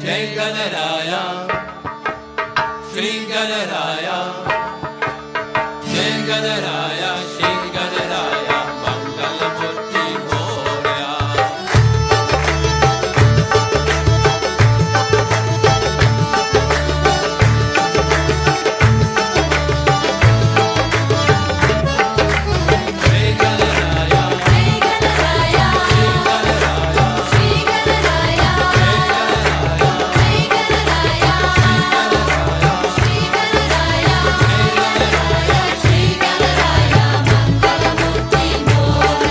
Jai Ganaraya, Shri Ganaraya, Jai Ganaraya, Shri Ganaraya, Mangala Murti Moria. Jai Ganaraya, Jai Ganaraya, Shri Ganaraya, Shri Ganaraya, Jai Ganaraya, Shri Ganaraya, Shri Ganaraya, Shri Ganaraya, Mangala Murti Moria.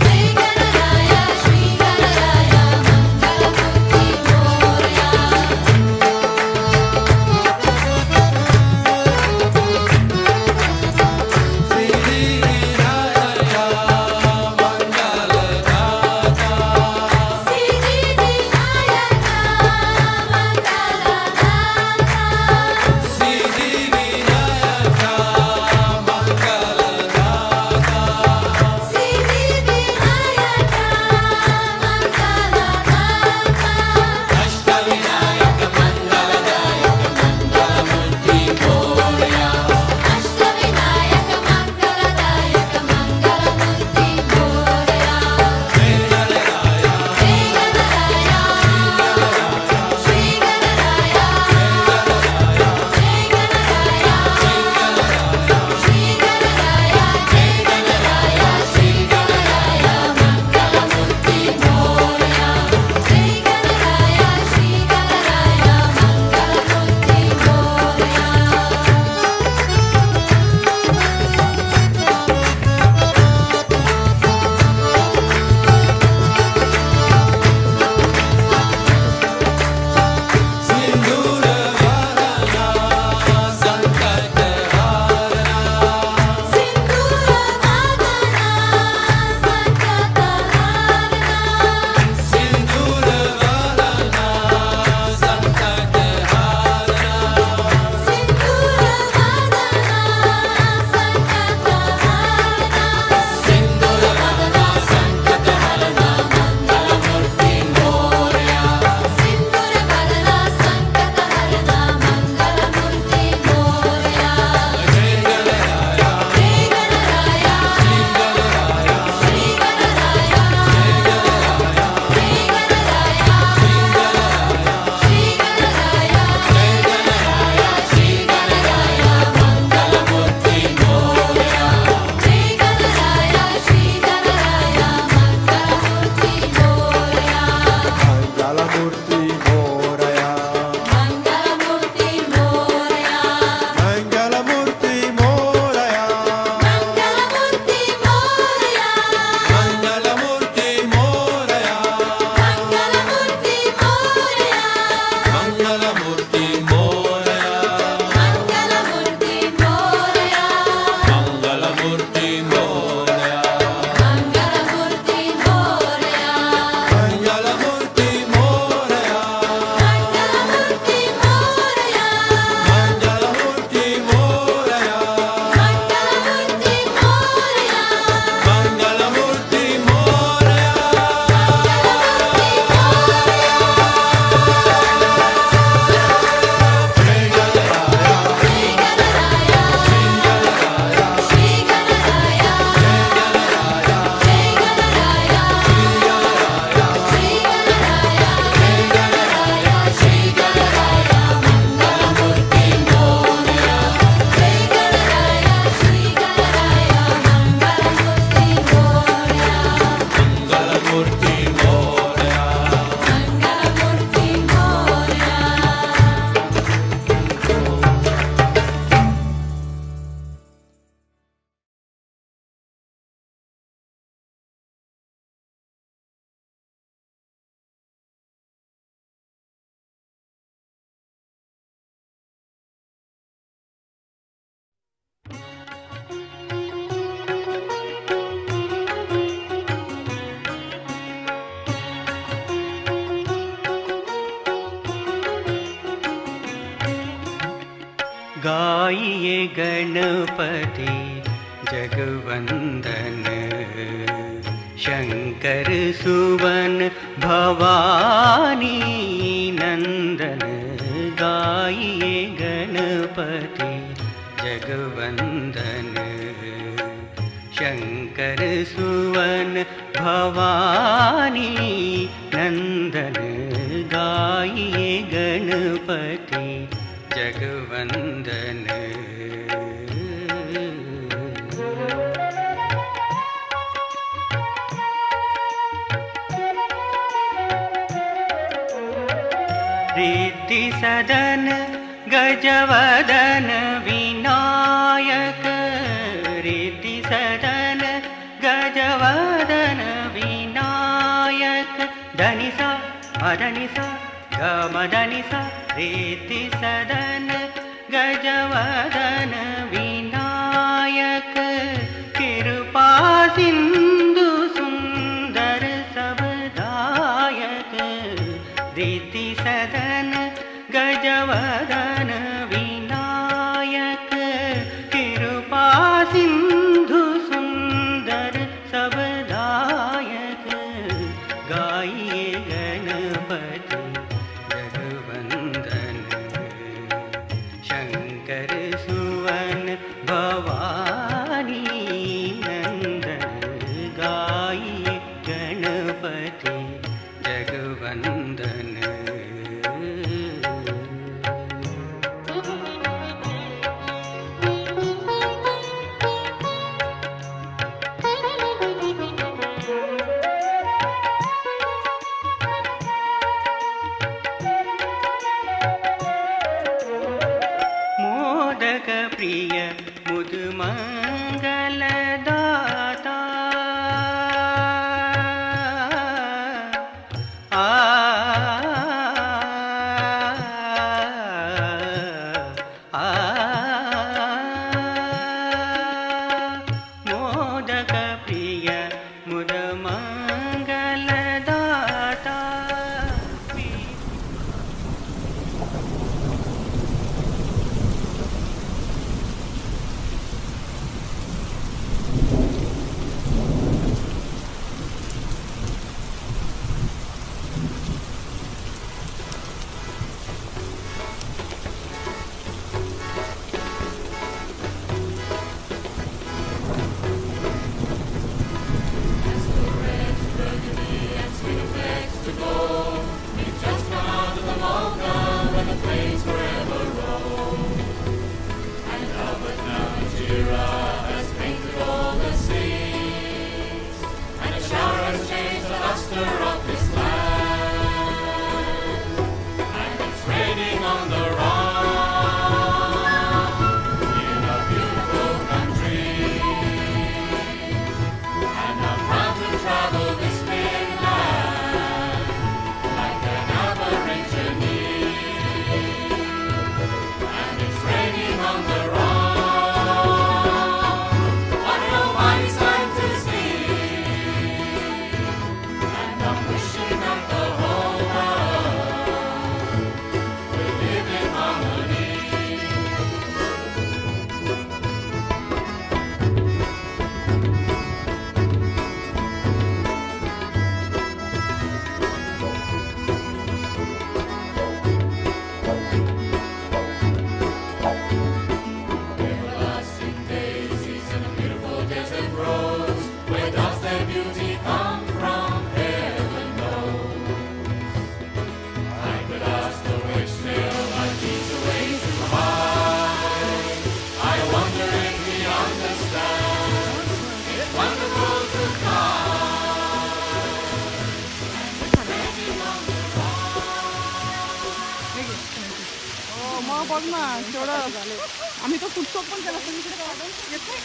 Jai Ganaraya, Shri Ganaraya, Mangala Murti Moria. गाइए गणपति जगवंदन, शंकर सुवन भवानी नंदन गाइए गणपति जगवंदन। शंकर सुवन भवानी नंदन गाइए गणपति जगवंदन। रिद्धि सदन गजवदन विनायक। रिद्धि सदन गजवदन विनायक। धनिसा मदनिसा गमदनिसा। रिद्धि सदन गजवदन विनायक। कृपा सिंधु सुंदर सबदायक। रिद्धि सदन गजवदन विनायक। कृपा सिंधु सुंदर सबदायक। गाइए गणपति जगवंदन। शंकर सुवन भवानी नंदन गाइए गणपति जगवंदन। मोदक प्रिय मुद मंगल दाता। मोदक प्रिय मुद मंगल दाता। बघ ना केवढं आम्ही तो फुटतो पण त्याला सगळीकडे येत नाही.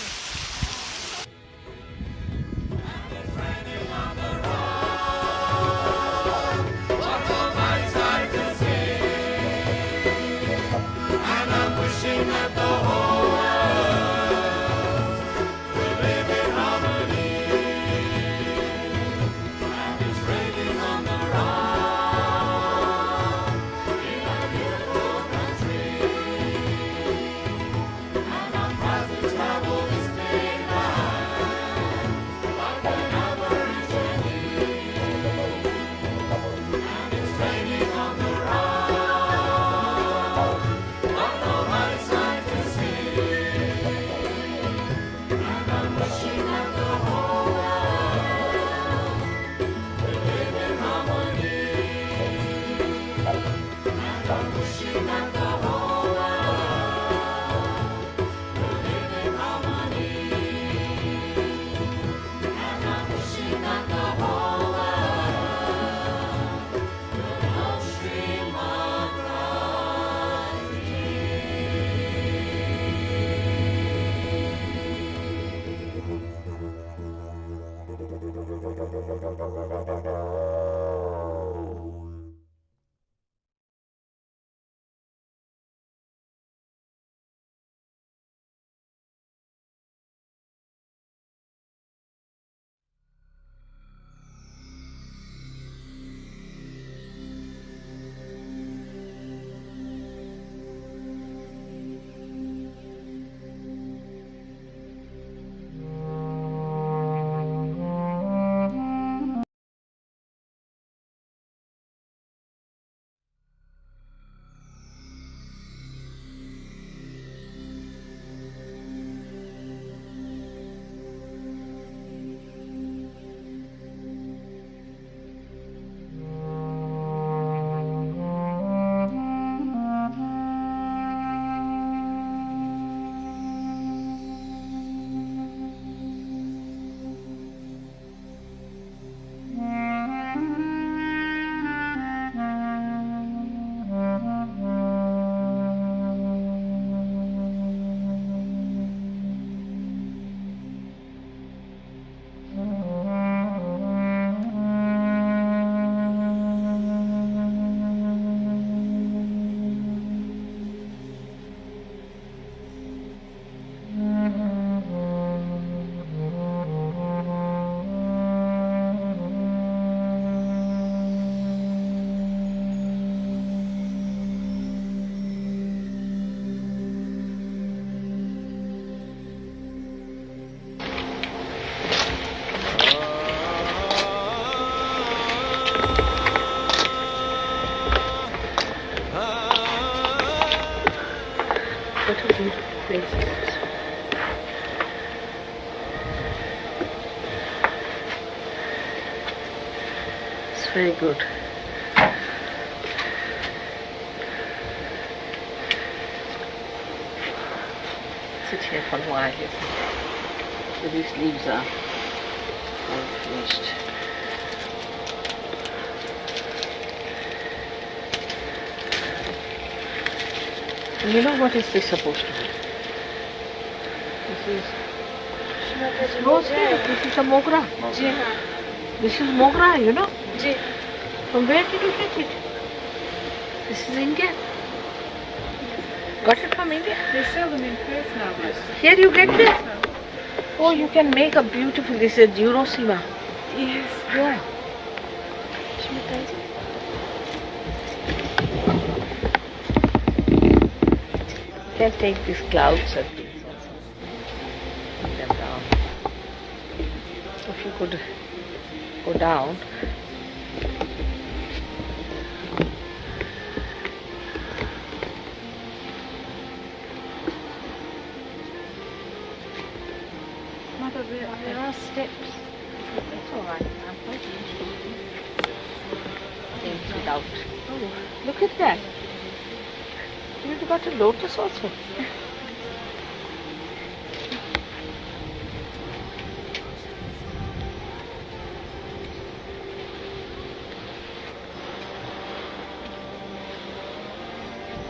What a beautiful place it is. It's very good. Sit here for a while, isn't it? So these leaves are all finished. And you know what is this supposed to be? This is rose here. This is a mogra. This is mogra, you know. From where did you get it? This is Indian. Got it from India? They sell them in Perth now. Here you get it? Oh, you can make a beautiful, this is Durosima. Yes. Yeah. You can take these clouds and things also. Put them down. So if you could go down. Mother, there are steps. That's all right. I'm quite used to things without. Oh, look at that. You've got a lotus also.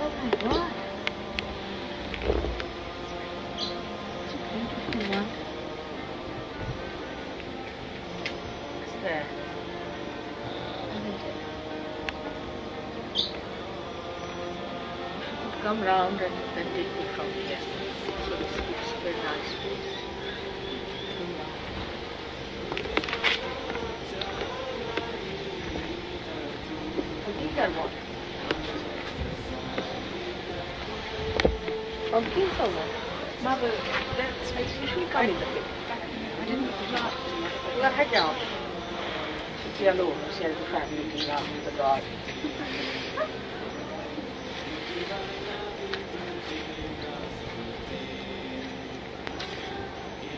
Oh my God. It's a beautiful one. What's there? Come round and then take it from here. So it's a very nice place. So these are what? Pumpkins or what? Mother, that's It's usually come in the pit. I didn't plant them. You are head down. It's yellow. She has the family looking after the garden.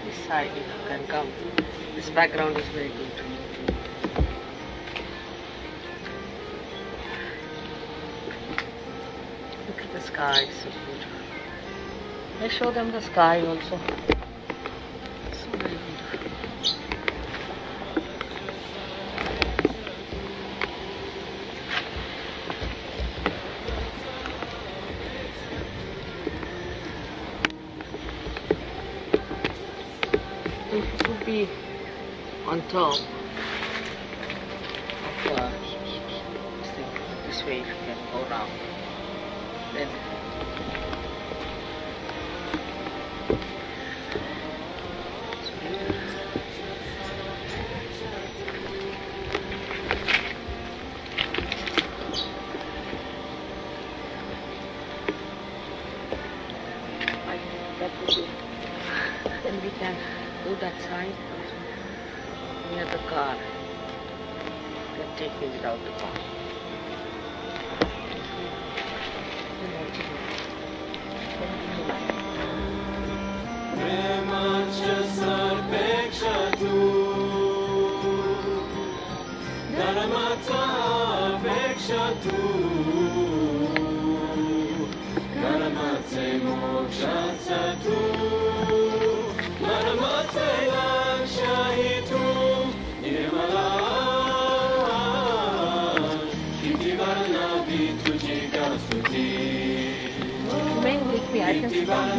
This side, if you can come. This background is very good. Look at the sky, it's so beautiful. I show them the sky also. So very beautiful. It would be on top. This way if you can go round. Then that would be. Then we can do that side near the car. You can take me without the car. Remain with me, I can sit down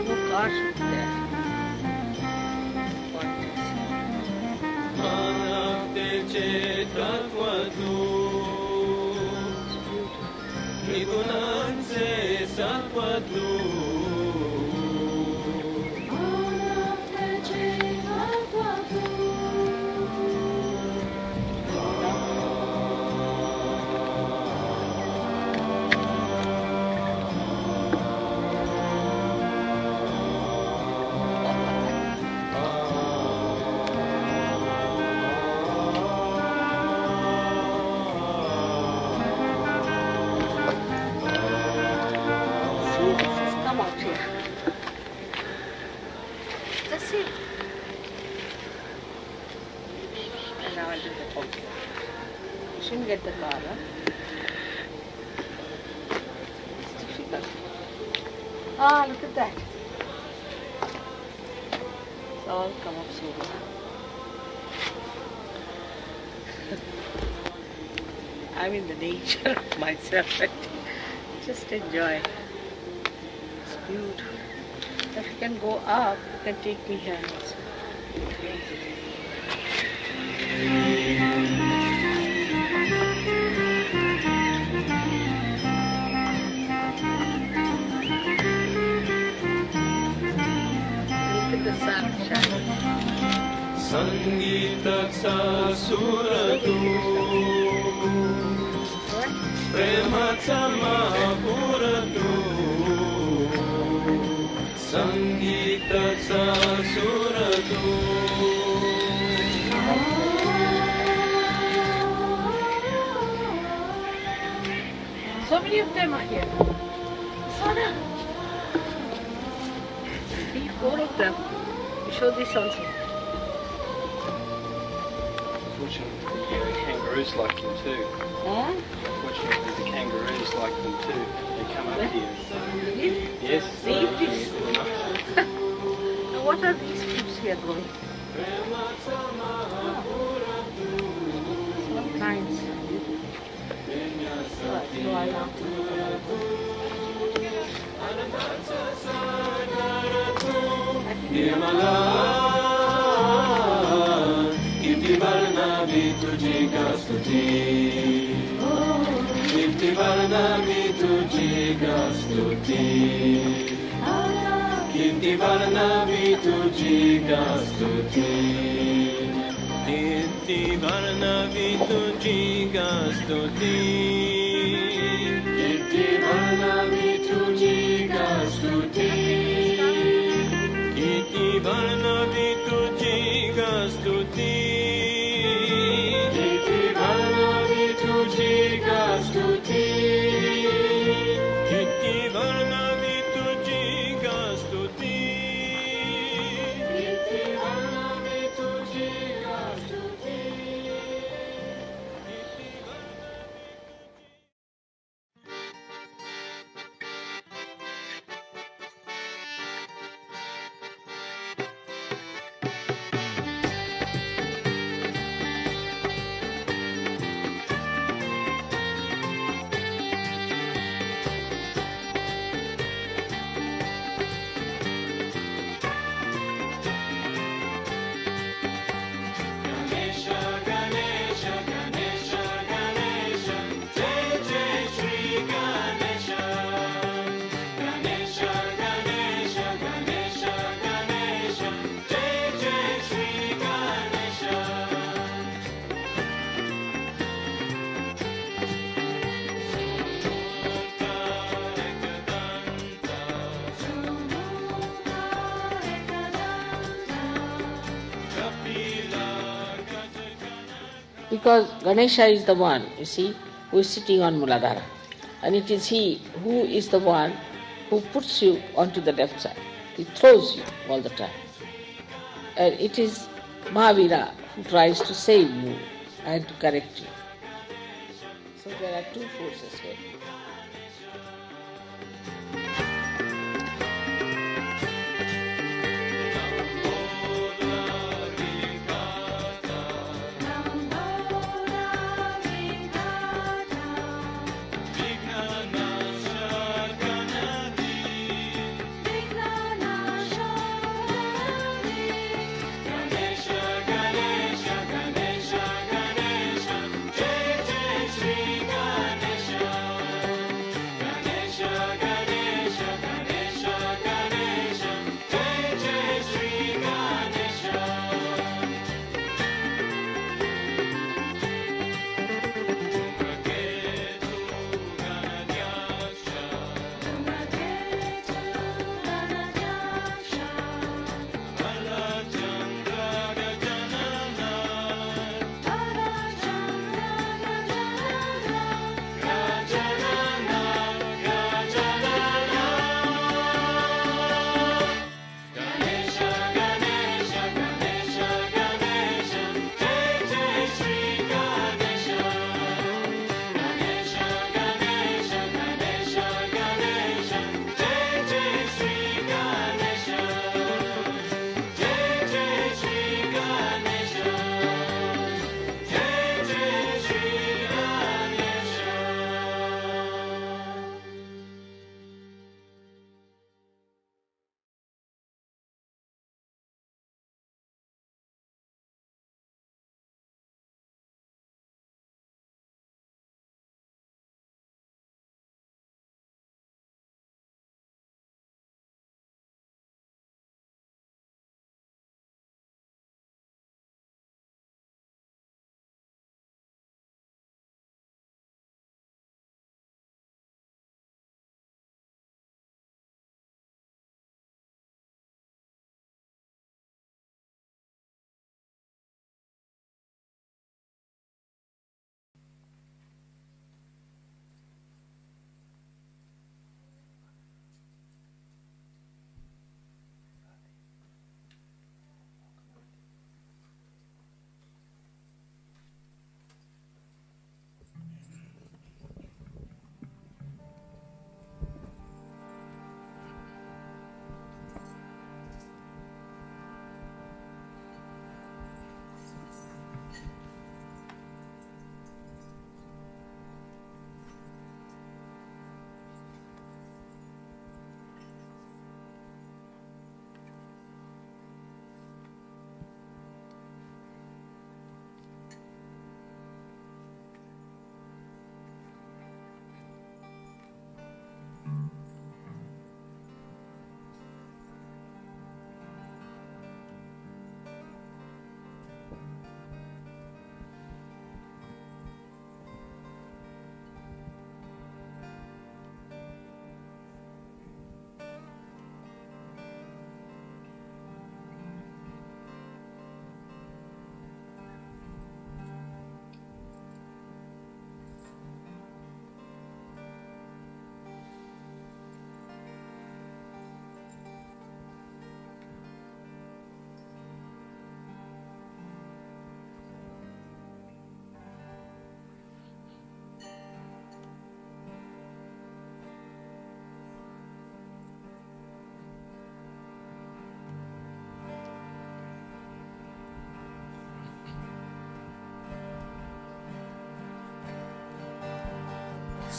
no cars there. Come out here. That's it. And now I'll do the pump. You shouldn't get the car, huh? It's difficult. Ah, look at that. It's all come up slowly. I'm in the nature of myself. Just enjoy. It's beautiful. If you can go up, you can take me here also. Look at the sun shining. Sangeetaचा सूर तू प्रेमाचा महापूर तू संगीताचा सूर तू So many of them are here. Sana. See, 4 of them. You show this also. Fortunately, the kangaroos like them too. Huh? Fortunately, the kangaroos like them too. They come up here. Really? Yes. See this. So what are these fruits here growing? What kinds? Do I know? Nirmala, Iti Varnavi Tujika Stuti, Iti Varnavi Tujika Stuti, Iti Varnavi Tujika Stuti, Iti Varnavi Tujika Stuti, Iti Varnavi Tujika Stuti. Iti Varnavi Tujika Stuti, Iti Varnavi Tujika Stuti. Because Ganesha is the one, you see, who is sitting on Muladhara. And it is he who is the one who puts you onto the left side. He throws you all the time. And it is Mahavira who tries to save you and to correct you. So there are two forces here.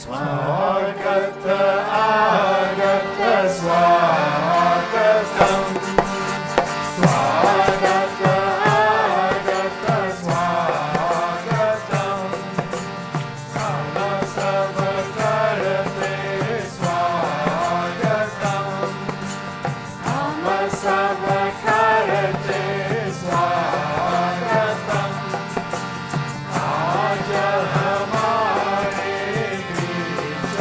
स्वागत आगत स्वागतम् स्वागत आगत स्वागतम् हम सब करते स्वागतम् हम सब करते स्वागतम् आज हमारे बीच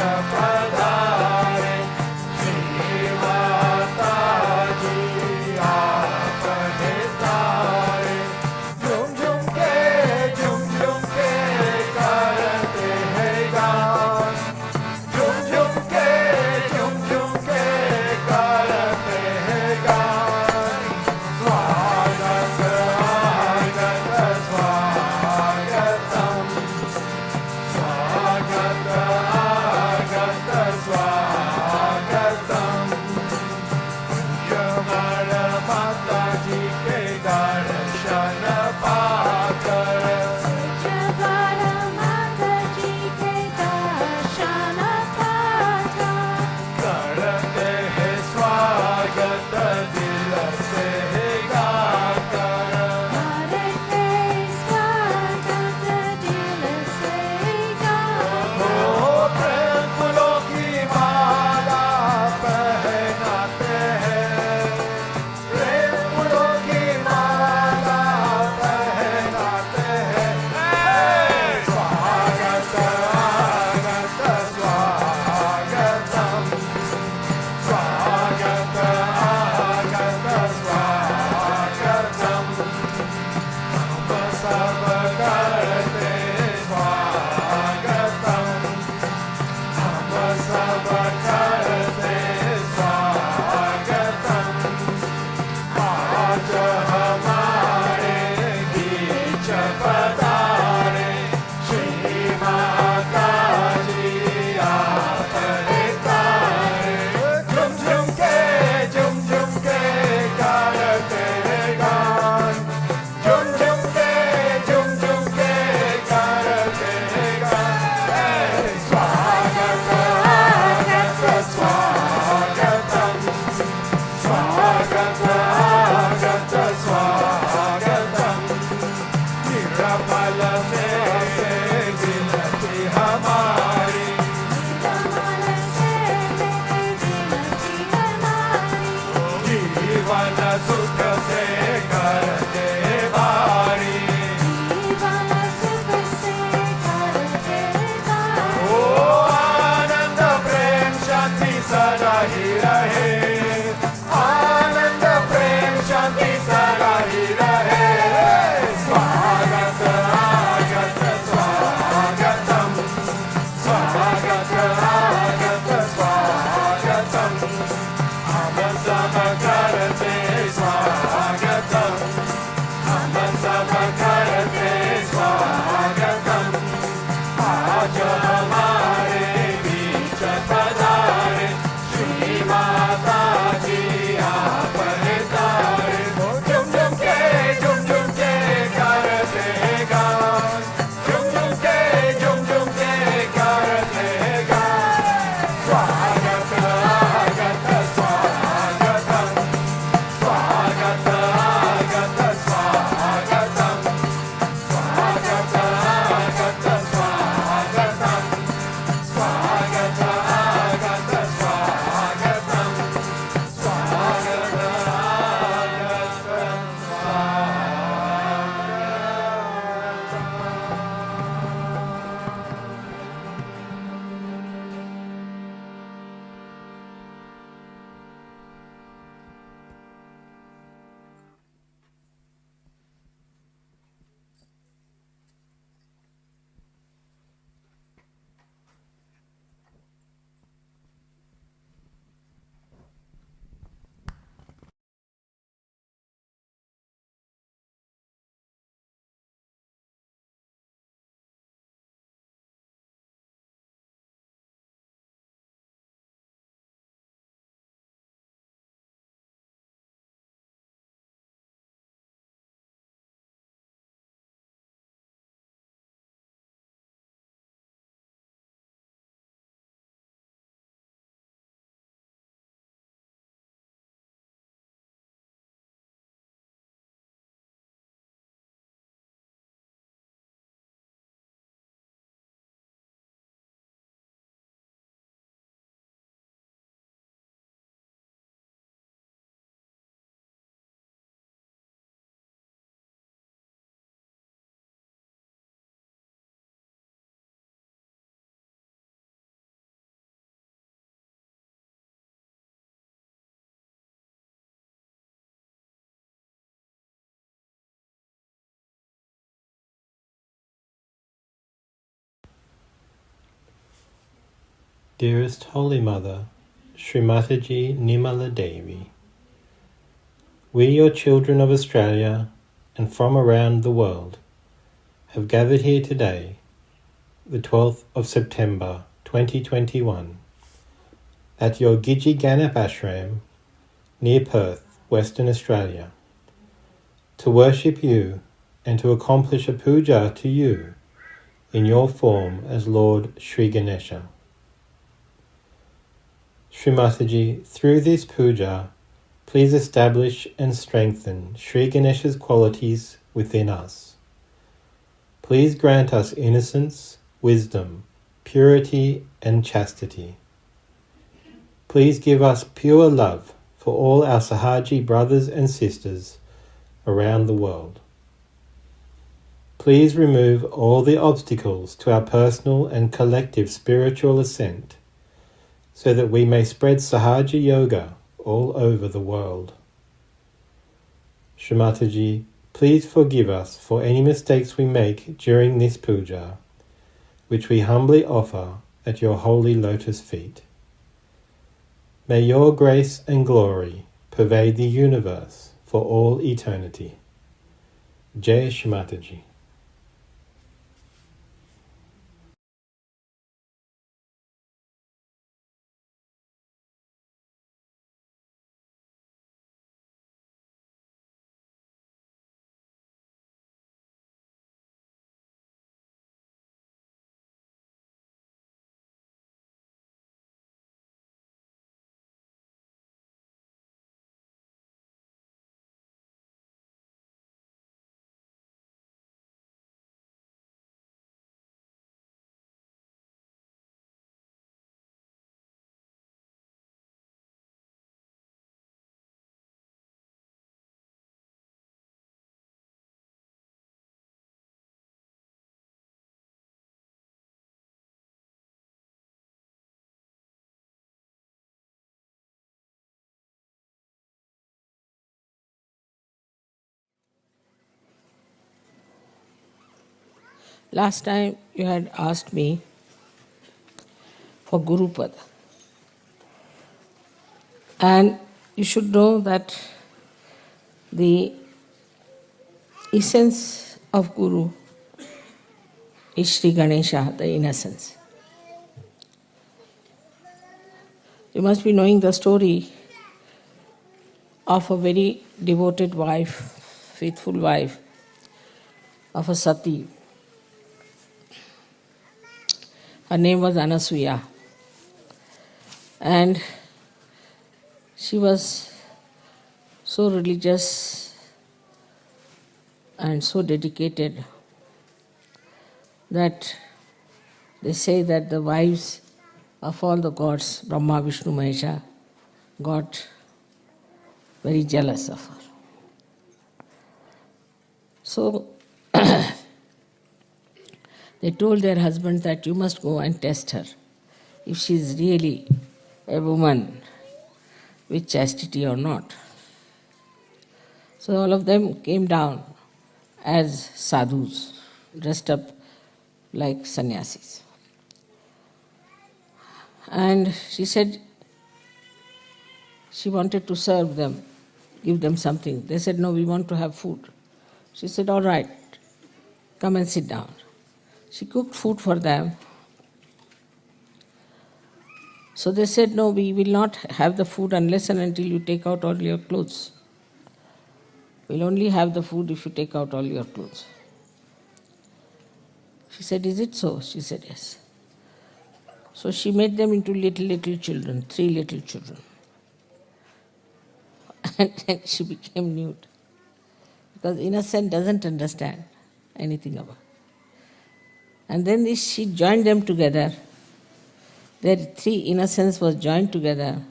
सदा ही रहे, आनंद प्रेम शांति सदा ही रहे। स्वागत आगत स्वागतम, स्वागत आगत स्वागतम, हम सब करते स्वागतम, हम सब करते स्वागतम। आज हमारे बीच पधारे श्री माता जी आप तारे, झुम झुम के करते गान, झुम झुम के करते गान। स्वागत आगत स्वागतम, स्वागत आगत स्वागतम, स्वागत आगत स्वागतम, स्वागत आगत स्वागतम, स्वागत Dearest Holy Mother, Shri Mataji Nirmala Devi, we, your children of Australia and from around the world, have gathered here today, the 12th of September 2021, at your Gidgegannup Ashram near Perth, Western Australia, to worship you and to accomplish a puja to you in your form as Lord Shri Ganesha. Shri Mataji, through this puja, please establish and strengthen Shri Ganesha's qualities within us. Please grant us innocence, wisdom, purity and chastity. Please give us pure love for all our Sahaji brothers and sisters around the world. Please remove all the obstacles to our personal and collective spiritual ascent, so that we may spread Sahaja Yoga all over the world. Shri Mataji, please forgive us for any mistakes we make during this puja, which we humbly offer at your holy lotus feet. May your grace and glory pervade the universe for all eternity. Jai Shri Mataji. last time you had asked me for Guru Pada. And you should know that the essence of Guru is Shri Ganesha, the innocence. You must be knowing the story of a very devoted wife, faithful wife of a sati. Her name was Anasuya. And she was so religious and so dedicated that they say that the wives of all the gods, Brahma, Vishnu, Mahesha, got very jealous of her. So they told their husband that you must go and test her if she is really a woman with chastity or not. So all of them came down as sadhus, dressed up like sannyasis. And she said she wanted to serve them, give them something. They said, no, we want to have food. She said, all right, come and sit down. She cooked food for them. So they said, no, we will not have the food unless and until you take out all your clothes. We'll only have the food if you take out all your clothes. She said, is it so? She said, yes. So she made them into little children, 3 little children. And then she became nude. Because innocent doesn't understand anything about it. And then she joined them together. Their 3 innocence was joined together.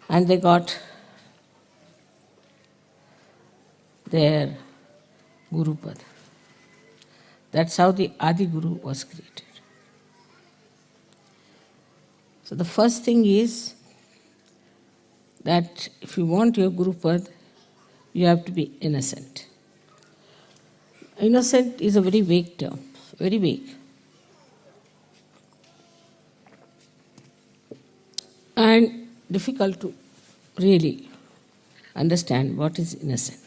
And they got their Guru Pada. That's how the Adi Guru was created. So the first thing is that if you want your Guru Pada, you have to be innocent. Innocent is a very vague term, very vague. And difficult to really understand what is innocent.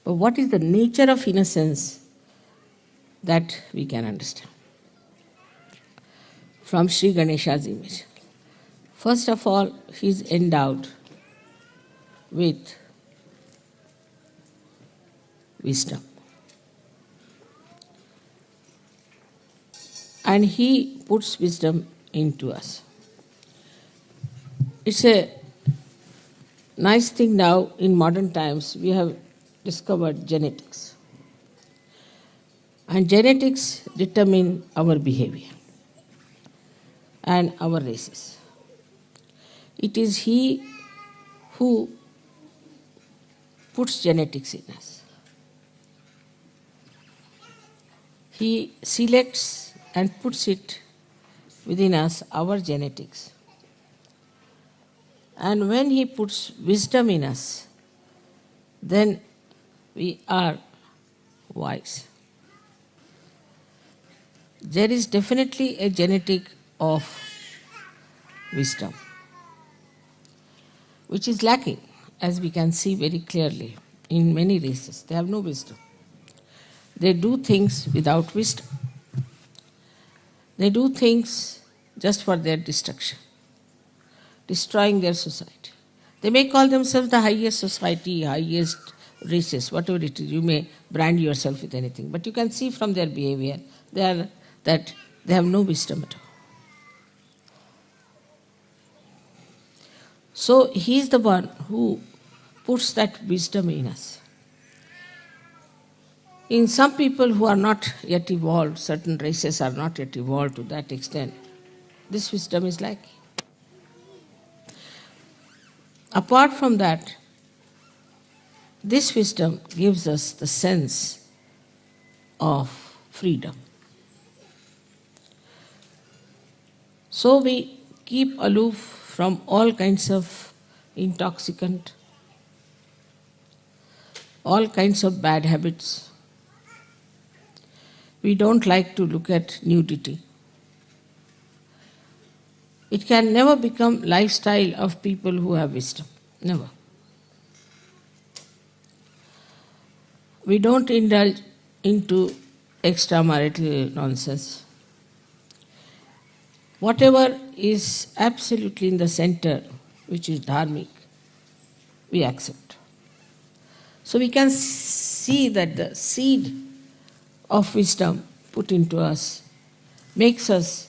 But what is the nature of innocence that we can understand from Shri Ganesha's image. First of all, he is endowed with wisdom. And he puts wisdom into us. It's a nice thing now in modern times we have discovered genetics. And genetics determine our behavior and our races. It is he who puts genetics in us. He selects and puts it within us, our genetics. And when he puts wisdom in us, then we are wise. There is definitely a genetic of wisdom, which is lacking, as we can see very clearly in many races. They have no wisdom. They do things without wisdom. They do things just for their destruction, destroying their society. They may call themselves the highest society, highest races, whatever it is. You may brand yourself with anything, but you can see from their behavior that they have no wisdom at all. So he is the one who puts that wisdom in us. In some people who are not yet evolved, certain races are not yet evolved to that extent, this wisdom is lacking. Apart from that, this wisdom gives us the sense of freedom. So we keep aloof from all kinds of intoxicant, all kinds of bad habits. We don't like to look at nudity. It can never become lifestyle of people who have wisdom. Never. We don't indulge into extramarital nonsense. Whatever is absolutely in the center, which is dharmic, we accept. So we can see that the seed of wisdom put into us makes us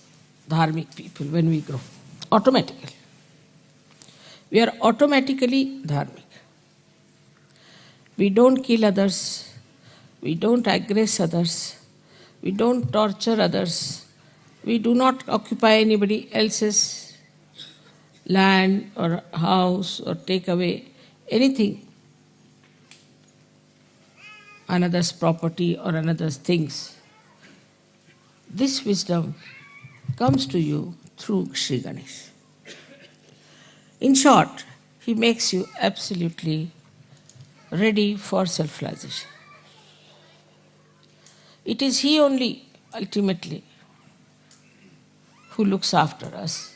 dharmic people when we grow, automatically. We are automatically dharmic. We don't kill others, we don't aggress others, we don't torture others, we do not occupy anybody else's land or house or take away anything, another's property or another's things. This wisdom comes to you through Shri Ganesha. In short, he makes you absolutely ready for self-realization. It is he only, ultimately, who looks after us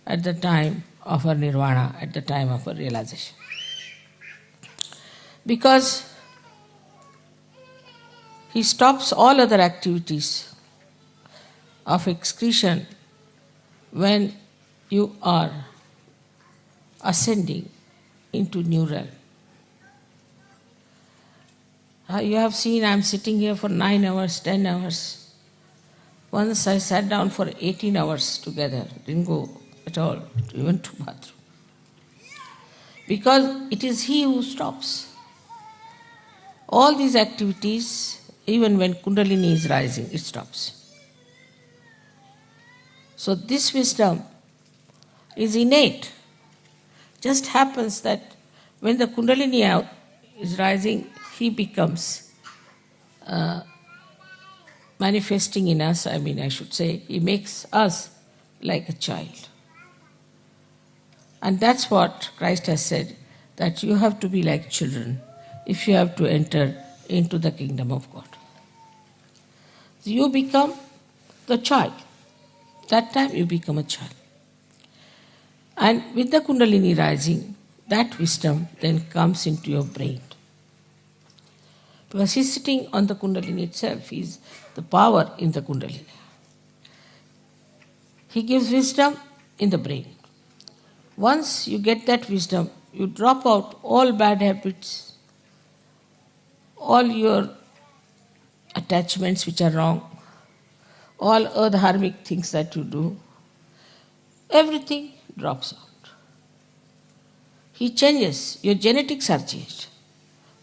at the time of our nirvana, at the time of our realization. Because he stops all other activities of excretion when you are ascending into new realm. You have seen I am sitting here for 9 hours, 10 hours. Once I sat down for 18 hours together, didn't go at all, even to bathroom. Because it is he who stops. All these activities, even when Kundalini is rising, it stops. So this wisdom is innate. Just happens that when the Kundalini out is rising, he becomes manifesting in us, I should say, he makes us like a child. And that's what Christ has said, that you have to be like children if you have to enter into the kingdom of God. So you become the child. That time you become a child. And with the Kundalini rising, that wisdom then comes into your brain. Because he's sitting on the Kundalini itself, he's the power in the Kundalini. He gives wisdom in the brain. Once you get that wisdom, you drop out all bad habits, all your attachments which are wrong, all adharmic things that you do, everything drops out. He changes, your genetics are changed.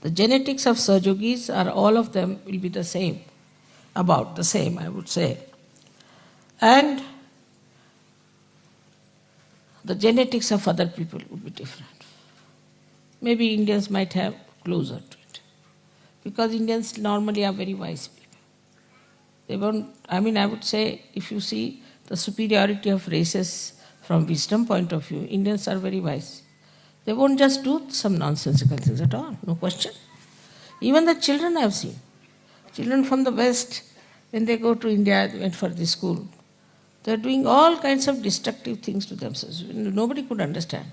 The genetics of Yogis are all of them will be the same, about the same, I would say. And the genetics of other people would be different. Maybe Indians might have closer to it. Because Indians normally are very wise people. They won't, I would say, if you see the superiority of races from wisdom point of view, Indians are very wise. They won't just do some nonsensical things at all, no question. Even the children I have seen. Children from the West, when they go to India, they went for this school, they're doing all kinds of destructive things to themselves. Nobody could understand.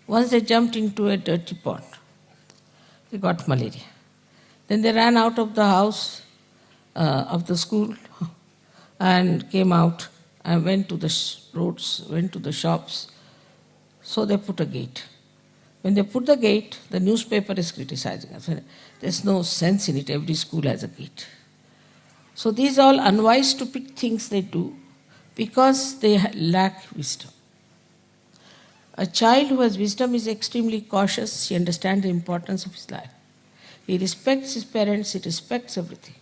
Once they jumped into a dirty pond, they got malaria. Then they ran out of the house, of the school, and came out and went to the roads, went to the shops. So they put a gate. When they put the gate, the newspaper is criticizing us. There's no sense in it. Every school has a gate. So these are all unwise, stupid things they do because they lack wisdom. A child who has wisdom is extremely cautious. He understands the importance of his life. He respects his parents. He respects everything.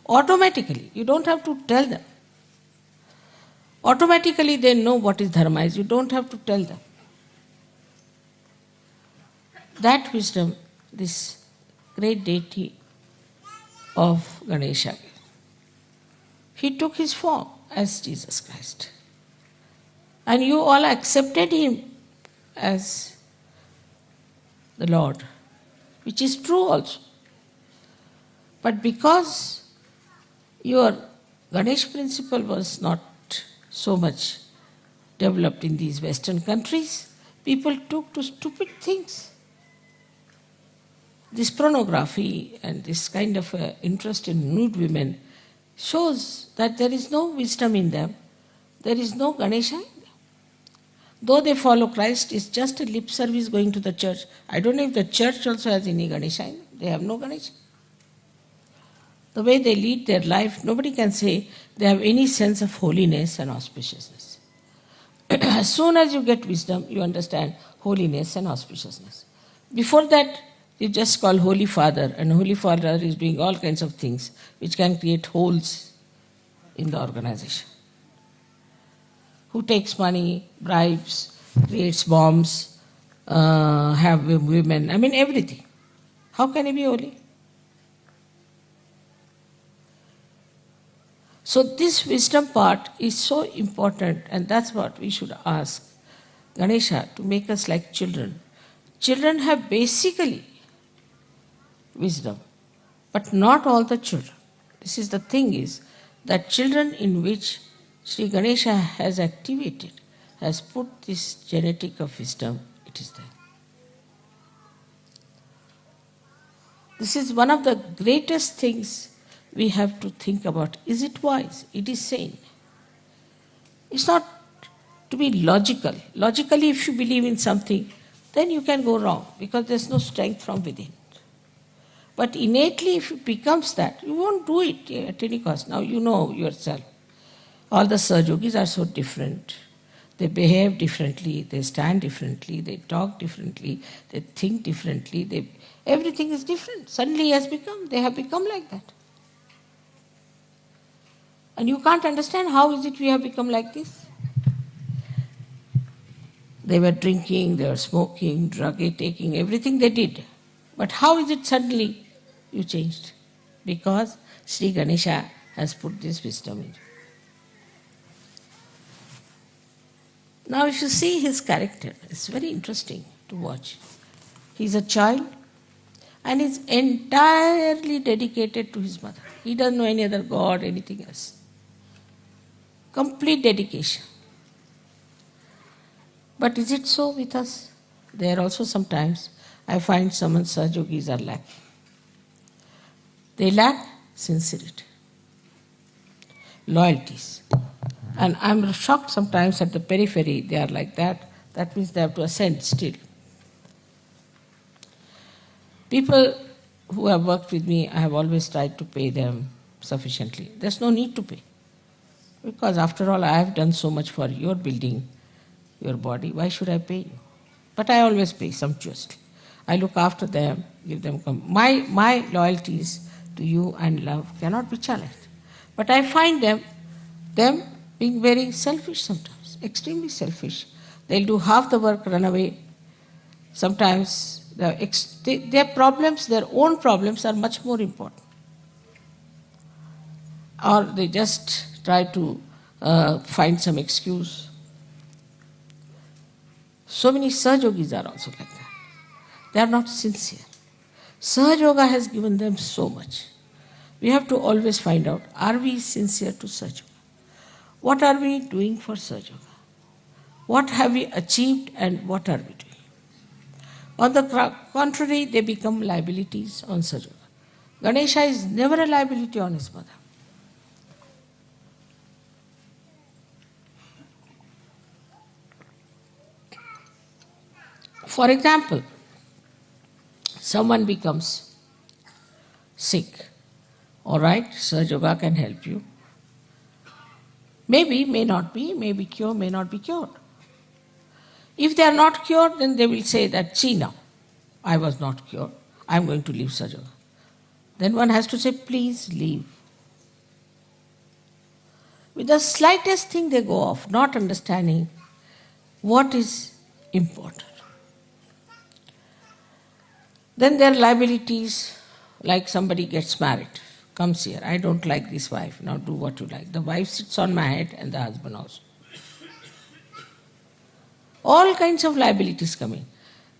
Automatically. You don't have to tell them. Automatically they know what is dharma is. You don't have to tell them. That wisdom, this great deity of Ganesha, he took his form as Jesus Christ. And you all accepted him as the Lord. which is true also. But because your Ganesh principle was not so much developed in these Western countries, people took to stupid things. This pornography and this kind of interest in nude women shows that there is no wisdom in them, there is no Ganesha in them. Though they follow Christ, it's just a lip service going to the church. I don't know if the church also has any Ganesha in them. They have no Ganesha. The way they lead their life, nobody can say they have any sense of holiness and auspiciousness. As soon as you get wisdom, you understand holiness and auspiciousness. Before that, you just call Holy Father, and Holy Father is doing all kinds of things which can create holes in the organization. Who takes money, bribes, creates bombs, have women, everything. How can he be holy? So this wisdom part is so important, and that's what we should ask Ganesha to make us like children. Children have basically wisdom, but not all the children. This is the thing is that children in which Shri Ganesha has activated, has put this genetic of wisdom, it is there. This is one of the greatest things we have to think about. Is it wise? It is sane. It's not to be logical. Logically, if you believe in something, then you can go wrong because there's no strength from within. But innately, if it becomes that, you won't do it at any cost. Now you know yourself. All the Sahaja Yogis are so different. They behave differently, they stand differently, they talk differently, they think differently. Everything is different. Suddenly they have become like that. And you can't understand how is it we have become like this. They were drinking, they were smoking, drug taking, everything they did. But how is it suddenly you changed? Because Shri Ganesha has put this wisdom in you. Now if you see his character, it's very interesting to watch. He's a child and is entirely dedicated to his mother. He doesn't know any other god, anything else. Complete dedication. But is it so with us? There also sometimes I find some Sahaja Yogis are lacking. They lack sincerity, loyalties. And I'm shocked sometimes at the periphery, they are like that. That means they have to ascend still. People who have worked with me, I have always tried to pay them sufficiently. There's no need to pay. Because after all, I have done so much for your building, your body. Why should I pay you? But I always pay sumptuously. I look after them, give them my loyalties to you and love cannot be challenged. But I find them being very selfish sometimes, extremely selfish. They'll do half the work, run away. Sometimes their problems, their own problems are much more important. Or they just try to find some excuse. So many Sahaja Yogis are also like that. They are not sincere. Sahaja Yoga has given them so much. We have to always find out, are we sincere to Sahaja Yoga? What are we doing for Sahaja Yoga? What have we achieved and what are we doing? On the contrary, they become liabilities on Sahaja Yoga. Ganesha is never a liability on his mother. For example, someone becomes sick. All right, Sahaja Yoga can help you. Maybe, may not be, may be cured, may not be cured. If they are not cured, then they will say that, see now, I was not cured, I am going to leave Sahaja Yoga. Then one has to say, please leave. With the slightest thing they go off, not understanding what is important. Then there are liabilities, like somebody gets married, comes here, I don't like this wife, now do what you like. The wife sits on my head and the husband also. All kinds of liabilities come in.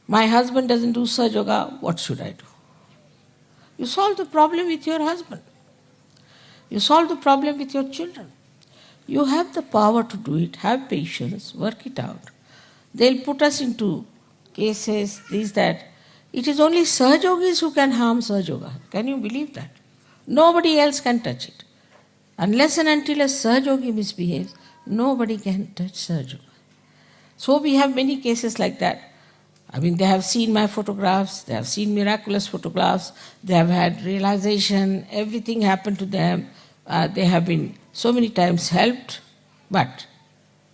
My husband doesn't do Sahaja Yoga, what should I do? You solve the problem with your husband. You solve the problem with your children. You have the power to do it. Have patience. Work it out. They'll put us into cases, this, that. It is only Sahajogis who can harm Sahajoga. Can you believe that? Nobody else can touch it. Unless and until a Sahajogi misbehaves, nobody can touch Sahajoga. So we have many cases like that. I mean, they have seen my photographs, they have seen miraculous photographs, they have had realization, everything happened to them. They have been so many times helped, but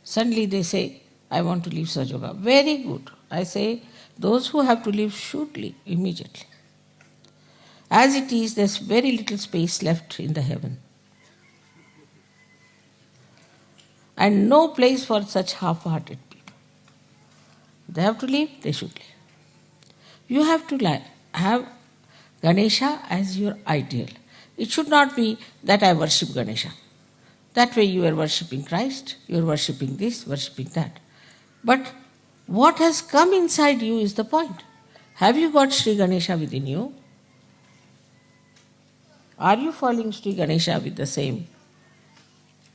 suddenly they say, I want to leave Sahajoga. Very good. I say, those who have to leave should leave immediately. As it is, there's very little space left in the heaven. And no place for such half-hearted people. They have to leave, they should leave. You have to have Ganesha as your ideal. It should not be that I worship Ganesha. That way you are worshipping Christ, you are worshipping this, worshipping that. But what has come inside you is the point. Have you got Shri Ganesha within you? Are you following Shri Ganesha with the same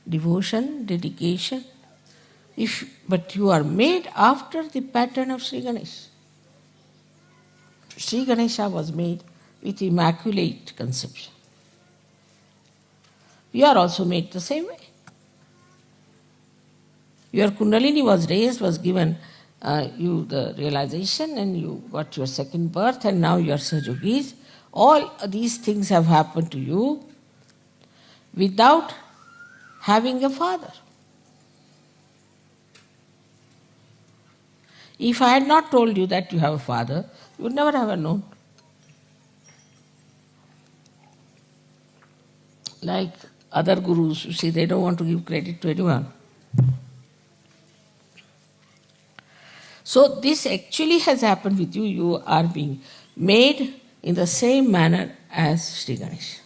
devotion, dedication? But you are made after the pattern of Shri Ganesha. Shri Ganesha was made with immaculate conception. You are also made the same way. Your Kundalini was raised, was given you the realization, and you got your second birth, and now you are Sahajogis. All these things have happened to you without having a father. If I had not told you that you have a father, you would never have known. Like other gurus, you see, they don't want to give credit to anyone. So this actually has happened with you. You are being made in the same manner as Shri Ganesha.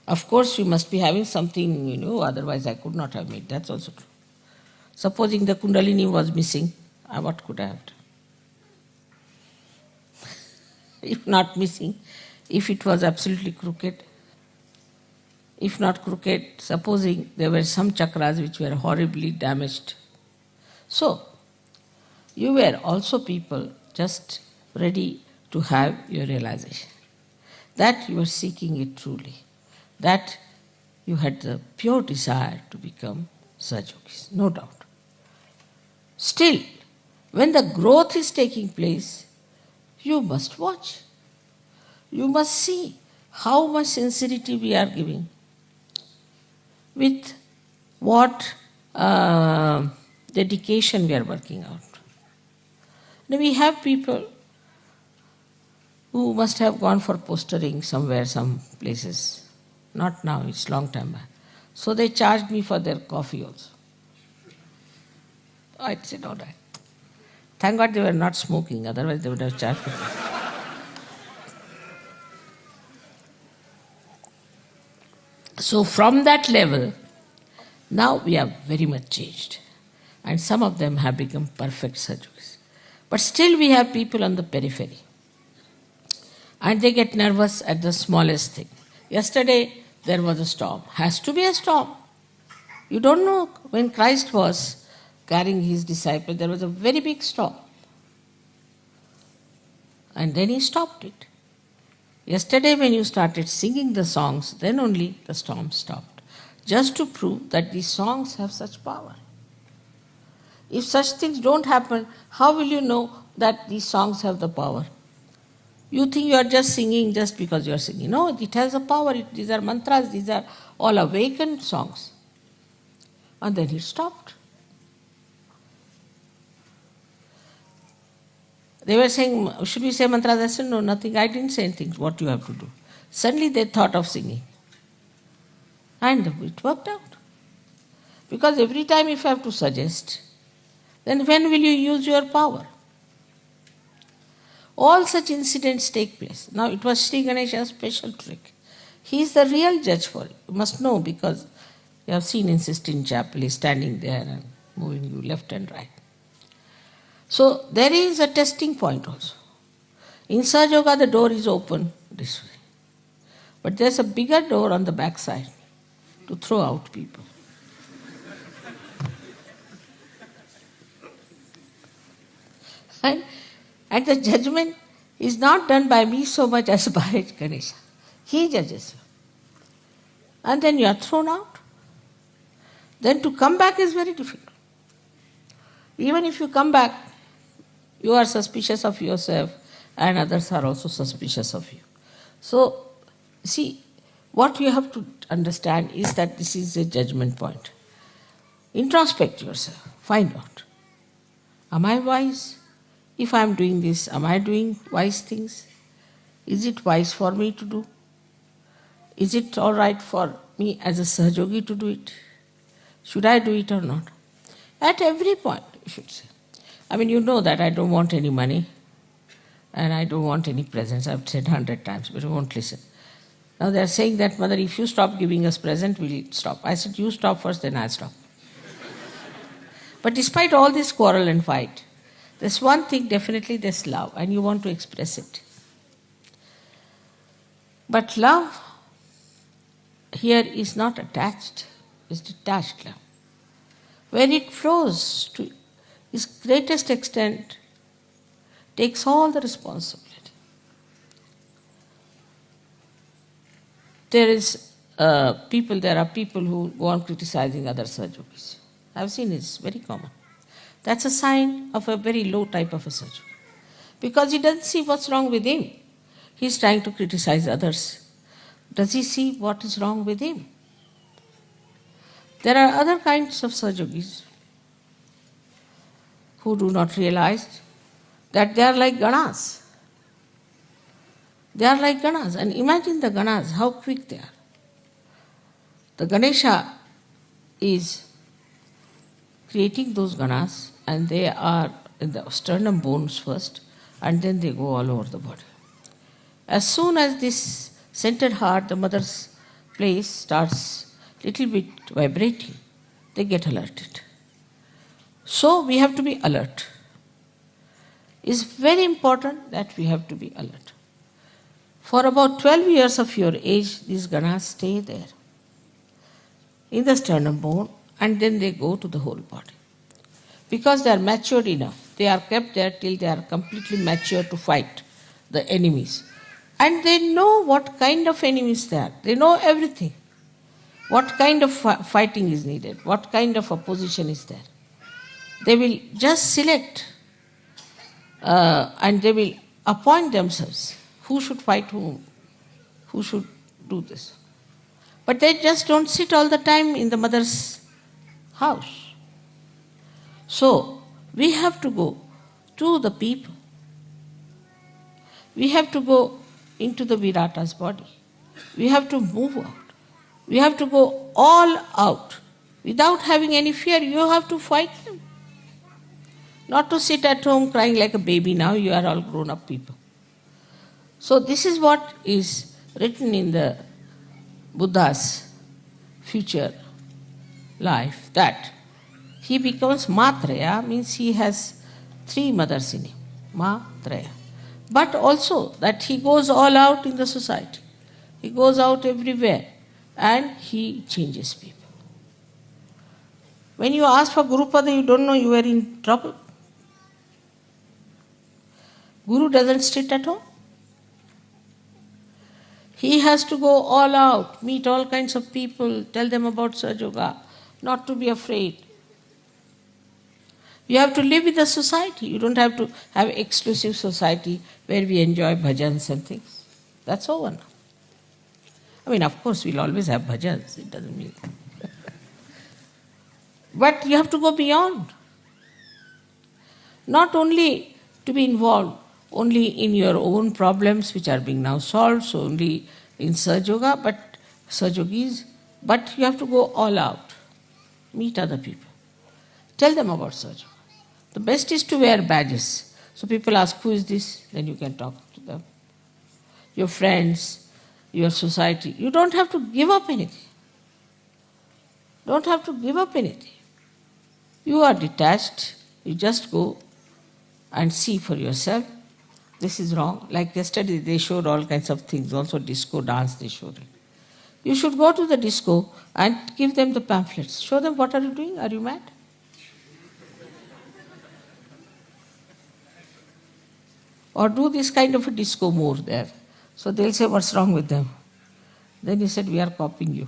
Of course, you must be having something, otherwise I could not have made. That's also true. Supposing the Kundalini was missing, what could I have done? If not missing, if it was absolutely crooked, if not crooked, supposing there were some chakras which were horribly damaged. So, you were also people just ready to have your realization. That you were seeking it truly. That you had the pure desire to become Sahajogis, no doubt. Still, when the growth is taking place, you must watch. You must see how much sincerity we are giving, with what dedication we are working out. Now we have people who must have gone for postering somewhere, some places. Not now, it's long time back. So they charged me for their coffee also. I said, all right. Thank God they were not smoking, otherwise they would have charged me. So from that level, now we have very much changed. And some of them have become perfect Sahajogis. But still we have people on the periphery. And they get nervous at the smallest thing. Yesterday there was a storm. Has to be a storm. You don't know, when Christ was carrying his disciples, there was a very big storm. And then he stopped it. Yesterday when you started singing the songs, then only the storm stopped. Just to prove that these songs have such power. If such things don't happen, how will you know that these songs have the power? You think you are just singing just because you are singing. No, it has a power. These are mantras, these are all awakened songs. And then it stopped. They were saying, should we say mantras? I said, no, nothing. I didn't say anything. What you have to do. Suddenly they thought of singing. And it worked out. Because every time if you have to suggest, then when will you use your power? All such incidents take place. Now it was Shri Ganesha's special trick. He is the real judge for it. You must know, because you have seen in Sistine Chapel, he is standing there and moving you left and right. So there is a testing point also. In Sahaja Yoga the door is open this way. But there's a bigger door on the backside to throw out people. And the judgment is not done by me so much as by Ganesha. He judges you. And then you are thrown out. Then to come back is very difficult. Even if you come back, you are suspicious of yourself and others are also suspicious of you. So, see, what you have to understand is that this is a judgment point. Introspect yourself. Find out. Am I wise? If I am doing this, am I doing wise things? Is it wise for me to do? Is it all right for me as a Sahajogi to do it? Should I do it or not? At every point, you should say. I mean, you know that I don't want any money and I don't want any presents. I've said 100 times, but you won't listen. Now they're saying that, Mother, if you stop giving us present, we'll stop. I said, you stop first, then I'll stop. But despite all this quarrel and fight, there's one thing, definitely there's love, and you want to express it. But love here is not attached, it's detached love. When it flows to its greatest extent, takes all the responsibility. There are people who go on criticizing other Sahajogis. I've seen it's very common. That's a sign of a very low type of a Sahaja. Because he doesn't see what's wrong with him. He's trying to criticize others. Does he see what is wrong with him? There are other kinds of Sahajogis who do not realize that they are like Ganas. They are like Ganas. And imagine the Ganas, how quick they are. The Ganesha is creating those Ganas, and they are in the sternum bones first, and then they go all over the body. As soon as this centered heart, the mother's place, starts little bit vibrating, they get alerted. So we have to be alert. It's very important that we have to be alert. For about 12 years of your age, these Ganas stay there in the sternum bone, and then they go to the whole body. Because they are matured enough, they are kept there till they are completely mature to fight the enemies. And they know what kind of enemies they are. They know everything. What kind of fighting is needed, what kind of opposition is there. They will just select and they will appoint themselves who should fight whom, who should do this. But they just don't sit all the time in the mother's house. So, we have to go to the people. We have to go into the Virata's body. We have to move out. We have to go all out. Without having any fear, you have to fight them. Not to sit at home crying like a baby. Now you are all grown-up people. So this is what is written in the Buddha's future life, that he becomes Matraya, means he has 3 mothers in him, Matraya. But also that he goes all out in the society. He goes out everywhere and he changes people. When you ask for Gurupada, you don't know you are in trouble. Guru doesn't sit at home. He has to go all out, meet all kinds of people, tell them about Sahaja Yoga, not to be afraid. You have to live with the society. You don't have to have exclusive society where we enjoy bhajans and things. That's over now. I mean, of course, we'll always have bhajans. It doesn't mean. But you have to go beyond. Not only to be involved only in your own problems which are being now solved, so only in Sahaja Yoga, but Sahajogis, but you have to go all out. Meet other people. Tell them about Sahaja Yoga. The best is to wear badges. So people ask, who is this? Then you can talk to them. Your friends, your society. You don't have to give up anything. Don't have to give up anything. You are detached. You just go and see for yourself This is wrong. Like yesterday they showed all kinds of things, also disco dance they showed it. You should go to the disco and give them the pamphlets. Show them what are you doing? Are you mad? Or do this kind of a disco more there. So they'll say, what's wrong with them? Then he said, we are copying you.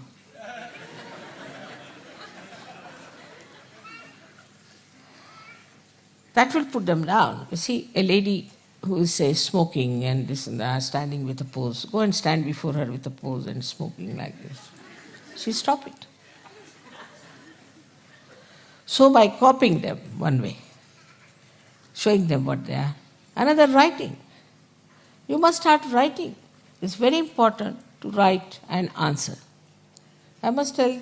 That will put them down. You see, a lady who is, say, smoking and this and that, standing with a pose, go and stand before her with a pose and smoking like this. She stop it. So by copying them one way, showing them what they are. Another, writing. You must start writing. It's very important to write and answer. I must tell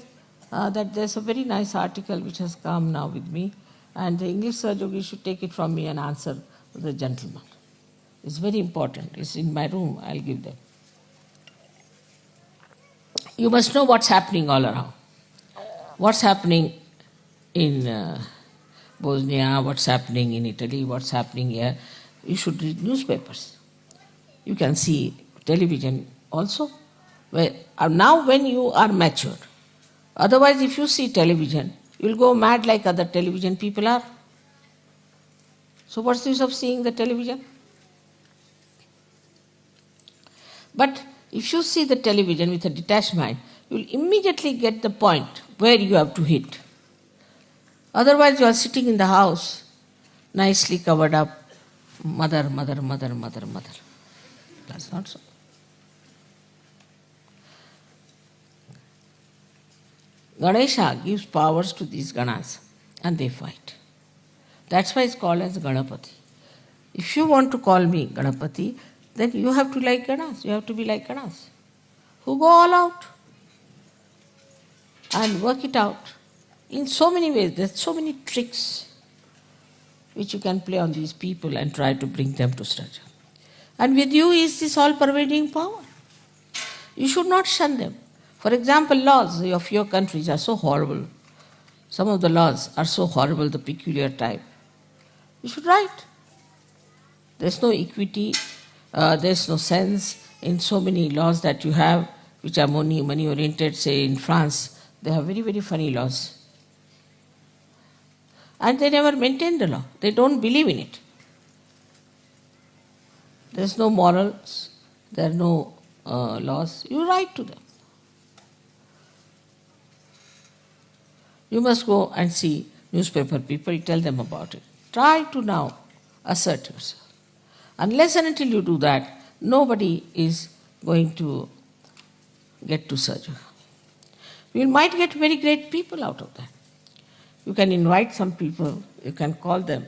that there's a very nice article which has come now with me, and the English Sir Yogi should take it from me and answer the gentleman. It's very important. It's in my room. I'll give them. You must know what's happening all around. What's happening in Bosnia, what's happening in Italy, what's happening here. You should read newspapers. You can see television also. Now when you are matured. Otherwise, if you see television, you'll go mad like other television people are. So what's the use of seeing the television? But if you see the television with a detached mind, you'll immediately get the point where you have to hit. Otherwise, you are sitting in the house, nicely covered up, mother. That's not so. Ganesha gives powers to these Ganas and they fight. That's why it's called as Ganapati. If you want to call me Ganapati, then you have to like Ganas. You have to be like Ganas, who go all out and work it out in so many ways. There's so many tricks which you can play on these people and try to bring them to Sahaja. And with you is this all-pervading power. You should not shun them. For example, laws of your countries are so horrible. Some of the laws are so horrible, the peculiar type. You should write. There's no equity, there's no sense in so many laws that you have, which are money-oriented. Say in France, they have very, very funny laws. And they never maintain the law. They don't believe in it. There's no morals, there are no laws. You write to them. You must go and see newspaper people, tell them about it. Try to now assert yourself. Unless and until you do that, nobody is going to get to Sahaja. You might get very great people out of that. You can invite some people, you can call them.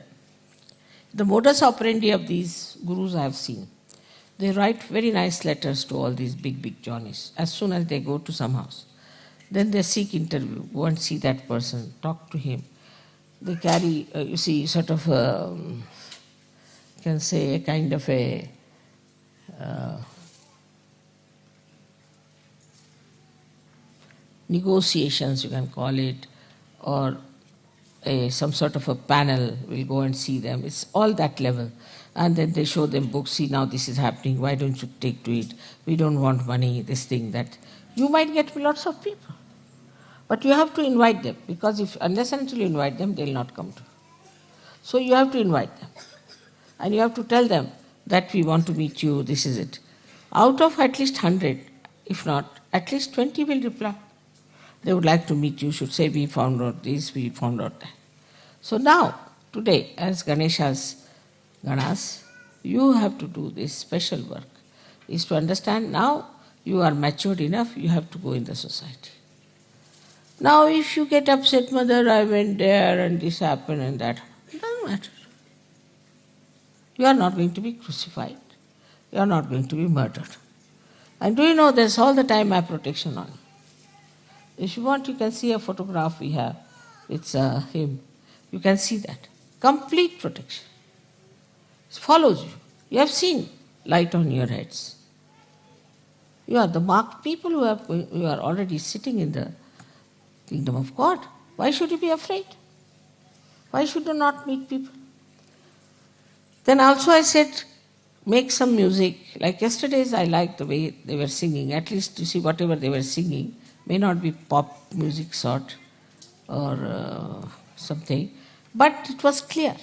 The modus operandi of these gurus I have seen. They write very nice letters to all these big Johnnies as soon as they go to some house. Then they seek interview, go and see that person, talk to him. They carry, you see, sort of, you can say, a kind of a negotiations, you can call it, or some sort of a panel will go and see them. It's all that level. And then they show them books, see now this is happening, why don't you take to it? We don't want money, this thing, that. You might get lots of people. But you have to invite them, because unless and until you invite them, they'll not come to you. So you have to invite them. And you have to tell them that we want to meet you, this is it. Out of at least 100, if not, at least 20 will reply. They would like to meet you, should say, we found out this, we found out that. So now, today, as Ganesha's Ganas, you have to do this special work, is to understand now you are matured enough, you have to go in the society. Now if you get upset, mother, I went there and this happened and that, it doesn't matter. You are not going to be crucified. You are not going to be murdered. And do you know there's all the time my protection on you. If you want, you can see a photograph we have. It's him. You can see that. Complete protection. It follows you. You have seen light on your heads. You are the marked people who are already sitting in the kingdom of God. Why should you be afraid? Why should you not meet people? Then also I said, make some music. Like yesterday's, I liked the way they were singing. At least you see whatever they were singing may not be pop music sort or something, but it was clear.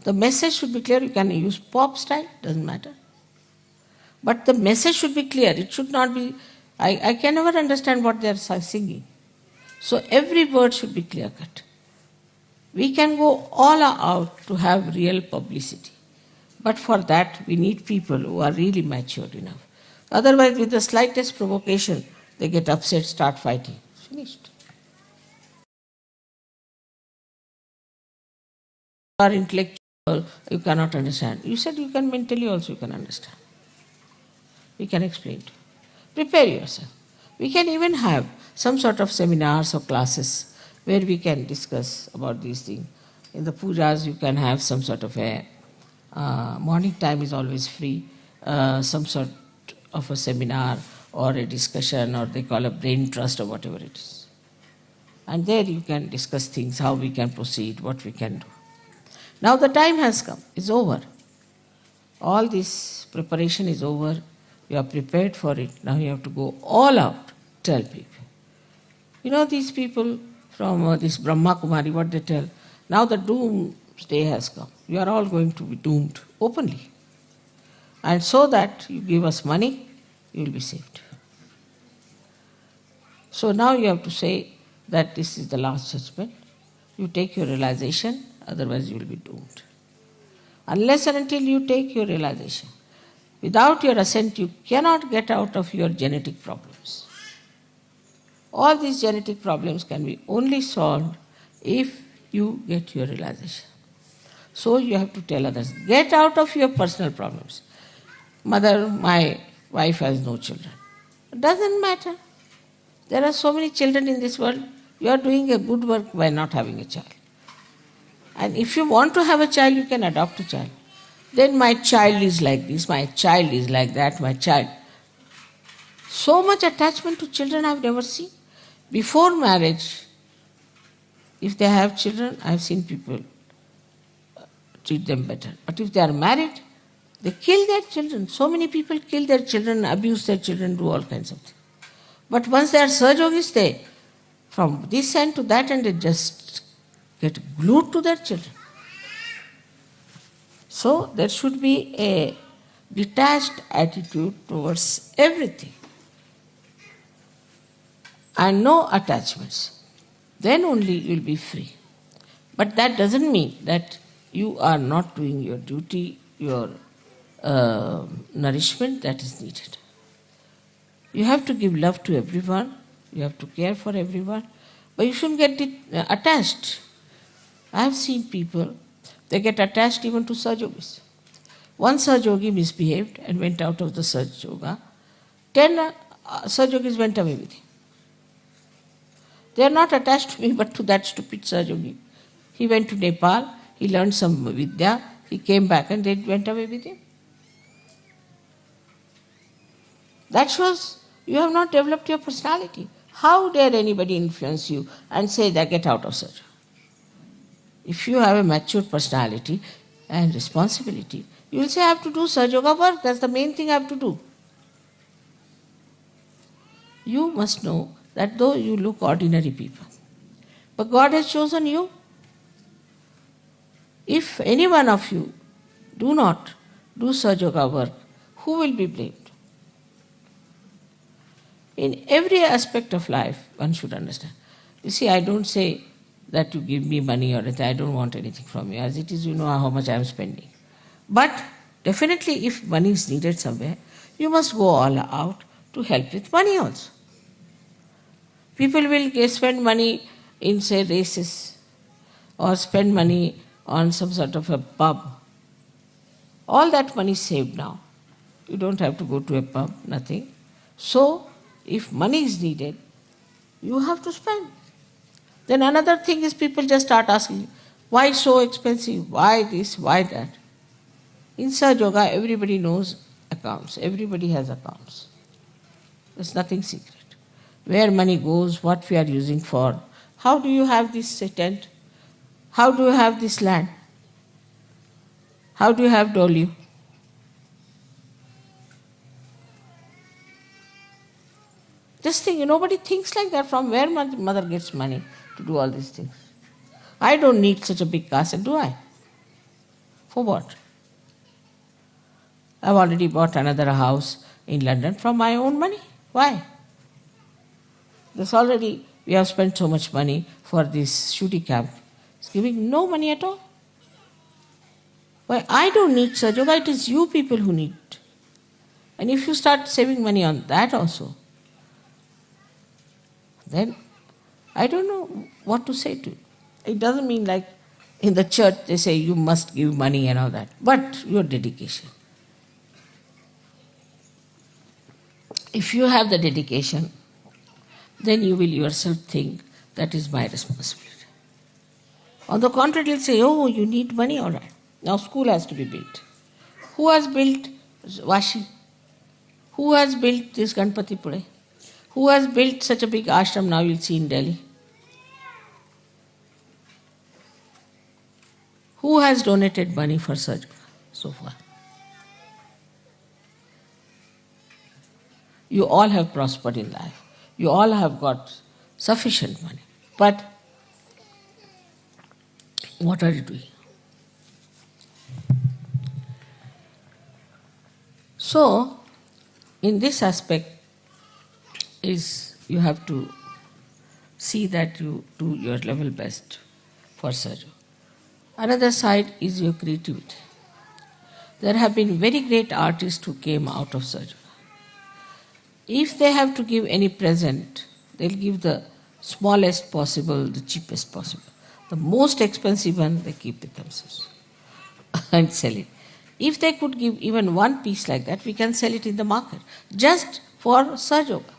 The message should be clear. You can use pop style, doesn't matter. But the message should be clear. It should not be, I can never understand what they are singing. So every word should be clear cut. We can go all out to have real publicity. But for that, we need people who are really mature enough. Otherwise, with the slightest provocation, they get upset, start fighting. Finished. You are intellectual, you cannot understand. You said you can mentally also you can understand. We can explain to you. Prepare yourself. We can even have some sort of seminars or classes where we can discuss about these things. In the pujas, you can have some sort of a morning time is always free, some sort of a seminar or a discussion, or they call a brain trust or whatever it is. And there you can discuss things, how we can proceed, what we can do. Now the time has come, it's over. All this preparation is over. You are prepared for it. Now you have to go all out, tell people. You know these people from this Brahma Kumari, what they tell? Now the doomsday has come. You are all going to be doomed openly. And so that you give us money, you will be saved. So now you have to say that this is the last judgment. You take your realization, otherwise you will be doomed. Unless and until you take your realization, without your assent, you cannot get out of your genetic problems. All these genetic problems can be only solved if you get your realization. So you have to tell others, get out of your personal problems. Mother, my wife has no children. It doesn't matter. There are so many children in this world. You are doing a good work by not having a child. And if you want to have a child, you can adopt a child. Then my child is like this, my child is like that, my child. So much attachment to children I have never seen. Before marriage, if they have children, I have seen people treat them better. But if they are married, they kill their children. So many people kill their children, abuse their children, do all kinds of things. But once they are Sahajogis, they, from this end to that end, they just get glued to their children. So there should be a detached attitude towards everything. And no attachments. Then only you will be free. But that doesn't mean that you are not doing your duty, your nourishment that is needed. You have to give love to everyone, you have to care for everyone, but you shouldn't get attached. I have seen people, they get attached even to Sahajogis. One Sahajogi misbehaved and went out of the Sahajoga. 10 Sahajogis went away with him. They are not attached to me but to that stupid Sahajogi. He went to Nepal, he learned some Vidya, he came back and they went away with him. That shows you have not developed your personality. How dare anybody influence you and say that get out of Sahaja? If you have a mature personality and responsibility, you will say I have to do Sahajoga work, that's the main thing I have to do. You must know that though you look ordinary people, but God has chosen you. If any one of you do not do Sahajoga work, who will be blamed? In every aspect of life, one should understand. You see, I don't say that you give me money or anything. I don't want anything from you. As it is, you know how much I am spending. But definitely, if money is needed somewhere, you must go all out to help with money also. People will spend money in, say, races or spend money on some sort of a pub. All that money is saved now. You don't have to go to a pub, nothing. So, if money is needed, you have to spend. Then another thing is people just start asking, why so expensive? Why this? Why that? In Sahajoga, everybody knows accounts. Everybody has accounts. There's nothing secret. Where money goes, what we are using for. How do you have this tent? How do you have this land? How do you have dolly? Just think, nobody thinks like that. From where mother gets money to do all these things? I don't need such a big castle, do I? For what? I've already bought another house in London from my own money. Why? We have spent so much money for this shooting camp. It's giving no money at all. Why? I don't need Sahaja Yoga, it is you people who need it. And if you start saving money on that also, then I don't know what to say to you. It doesn't mean like in the church they say you must give money and all that, but your dedication. If you have the dedication, then you will yourself think that is my responsibility. On the contrary, you'll say, oh, you need money, all right. Now school has to be built. Who has built Vashi? Who has built this Ganpati Pure? Who has built such a big ashram now you'll see in Delhi? Who has donated money for Sahaja Yoga so far? You all have prospered in life. You all have got sufficient money. But what are you doing? So, in this aspect, you have to see that you do your level best for Sahaja Yoga. Another side is your creativity. There have been very great artists who came out of Sahaja Yoga. If they have to give any present, they'll give the smallest possible, the cheapest possible. The most expensive one, they keep with themselves and sell it. If they could give even one piece like that, we can sell it in the market, just for Sahaja Yoga.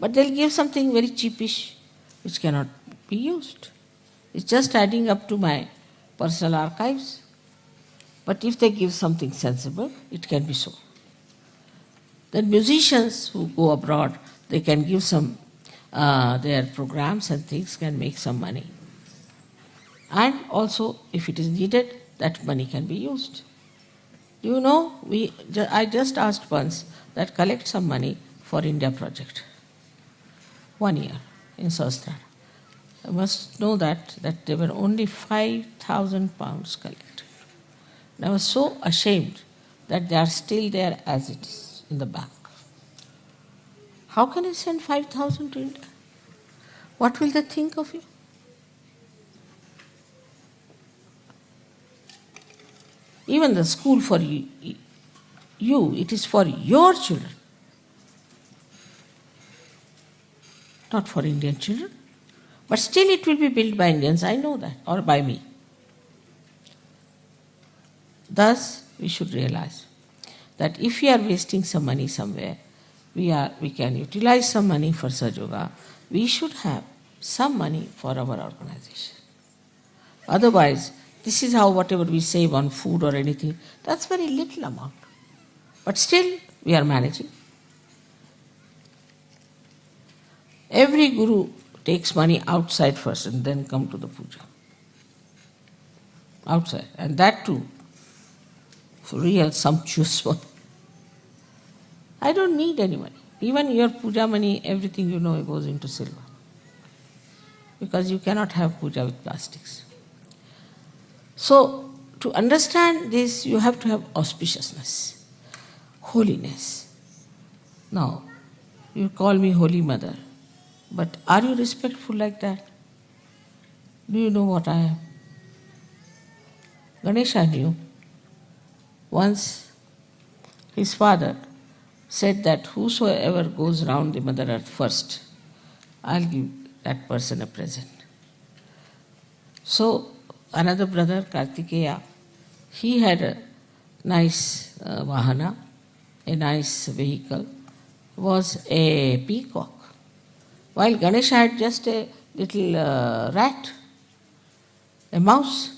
But they'll give something very cheapish, which cannot be used. It's just adding up to my personal archives. But if they give something sensible, it can be so. Then musicians who go abroad, they can give some, their programs and things can make some money. And also, if it is needed, that money can be used. Do you know, I just asked once that collect some money for India project. 1 year in Sahasrara. I must know that there were only 5,000 pounds collected. And I was so ashamed that they are still there as it is in the bank. How can I send 5,000 to India? What will they think of you? Even the school for you, it is for your children, not for Indian children. But still it will be built by Indians, I know that, or by me. Thus, we should realize that if we are wasting some money somewhere, we can utilize some money for Sahaja Yoga. We should have some money for our organization. Otherwise, this is how whatever we save on food or anything, that's very little amount. But still, we are managing. Every guru takes money outside first and then come to the puja. Outside. And that too, for real sumptuous one. I don't need any money. Even your puja money, everything you know goes into silver. Because you cannot have puja with plastics. So, to understand this, you have to have auspiciousness, holiness. Now, you call me Holy Mother, but are you respectful like that? Do you know what I am? Ganesha knew. Once, his father said that whosoever goes round the Mother Earth first, I'll give that person a present. So, another brother, Kartikeya, he had a nice vahana, a nice vehicle, was a peacock. While Ganesha had just a little rat, a mouse.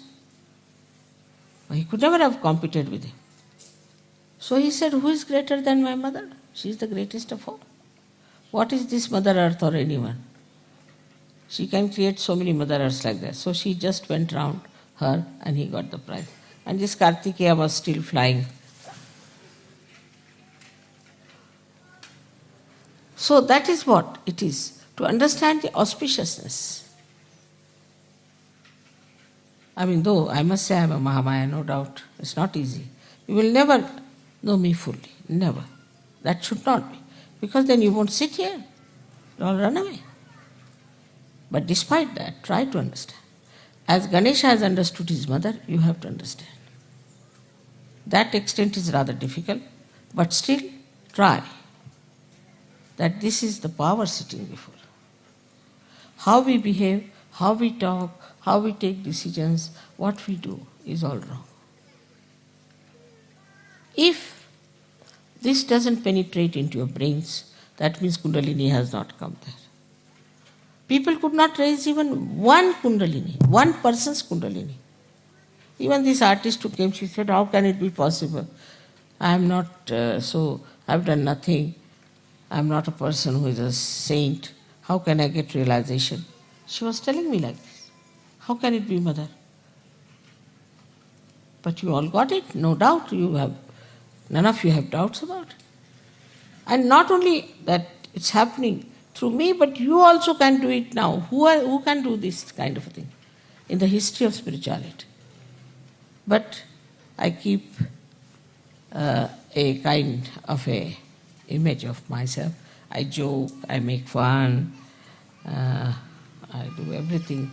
He could never have competed with him. So he said, who is greater than my mother? She is the greatest of all. What is this Mother Earth or anyone? She can create so many Mother Earths like that. So she just went round her and he got the prize. and this Kartikeya was still flying. So that is what it is, to understand the auspiciousness. I mean, though I must say I am a Mahamaya, no doubt, it's not easy. You will never know me fully, never. That should not be, because then you won't sit here, you'll all run away. But despite that, try to understand. As Ganesha has understood his mother, you have to understand. That extent is rather difficult, but still try. That this is the power sitting before. How we behave, how we talk, how we take decisions, what we do is all wrong. If this doesn't penetrate into your brains, that means Kundalini has not come there. People could not raise even one Kundalini, one person's Kundalini. Even this artist who came, she said, how can it be possible? I am not I've done nothing. I am not a person who is a saint. How can I get realization? She was telling me like this. How can it be, mother? But you all got it, no doubt. None of you have doubts about it. And not only that it's happening through me, but you also can do it now. Who can do this kind of a thing in the history of spirituality? But I keep a kind of a image of myself. I joke, I make fun, I do everything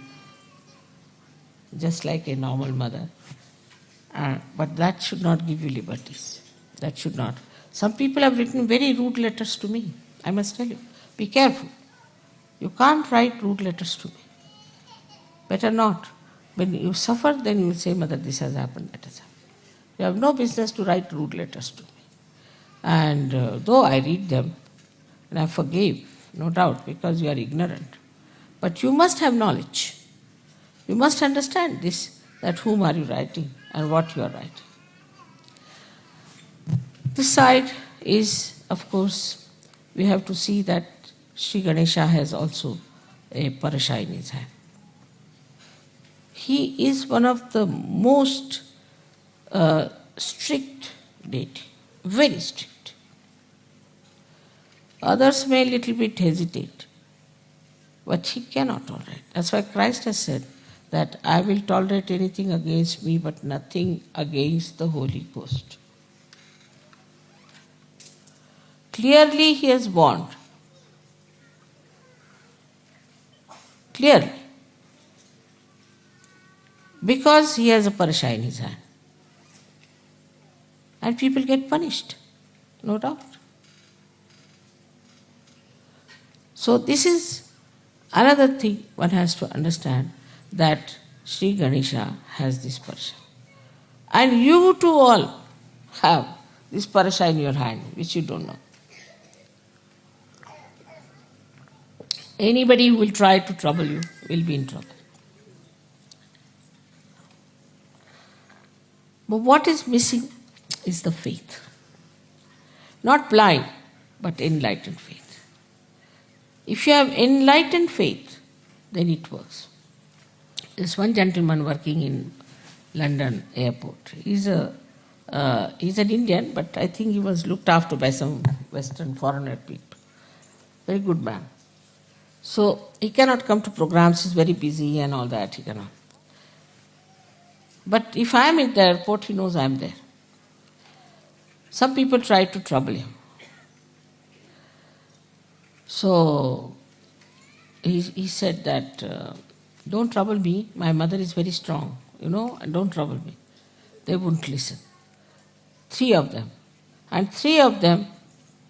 just like a normal mother. But that should not give you liberties. That should not. Some people have written very rude letters to me. I must tell you, be careful. You can't write rude letters to me. Better not. When you suffer, then you will say, Mother, this has happened, that has happened. You have no business to write rude letters to me. And though I read them, and I forgive, no doubt, because you are ignorant. But you must have knowledge. You must understand this, that whom are you writing and what you are writing. This side is, of course, we have to see that Shri Ganesha has also a parasha in his hand. He is one of the most strict deity, very strict. Others may a little bit hesitate, but he cannot tolerate. That's why Christ has said that I will tolerate anything against me, but nothing against the Holy Ghost. Clearly he has warned. Clearly. Because he has a parasha in his hand. And people get punished, no doubt. So this is another thing one has to understand, that Shri Ganesha has this parasha. And you too all have this parasha in your hand, which you don't know. Anybody who will try to trouble you will be in trouble. But what is missing is the faith. Not blind, but enlightened faith. If you have enlightened faith, then it works. There's one gentleman working in London airport. He's an Indian, but I think he was looked after by some Western foreigner people. Very good man. So he cannot come to programs, he's very busy and all that, he cannot. But if I am in the airport, he knows I am there. Some people try to trouble him. So he said that, don't trouble me, my mother is very strong, and don't trouble me. They wouldn't listen. 3 of them. And 3 of them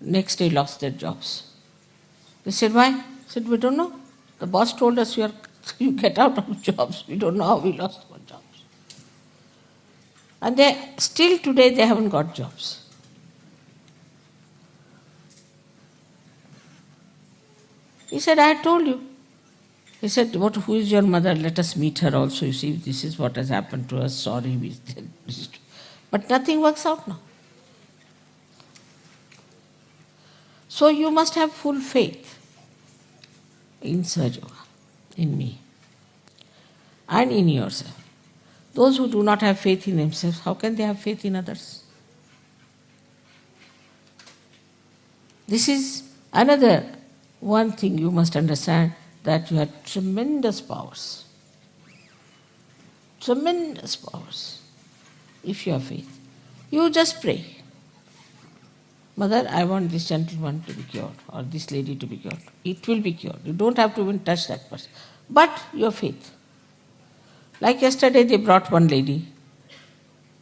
next day lost their jobs. They said, why? I said, we don't know. The boss told us you get out of jobs. We don't know how we lost our jobs. And still today they haven't got jobs. He said, I told you. He said, who is your mother? Let us meet her also. You see, this is what has happened to us. Sorry. But nothing works out now. So you must have full faith in Sahaja, in me, and in yourself. Those who do not have faith in themselves, how can they have faith in others? This is another one thing you must understand, that you have tremendous powers. Tremendous powers if you have faith. You just pray. Mother, I want this gentleman to be cured or this lady to be cured. It will be cured. You don't have to even touch that person. But your faith. Like yesterday they brought one lady.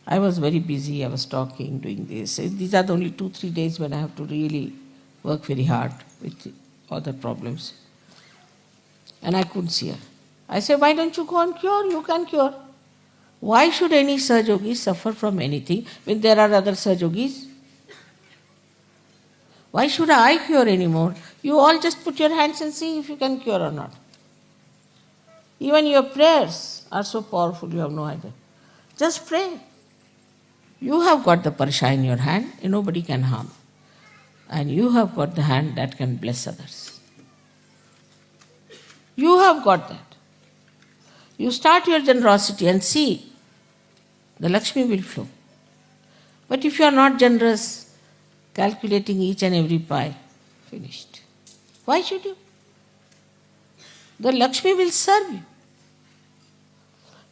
I was very busy, I was talking, doing this. These are the only 2-3 days when I have to really work very hard with other problems. And I couldn't see her. I said, why don't you go and cure? You can cure. Why should any Sahaja suffer from anything when there are other Sahaja? Why should I cure anymore? You all just put your hands and see if you can cure or not. Even your prayers are so powerful, you have no idea. Just pray. You have got the parsha in your hand, and nobody can harm. And you have got the hand that can bless others. You have got that. You start your generosity and see, the Lakshmi will flow. But if you are not generous, calculating each and every pie, finished. Why should you? The Lakshmi will serve you.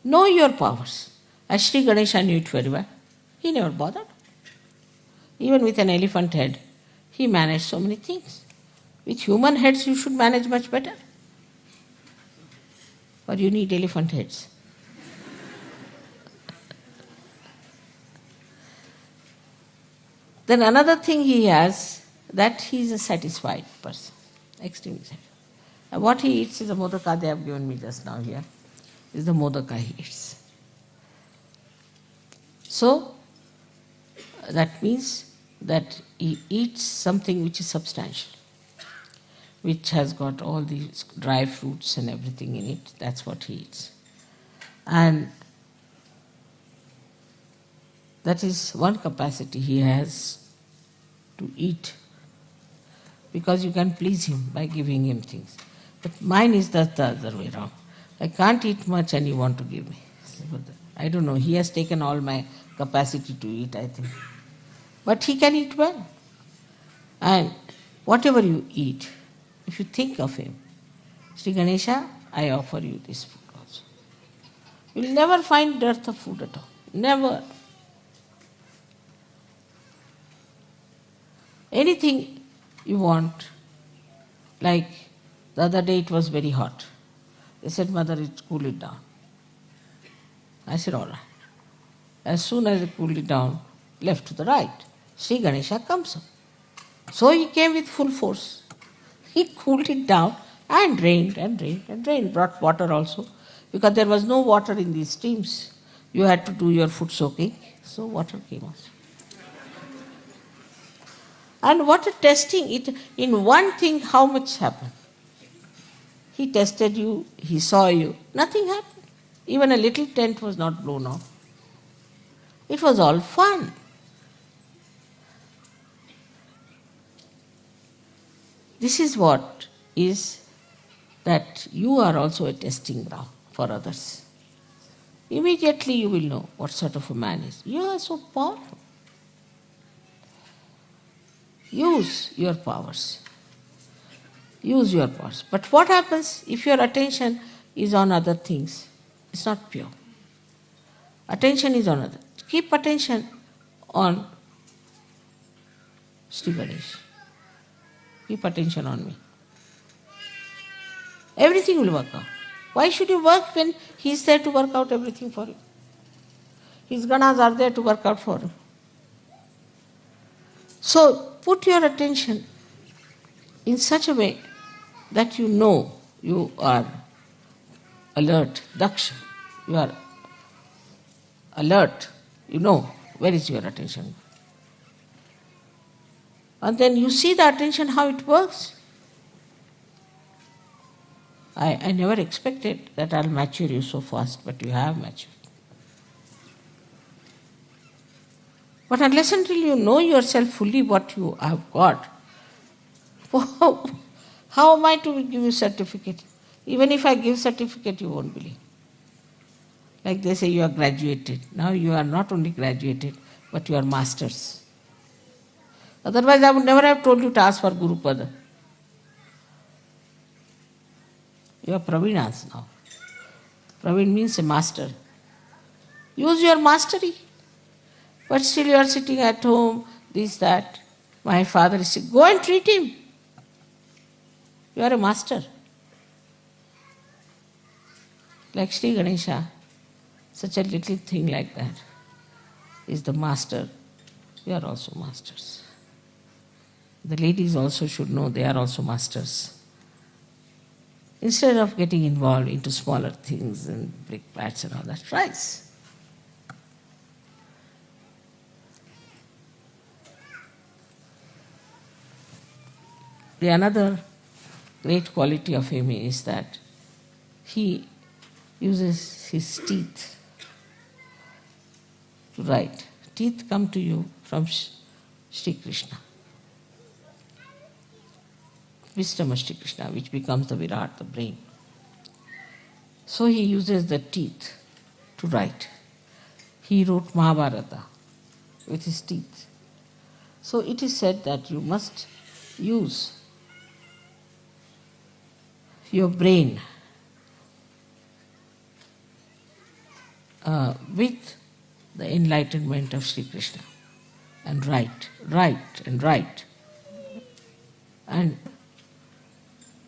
Know your powers. As Shri Ganesha knew it very well. He never bothered. Even with an elephant head, he managed so many things. With human heads, you should manage much better. But you need elephant heads. Then another thing he has, that he is a satisfied person, extremely satisfied. And what he eats is the modaka they have given me just now here. Is the modaka he eats. So, that means that he eats something which is substantial, which has got all these dry fruits and everything in it. That's what he eats. And that is one capacity he has to eat, because you can please him by giving him things. But mine is the other way around. I can't eat much and you want to give me. I don't know, he has taken all my capacity to eat, I think. But he can eat well. And whatever you eat, if you think of him, Shri Ganesha, I offer you this food also. You will never find dearth of food at all. Never. Anything you want, like the other day it was very hot. They said, Mother, cool it down. I said, all right. As soon as I cooled it down, left to the right, Shri Ganesha comes up. So he came with full force. He cooled it down and drained and drained and drained. Brought water also, because there was no water in these streams. You had to do your foot soaking, so water came also. And what a testing, it in one thing how much happened. He tested you, he saw you, nothing happened. Even a little tent was not blown off. It was all fun. This is what is that you are also a testing ground for others. Immediately you will know what sort of a man is. You are so powerful. Use your powers. Use your powers. But what happens if your attention is on other things? It's not pure. Attention is on other. Keep attention on Shri Ganesha. Keep attention on me. Everything will work out. Why should you work when he is there to work out everything for you? His ganas are there to work out for you. So put your attention in such a way that you know you are alert, daksha. You are alert. You know where is your attention. And then you see the attention, how it works. I never expected that I'll mature you so fast, but you have matured. But unless until you know yourself fully what you have got, how am I to give you certificate? Even if I give certificate, you won't believe. Like they say you are graduated. Now you are not only graduated, but you are masters. Otherwise I would never have told you to ask for Guru Pada. You are Pravinas now. Praveen means a master. Use your mastery. But still you are sitting at home, this, that. My father is sick. Go and treat him. You are a master. Like Shri Ganesha, such a little thing like that is the master. We are also masters. The ladies also should know they are also masters. Instead of getting involved into smaller things and brick bats and all that, tries. The another great quality of him is that he uses his teeth to write. Teeth come to you from Shri Krishna. Wisdom of Shri Krishna, which becomes the Virat, the brain. So he uses the teeth to write. He wrote Mahabharata with his teeth. So it is said that you must use your brain with the enlightenment of Shri Krishna and write and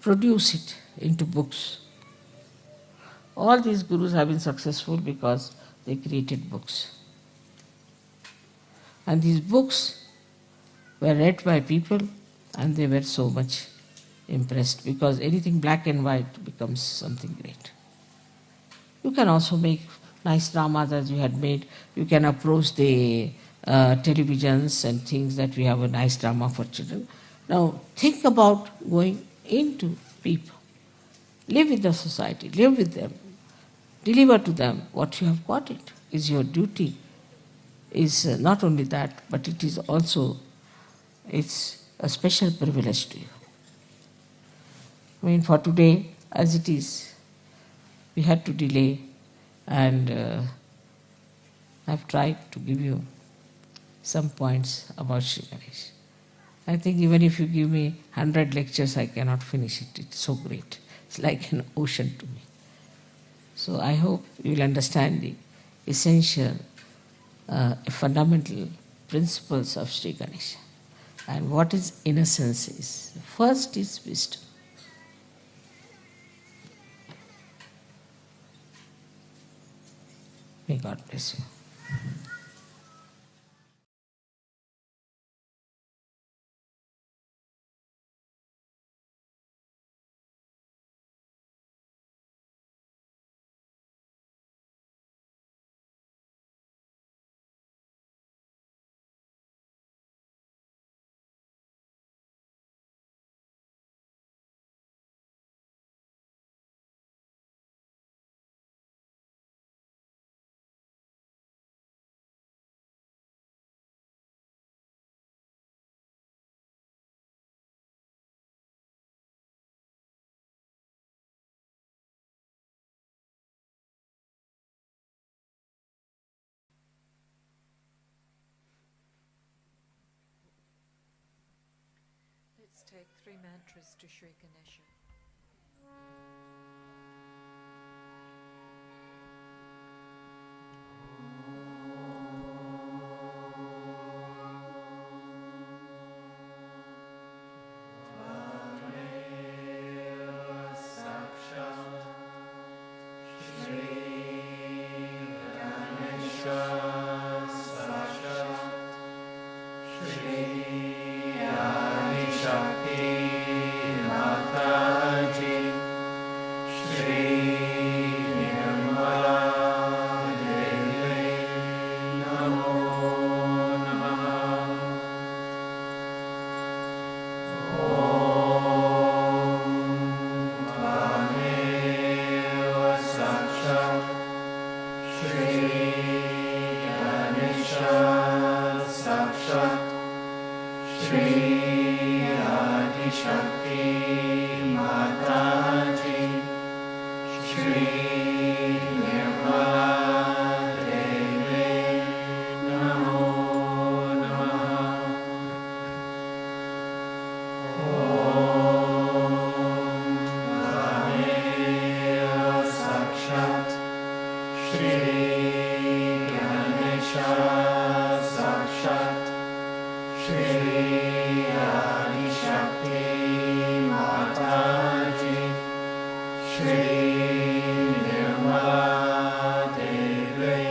produce it into books. All these gurus have been successful because they created books. And these books were read by people and they were so much impressed because anything black and white becomes something great. You can also make nice dramas as you had made. You can approach the televisions and things that we have a nice drama for children. Now think about going into people. Live with the society, live with them. Deliver to them what you have got. It is your duty. Is not only that, but it is also, it's a special privilege to you. I mean, for today, as it is, we had to delay, and I've tried to give you some points about Shri Ganesha. I think even if you give me 100 lectures, I cannot finish it. It's so great. It's like an ocean to me. So I hope you will understand the essential, fundamental principles of Shri Ganesha. And what is innocence is. First is wisdom. May God bless you. Let's take 3 mantras to Shri Ganesha. Mataji, Nirmala, Devi, Namo Namaha. Om Tvameva Sakshat, Shri Ganesha Sakshat, Shri Shakti Mataji, Shri Nirmala Shri Ganesha Sakshat Shri Adishakti Mataji Shri Nirmala Devi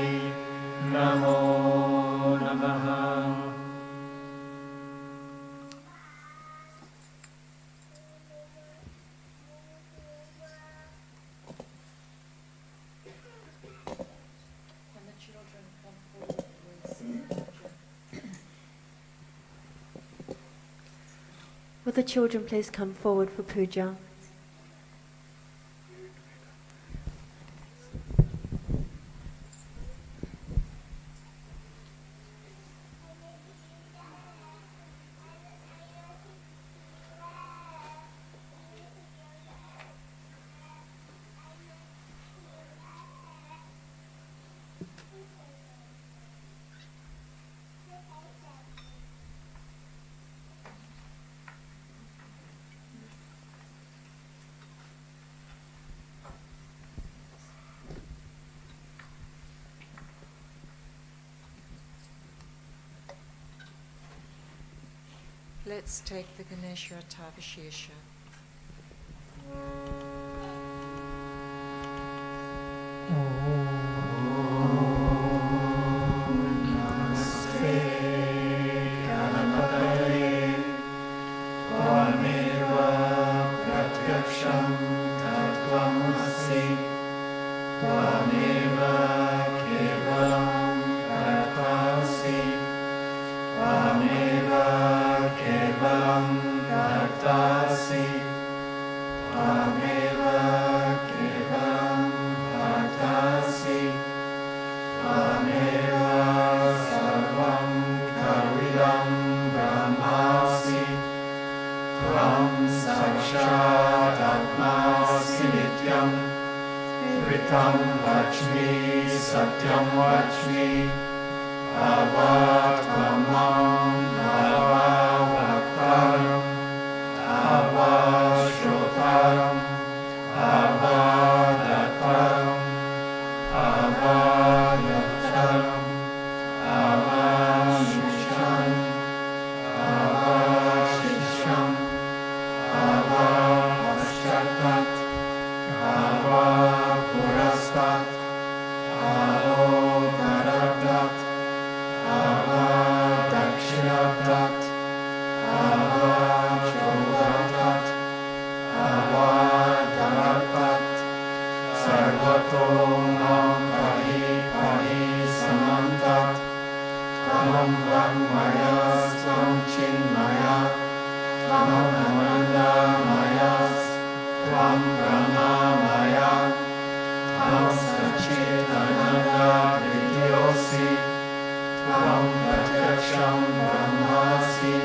Namo Namaha. Can the children come forward, please? Will the children please come forward for puja? Let's take the Ganesha Tavashesha. Namaste Ganapataye Tvameva Pratyaksham Tattvamasi Tvameva Kevalam Kartasi Tvameva Kevalam Kartasi Tvameva Kevalam Kartasi Tvameva Sarvam Kavidam Brahmasi Tvam Sakshat Atmasi Nityam Vritam Vachmi Satyam Vachmi Avatmam Avavaktaram Avashrotaram Avadataram Avadataram Avashisham Avashisham Avashchatat Avapurastat Avotaratat Avadakshinatat Avachrodatat Avadaratat Sarvato Mam Pahi Pahi Samantat Tvam Brahmaya Tvam Chinmaya Tvam Anandamaya Tvam Brahmamaya Tvam Sachidananda Vidyosi Tvam Pratyaksham Brahmasi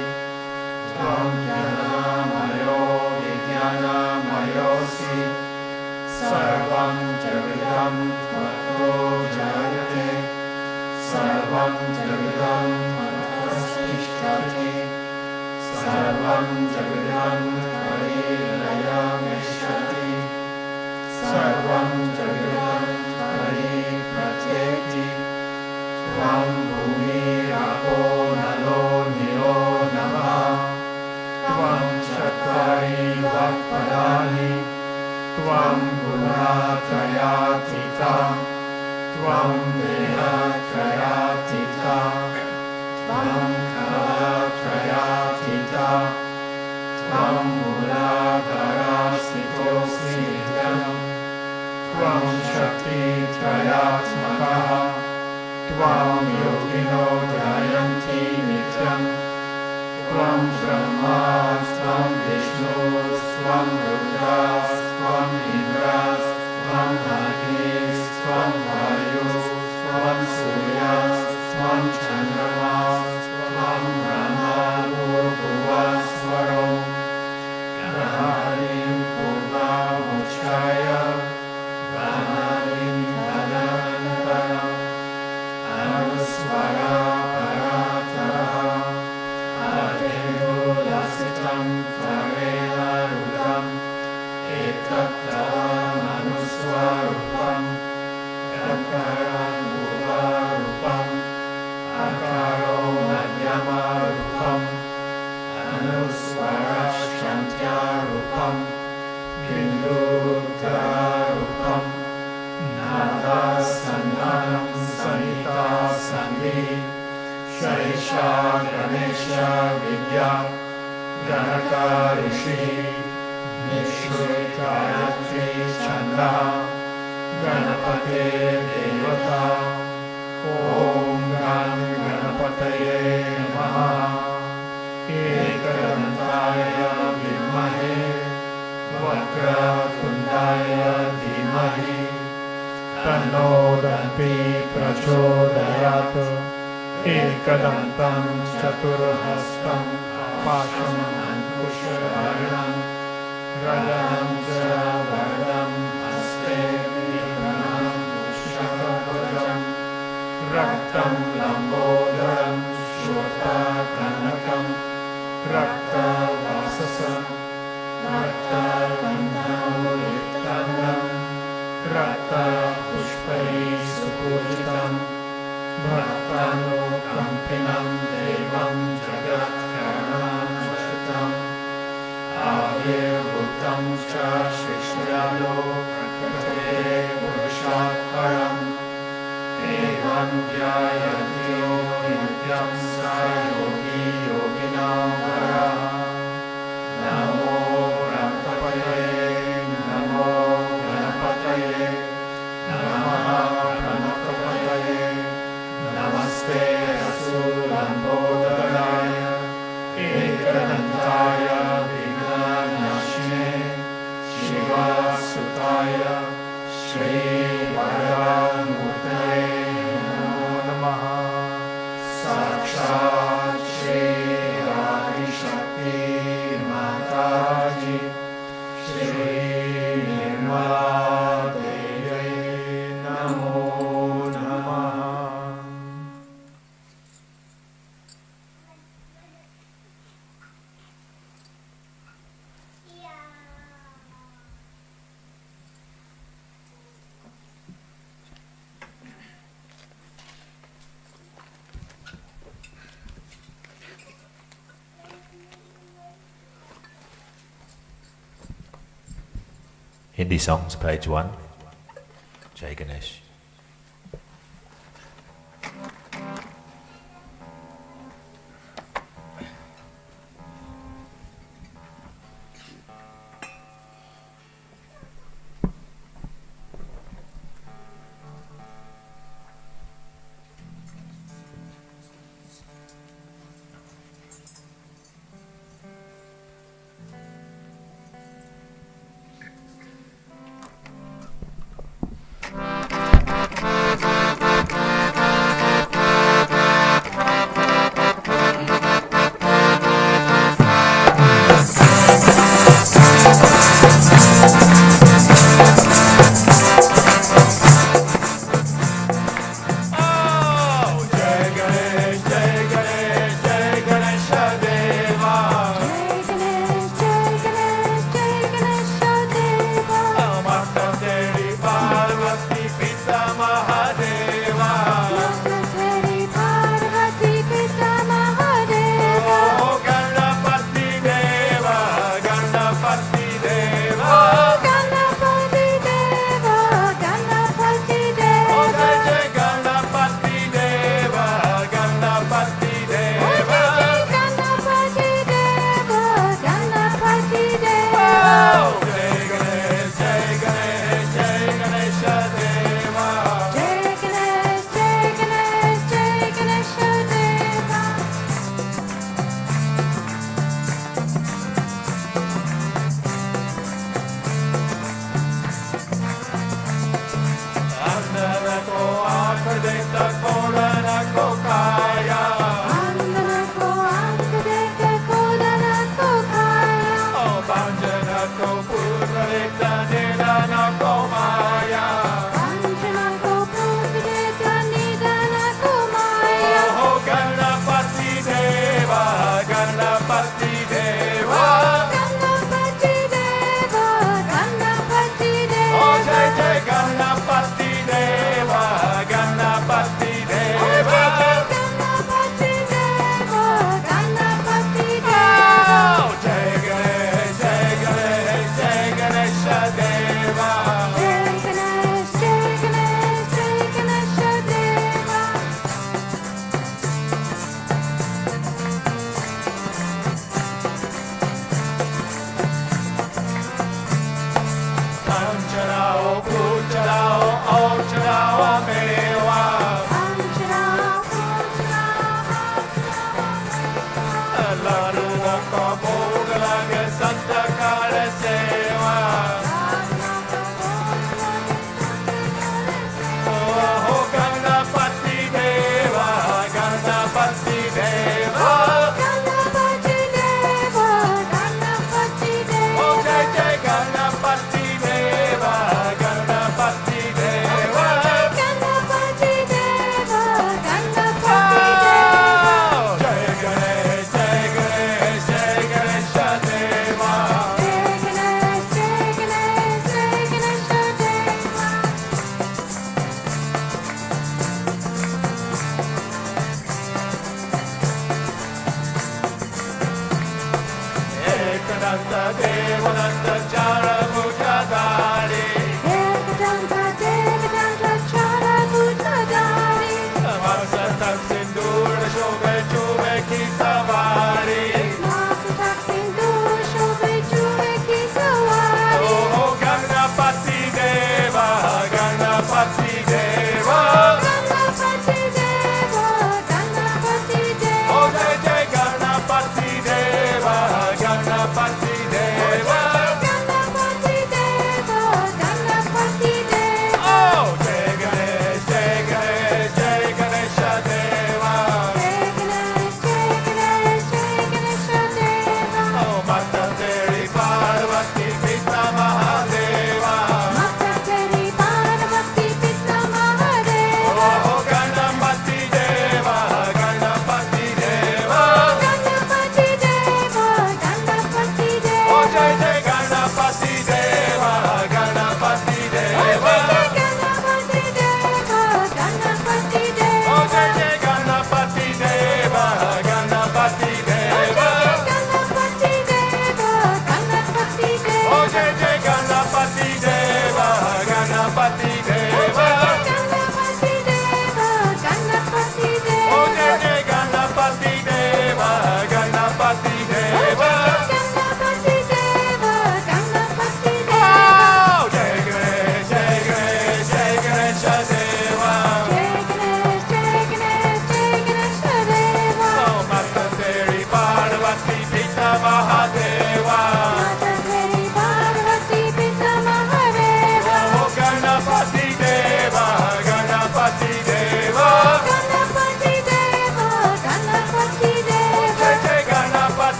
Tvam Jnanamayo Vijnanamayosi Sarvam Javidam Tvato Jayate Sarvam Javidam Tvatastishtati Sarvam Javidam Tvarirayameshyati Sarvam Javidam Tvaripratyeti Tvam Bhumi Apo Nalo Nilo Namaha Tvam Chattvari Vakpadani Tvam Gunatrayatita Tvam Dehatrayatita Tvam Kalatrayatita Tvam Muladharasitosi Nityam Tvam Shakti Trayatmakaha Tvam Yogino Jayanti Nityam Tvam Brahma Tvam Vishnu Tvam Rudras Tvam Indras Tvam Agnis Tvam Vayus Tvam Suryas Tvam Chandramas Tvam Brahma Bhuvas Varom Graharim Purva Muchaya Vanarim Dharantaram Anusvara Parataraha Adenu Lasitam Tvarela Rudam Devi, Shaisha Ganesha Vidya, Ganaka Rishi, Nishri Gayatri Chanda, Ganapate Devata, Om Gan Ganapataye Namaha, Ekadantaya Vimahe, Vakra Tundaya Dhimahi, Tanno Danti Prachodayat, Ekadantam Chaturhastam, Pasham Ankushadharanam, Radhanam Cha Vardam Haste Vipranam Shakapajam, Raktam Lambodaram Shurta Kanakam, Rakta Vasasam, Rakta Gandhamulitandam, Rakta Pushpai Supujitam, Bhaktano Kampinam Devam Jagat Karanam Vachitam, Avir Bhuttam Cha Shishyalo Prakate Purushat Param, Evam Dhyayantiyo Nityam Sa Yogi Yoginam Varaha, Namo Rakapataye, Namo Ganapataye, Namaha Pranakapataye, Namaste Asulambodharaya, Ekadantaya Vignanashine, Shiva Sutaya, Shri Varamurtaye Namo Namaha, Sakshat Shri Adi Shakti Mataji, Shri Nirmala Devi Namo Namaha. Hindi songs, page 1, Jai Ganesh.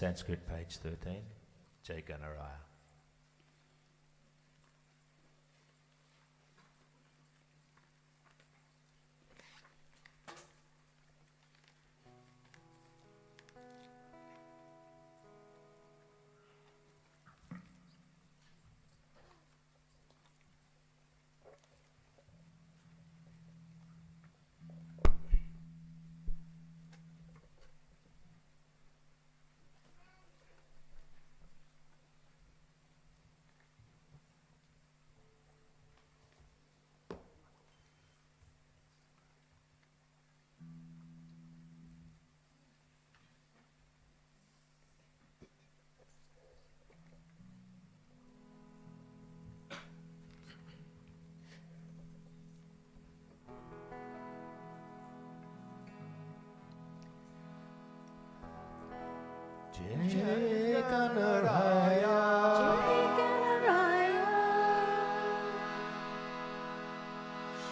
Sanskrit, page 13, Jai Ganaraya. Jai Ganaraya,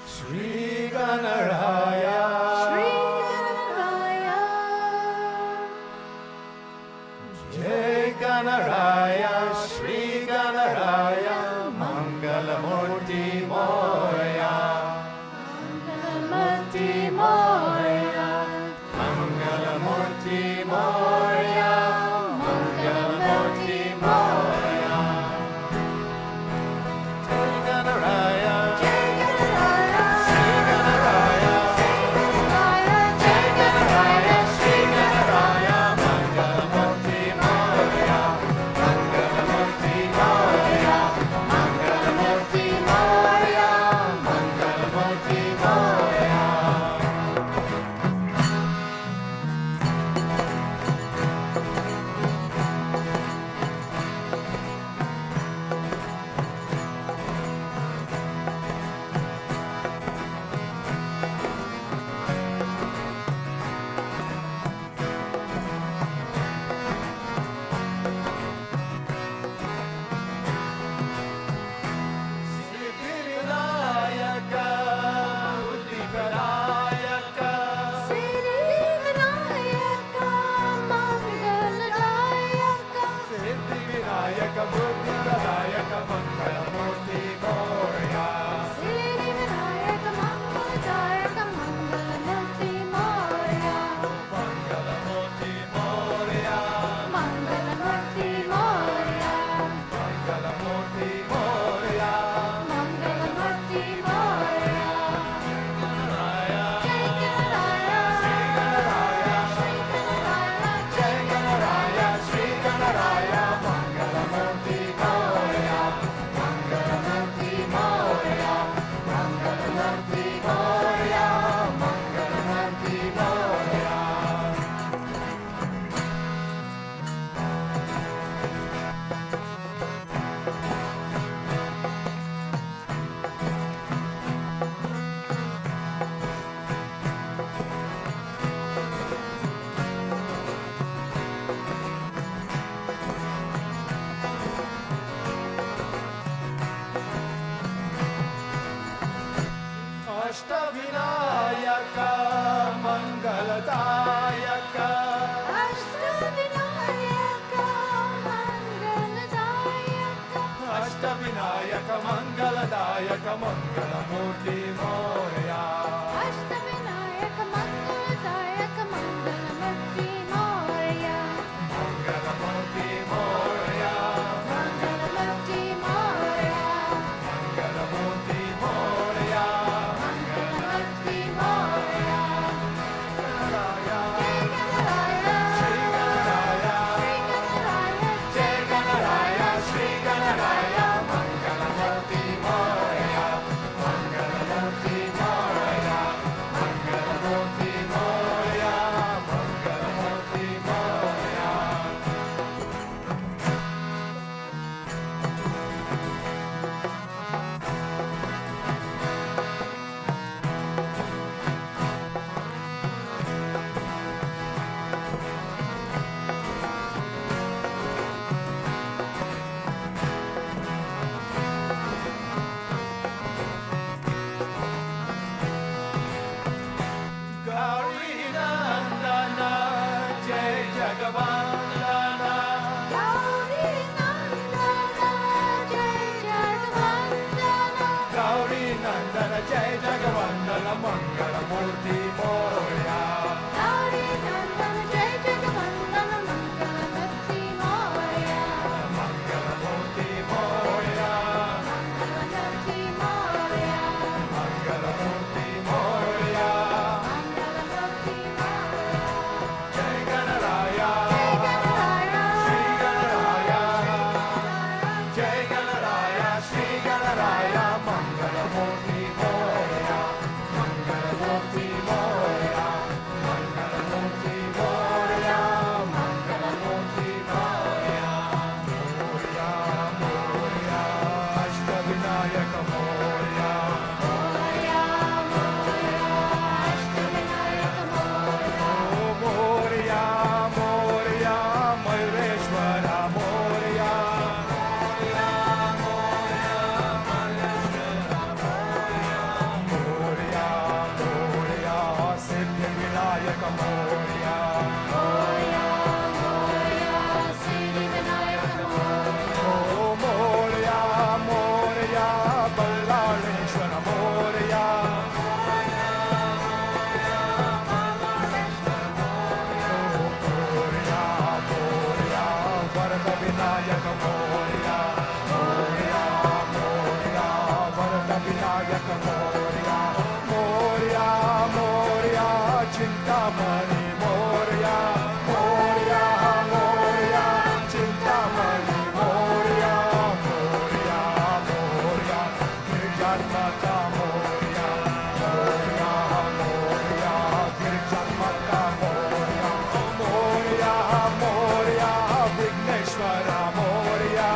Shri Ganaraya, Jai Ganaraya, Shri Ganaraya, Mangalamurti Moya, Mangalamurti Moya, Mangalamurti Moya, Mangalamurti Moya, Jai Ganaraya, Jai Ganaraya, Shri Ganaraya, Jai Ganaraya, Shri Ganaraya, Mangalamurti Mangaladayaka Ashtavinayaka Mangaladayaka Mangalamurti Moria Mangalamurti Moria Mangalamurti Moria Mangalamurti Moria Mangalamurti Moria Shri Ganaraya Shri Ganaraya Mangalamurti Moria Mangalamurti Moria Mangalamurti Moria Mangalamurti Moria Gauri Nandana Jai Jagavandana Gauri Nandana Jai Jagavandana Mangalamurti Moria Mangalamurti Moria Mangalamurti Moria Jai Ganaraya Shri Ganaraya Jai Ganaraya Shri Ganaraya Mangalamurti Moria Mangalamurti Moria Mangalamurti Moria Mangalamurti Moria Moria Moria Ashtavinayaka Moria Moria Moria Mayreshwara Moria Moria Moria Sept Vinayaka Moria Oh Moria Moria Ballareshwara Moria Moria Moria Varada Vinayaka Moria Moria Moria Varada Vinayaka Moria Moria Moria Chintamani Moria Moria Moria Chintamani Moria Moria Moria Gidgegannup Moria Moria Moria Gidgegannup Moria Moria Moria Vigneshwara Moria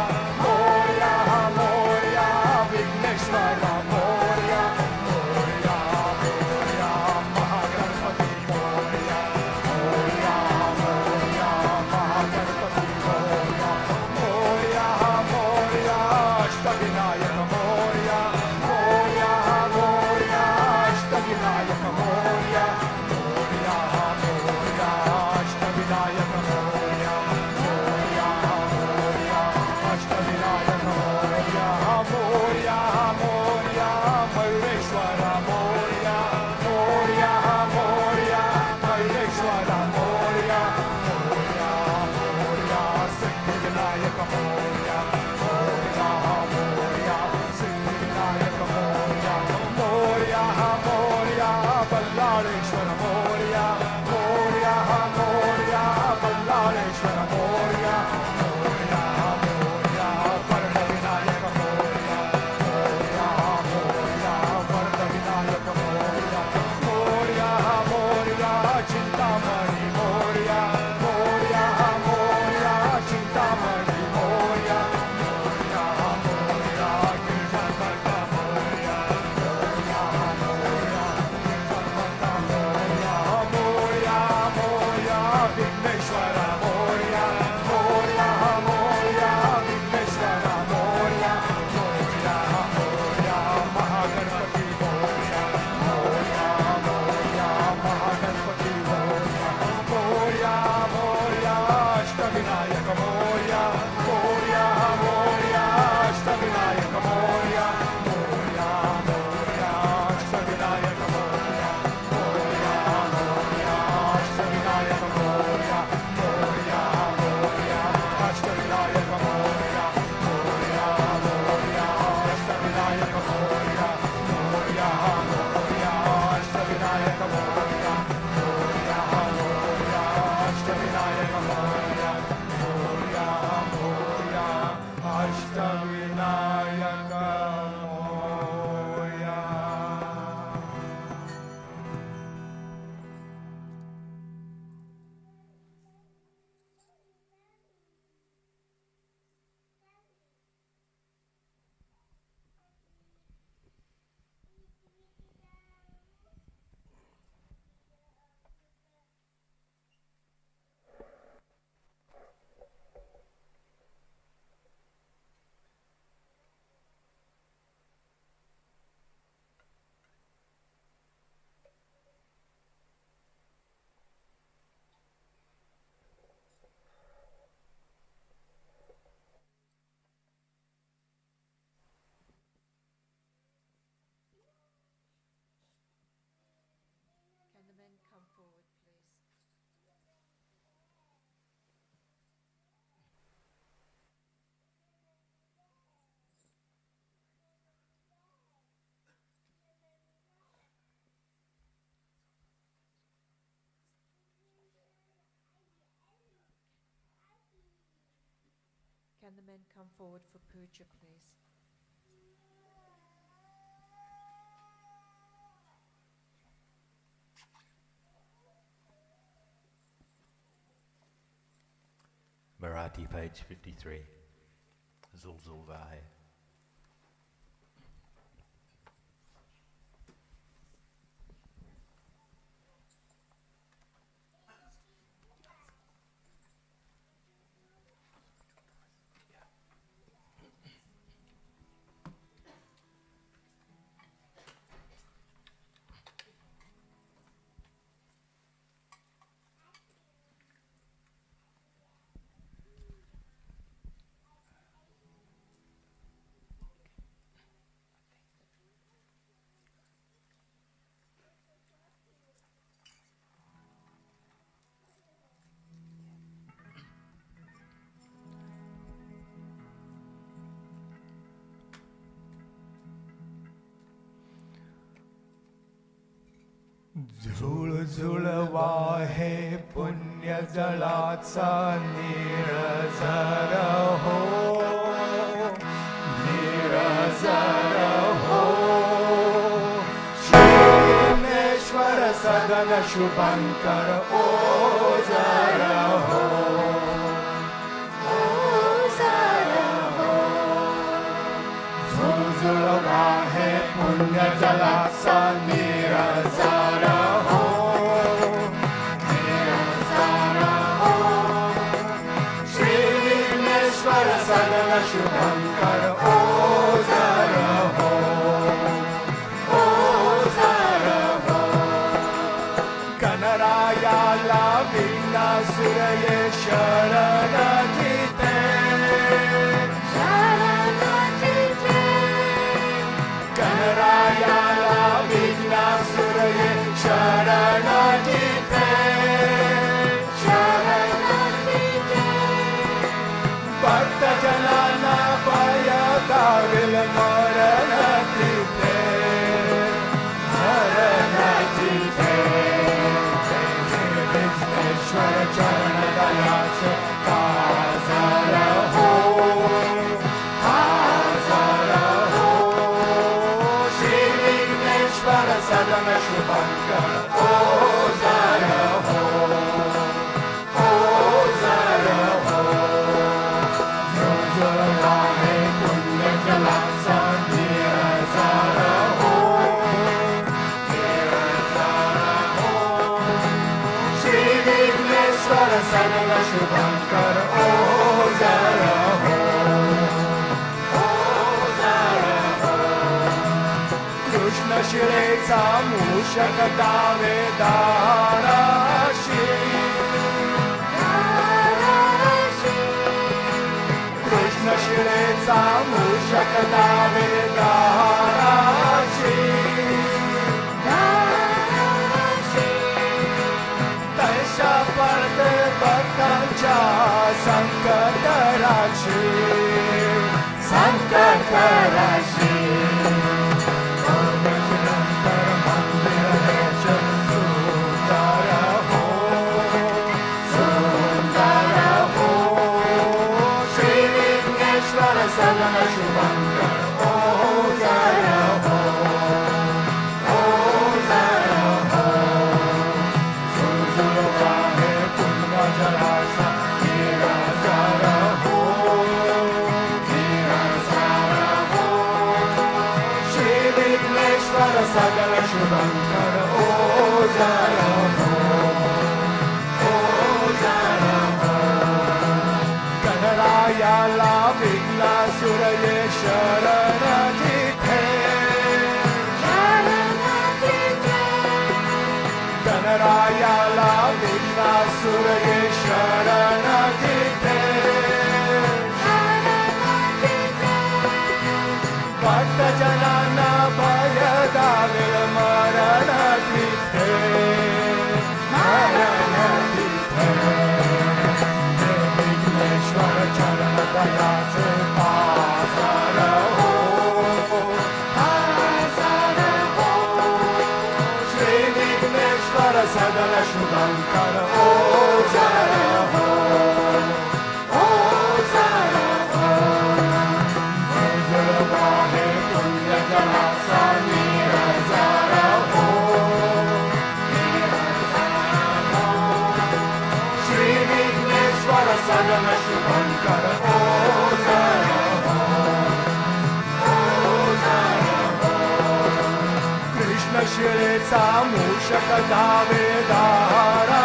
Moria Moria Vigneshwara Moria Moria Moria Mahaganpati Moria Moria Moria Mahaganpati Moria Moria Moria Ashtavinayaka Moria Moria Moria Ashtavinayaka Moria Moria Moria Ashtavinayaka Moria Moria Moria Ashtavinayaka Moria Moria Moria Can the men come forward for puja, please? Marathi, page 53. Zulzul Vahe. झुळ झुळ वाहे पुण्य जलाचा निरझर हो, निरझर हो. श्रीमेश्वर सदन शुभंकर ओझर हो, ओझर हो. झुळ झुळ वाहे पुण्य जलाचा निरझर हो, निरझर हो. श्री विघ्नेश्वर सदन शुभंकर ओझर हो, ओझर हो. गणरायाला विघ्नासुर ये शरण जिते, शरण जिते. गणरायाला विघ्नासुर ये शरण जिते, शरण जिते. भक्त जनांना भय दाविल मरण जिते, मरण जिते. विघ्नेश्वर चरण दयाचे हाजर हो, हाजर हो. श्री विघ्नेश्वर सदन शुभंकर ओझर हो, ओझर हो. झुळ वाहे पुण्य जलाचा निरझर हो, निरझर हो. श्री विघ्नेश्वर सदन शुभंकर ओझर हो, ओझर हो. कृष्ण शिरेचा मूषक दावे दाराशी, कृष्ण शिरेचा मूषक दावे दाराशी, तैशा पडते भक्तांच्या संकटराशी, संकटराशी. नंतर मंदिर दर्शन सुंदर हो, सुंदर हो. श्री विघ्नेश्वर सदन शुभंकर ओझर हो, ओझर हो. झुळ वाहे पुण्य जलाचा निरझर हो, निरझर हो. श्री विघ्नेश्वर सदन शुभंकर ओझर हो, ओझर हो. गणरायाला विघ्नासुर ये शरण जिथे, शरण जिथे. गणरायाला विघ्नासुर ये शरण जिथे, शरण जिथे. भक्त जनांना भय दाविल मरण जिथे, मरण जिथे. विघ्नेश्वर चरण दयाचे हाजर हो, हाजर हो. श्री विघ्नेश्वर सदन शुभंकर ओझर हो, ओझर हो. jalasa nirazara ho. Shri Vigneshwara Sagana Shubhankara ho zara ho. Krishna Shiretsa Mushaka Davedara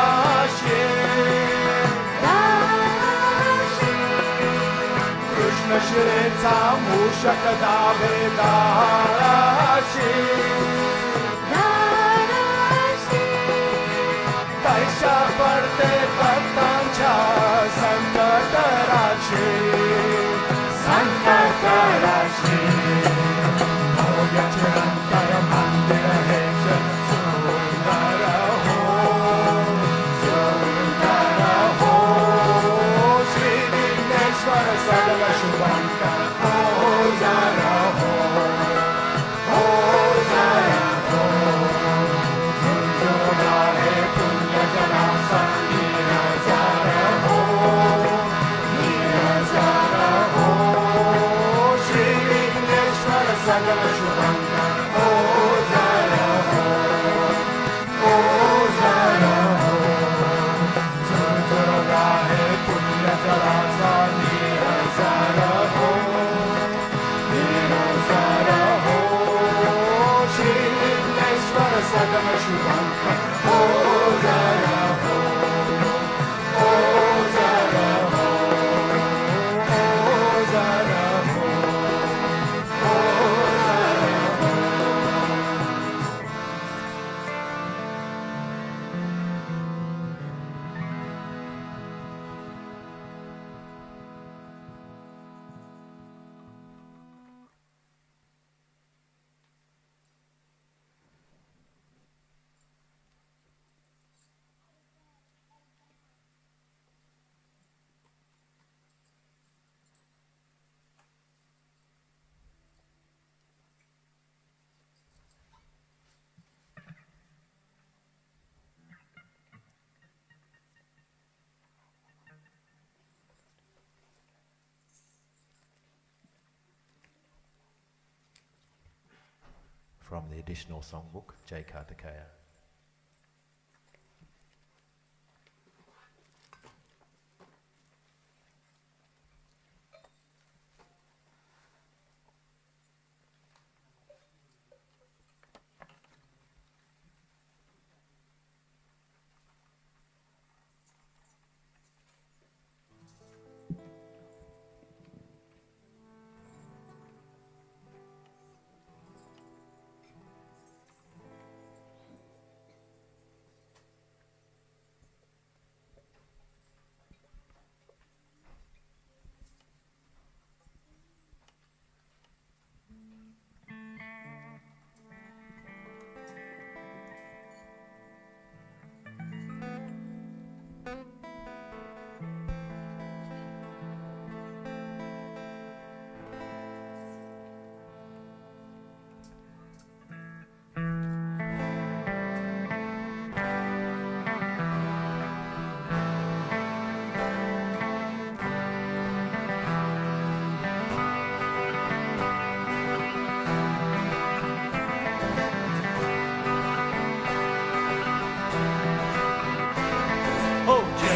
Krishna Shiretsa Mushaka Davedara Taisha Parte Patancha Sankatarashi Sankatarashi Moya Chirantara Mandira Hesha Sundara Ho Sundara Ho Shri Vigneshwara Sagala Shubhankara Ho Zara Ho Ho Zara Ho Zunzura He Punya Jalasa Nirazara Ho Nirazara Ho Shri Vigneshwara Sagala Shubhankara Ho Zara Ho Ho Zara Ho Zunzura He Punya Jalasa Nirazara Ho Nirazara Ho Shri Vigneshwara Sagala Shubhankara Ho Zara Ho Ho Zara Ho Ho Zara Ho Ho Zara Ho. From the additional songbook, Jai Kartikeya.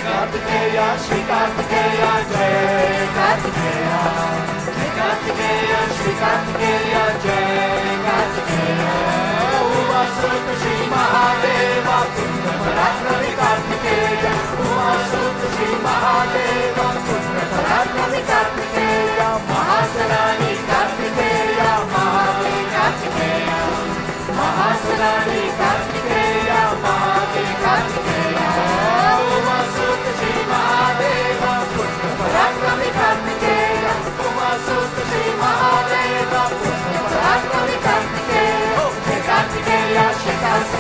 Kartikeya, Shri Kartikeya, Jai Kartikeya. Shri Kartikeya, Shri Kartikeya, Jai Kartikeya. Umasut Shri Mahadeva, Punya Parakrami Kartikeya. Umasut Shri Mahadeva, Punya Parakrami Kartikeya. Mahasarani Kartikeya, Mahade Kartikeya. Mahasarani Kartikeya, Mahade Kartikeya. Umasut Shri Mahadeva, Punya Parakrami Kartikeya. Umasut Shri Mahadeva, Punya Parakrami Kartikeya. Shri Kartikeya, Shri Kartikeya.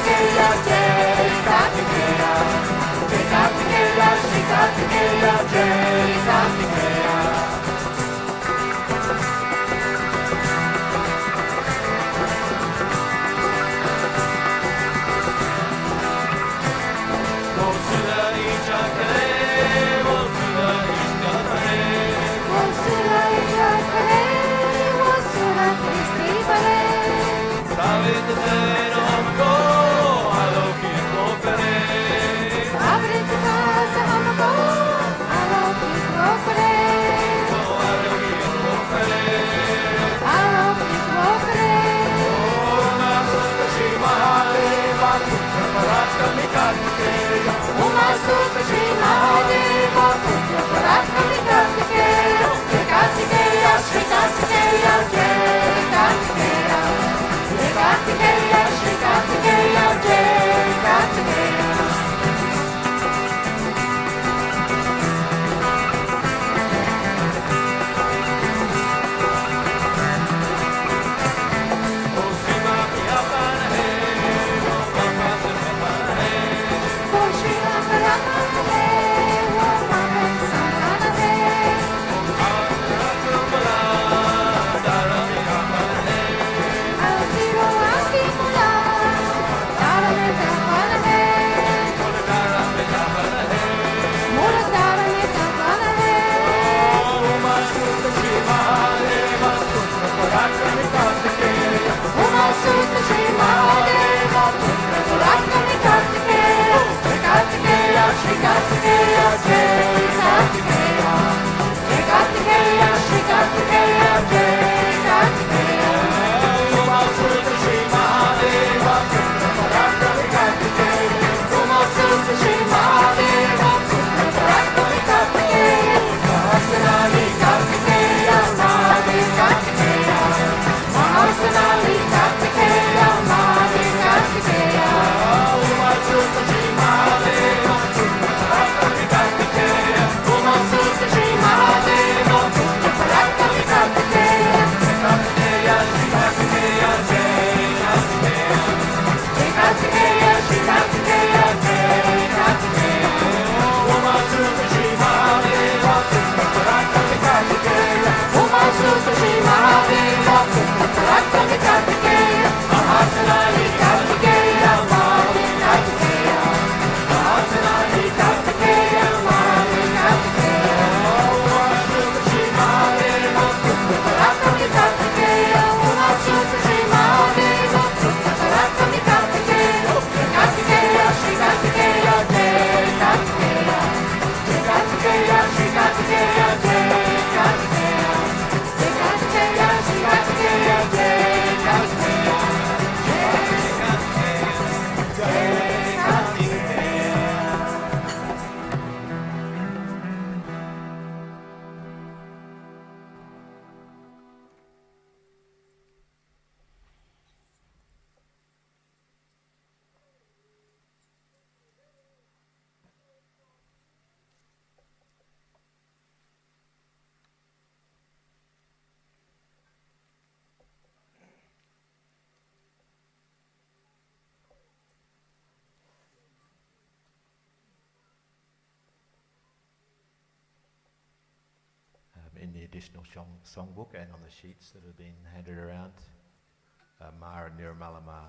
In the additional songbook and on the sheets that have been handed around, Ma and Nirmala Ma.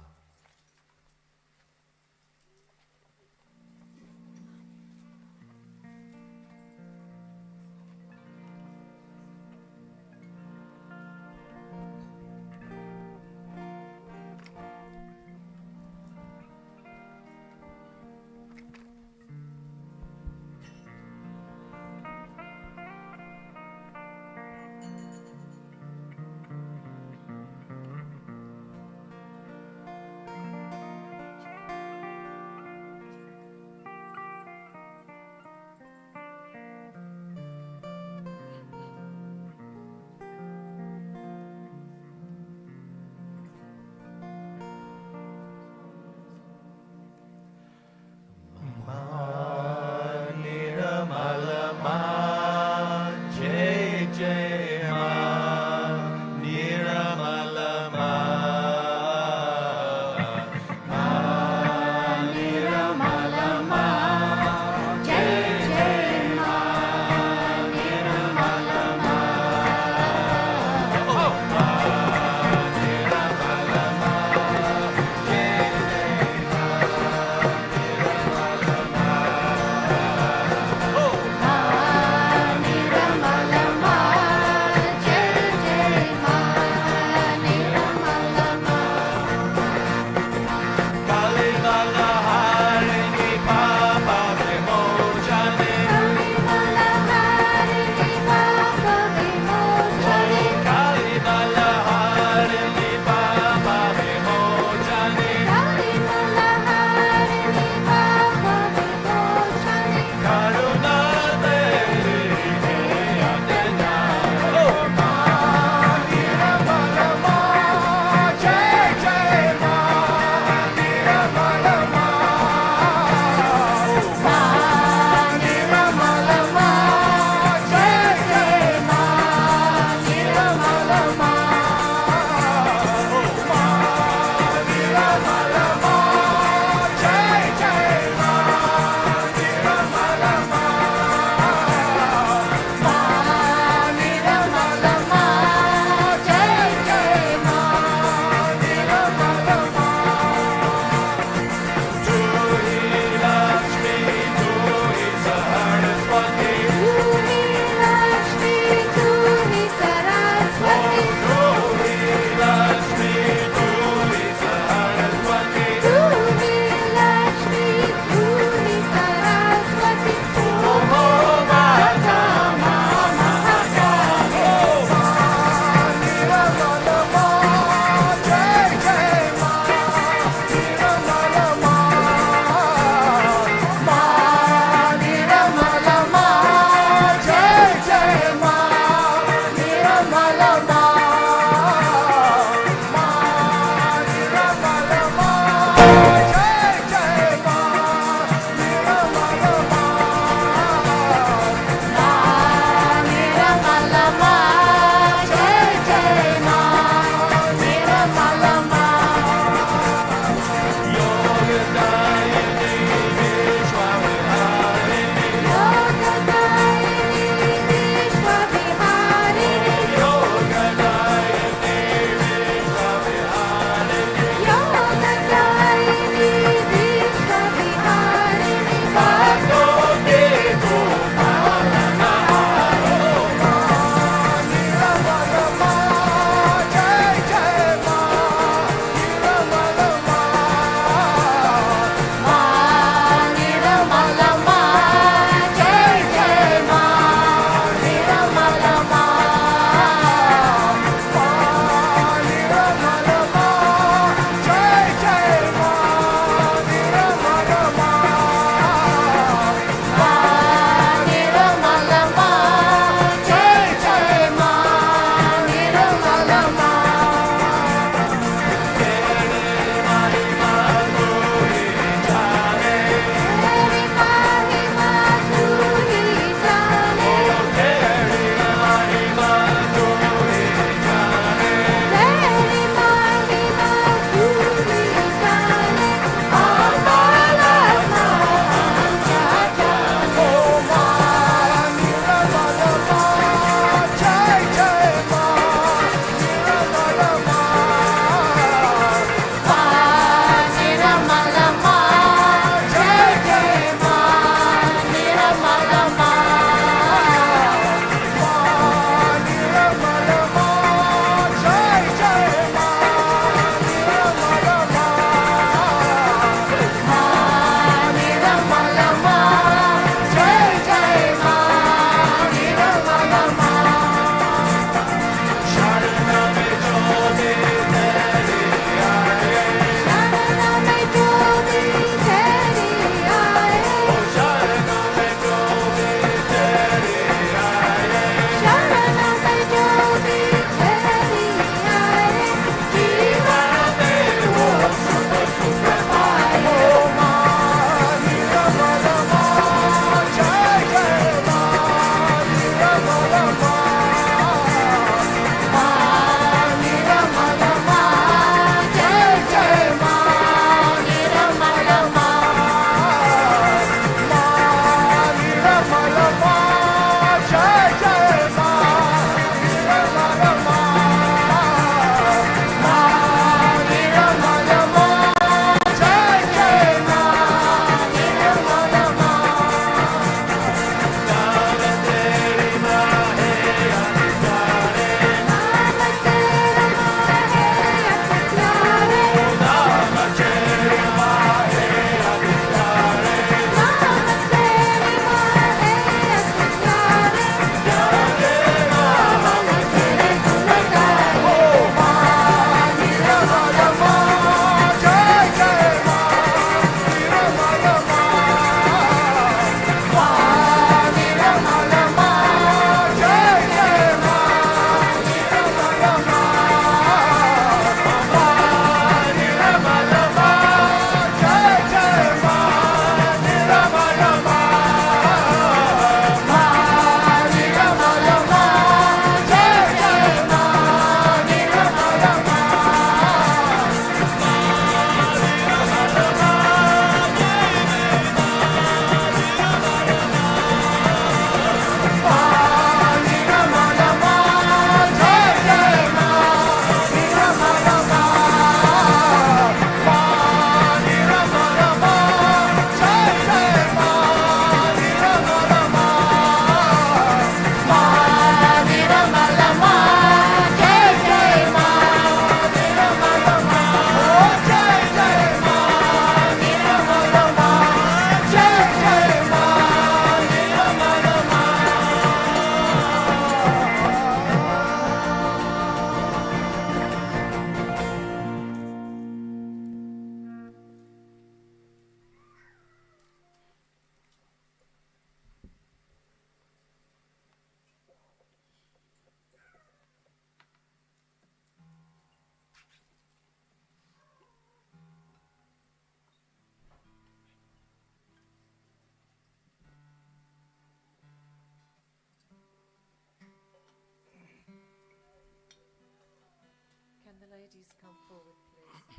ladies come forward, please?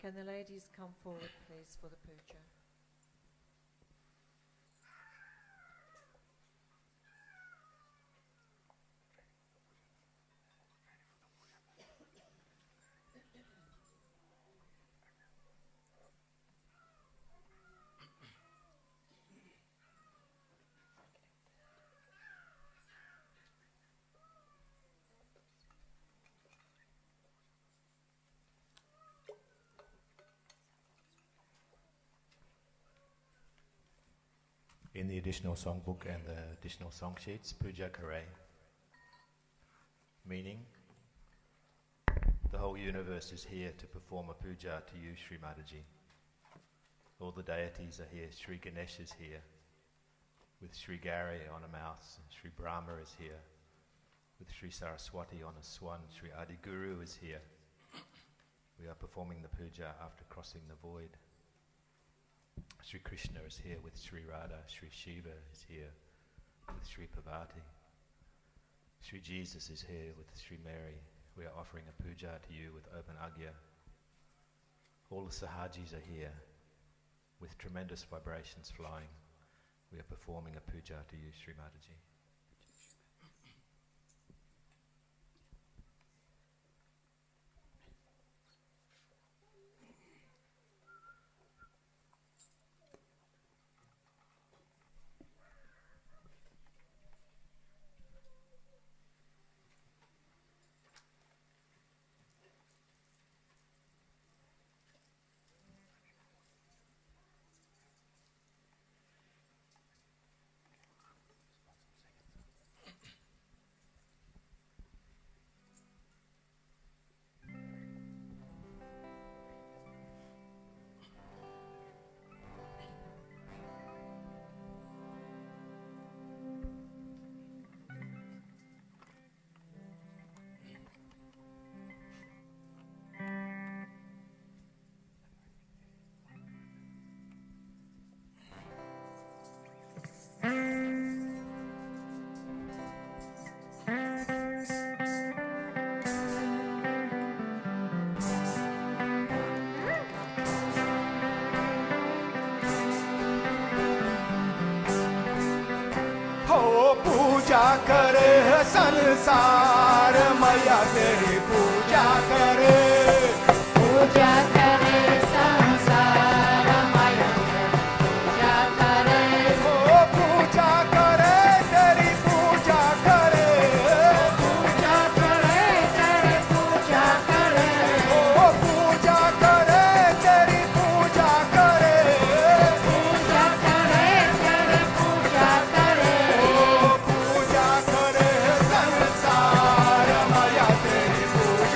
Can the ladies come forward, please, for the puja? In the additional songbook and the additional song sheets, Puja Kare, meaning the whole universe is here to perform a puja to you, Shri Mataji. All the deities are here. Shri Ganesha is here with Shri Gare on a mouse. Shri Brahma is here with Shri Saraswati on a swan. Shri Adi Guru is here. We are performing the puja after crossing the void. Shri Krishna is here with Shri Radha. Shri Shiva is here with Shri Parvati. Shri Jesus is here with Shri Mary. We are offering a puja to you with open agya. All the Sahajis are here with tremendous vibrations flying. We are performing a puja to you, Shri Mataji. पूजा करे संसार मैया तेरी पूजा करे पूजा करे संसार माया पूजा करे ओ पूजा करे तेरी पूजा करे पूजा करे तेरी पूजा करे ओ पूजा करे तेरी पूजा करे पूजा करे तेरी पूजा करे ओ पूजा करे संसार मैया तेरी पूजा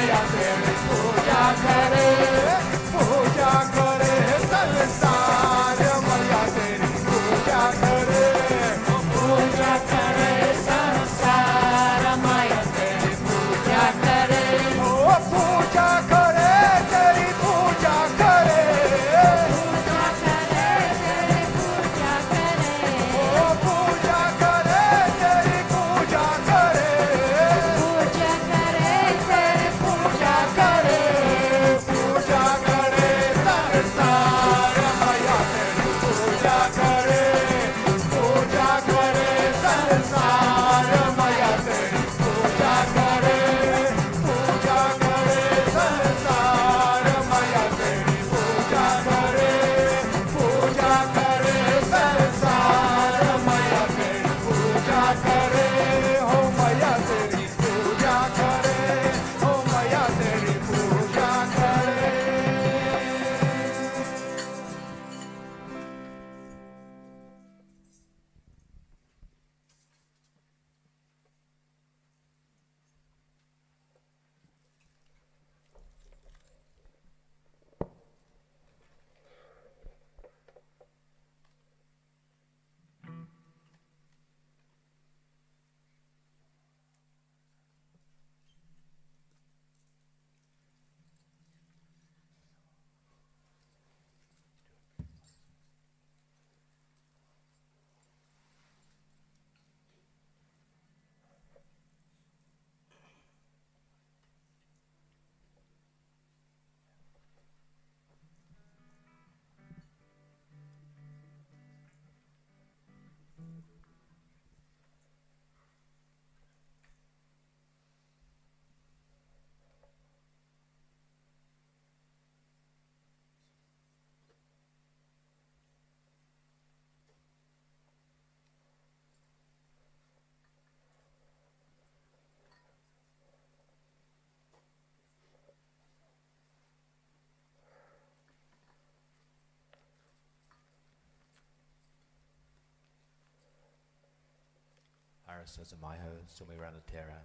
मैया तेरी पूजा करे संसार मैया तेरी पूजा करे संसार मैया तेरी पूजा करे ओ पूजा करे तेरी पूजा करे ओ पूजा करे तेरी पूजा करे पूजा करे संसार मैया तेरी पूजा करे संसार मैया तेरी पूजा करे संसार मैया तेरी पूजा करे संसार मैया तेरी पूजा करे हो मैया तेरी पूजा करे हो मैया तेरी पूजा करे Arasa Samaho Sumirana Terra.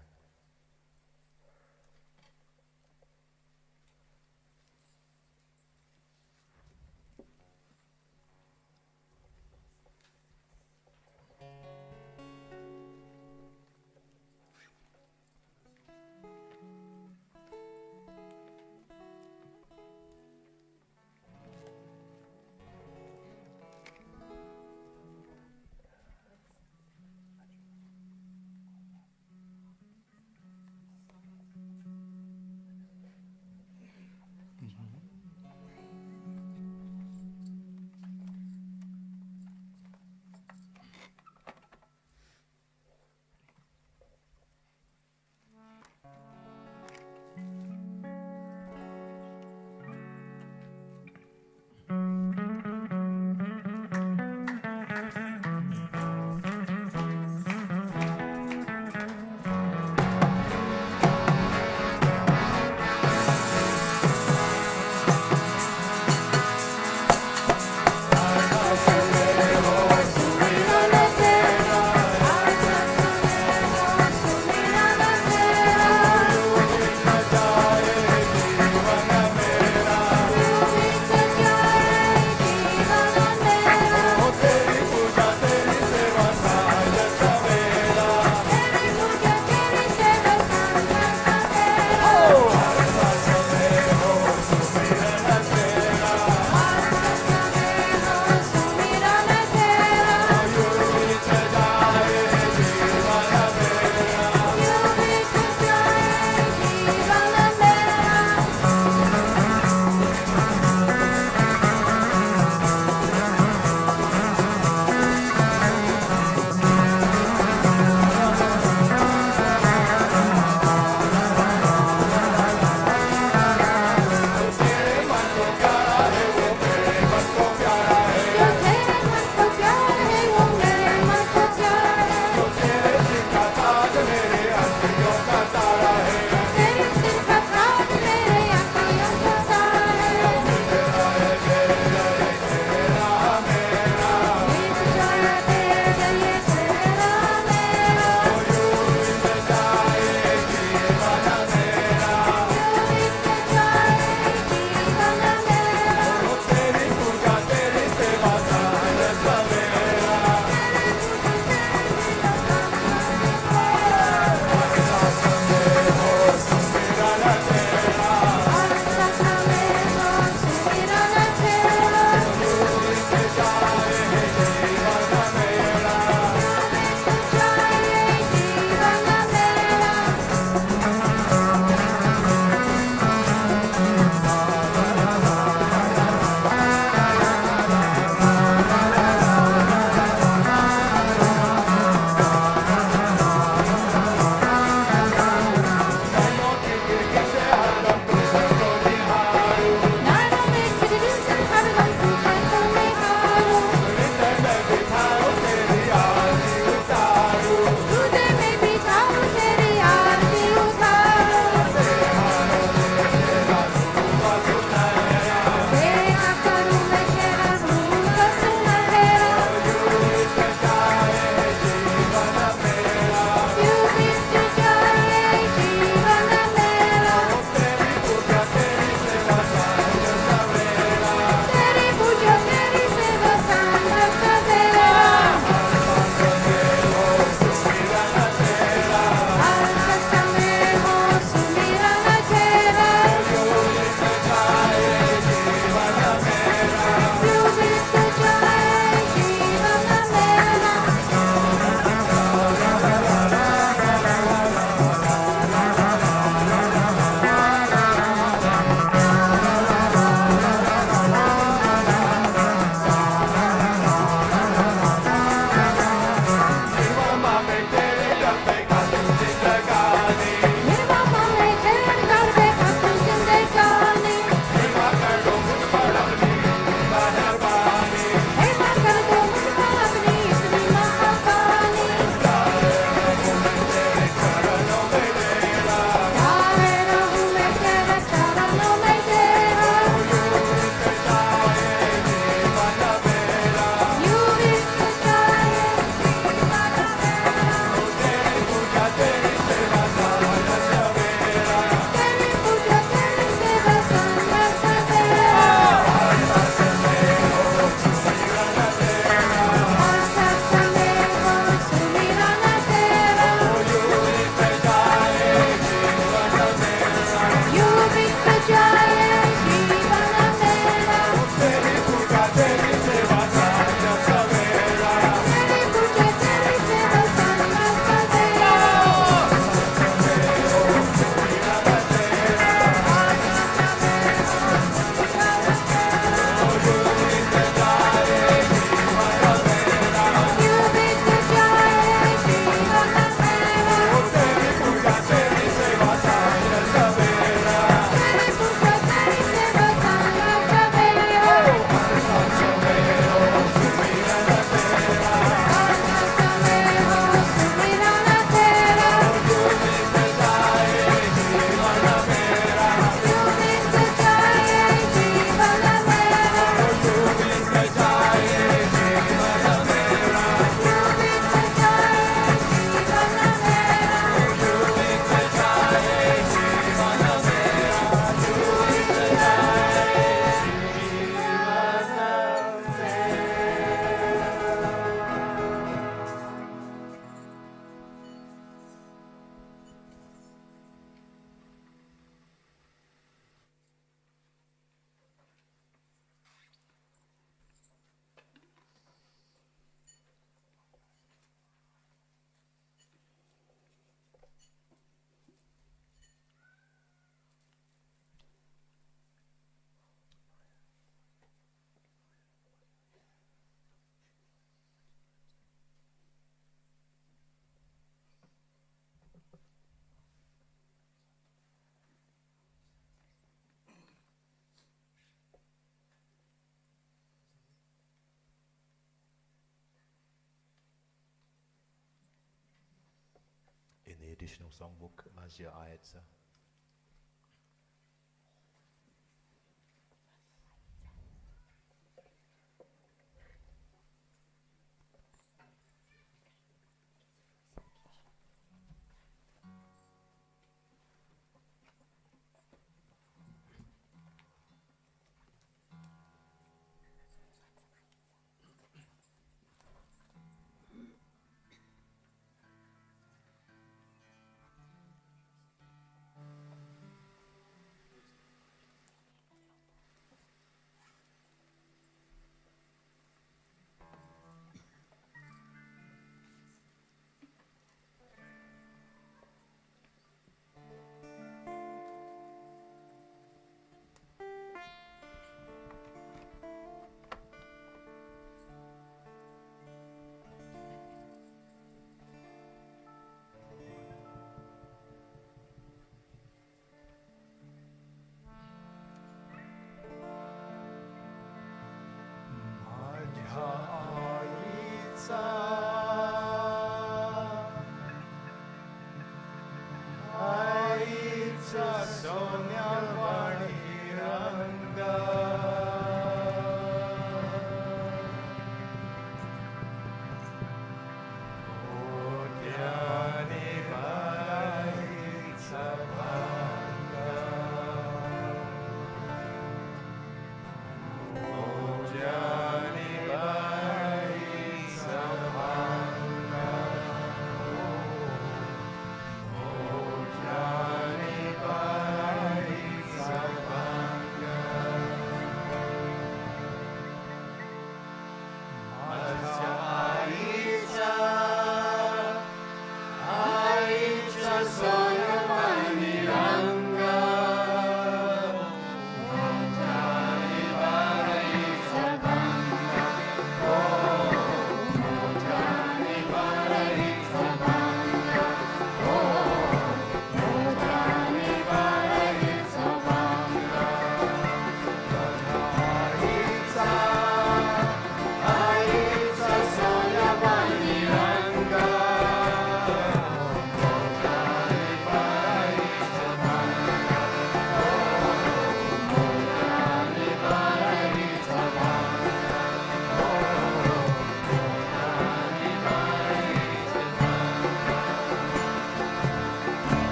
additional songbook, Majya Ayatsa.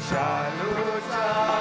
Shalucha,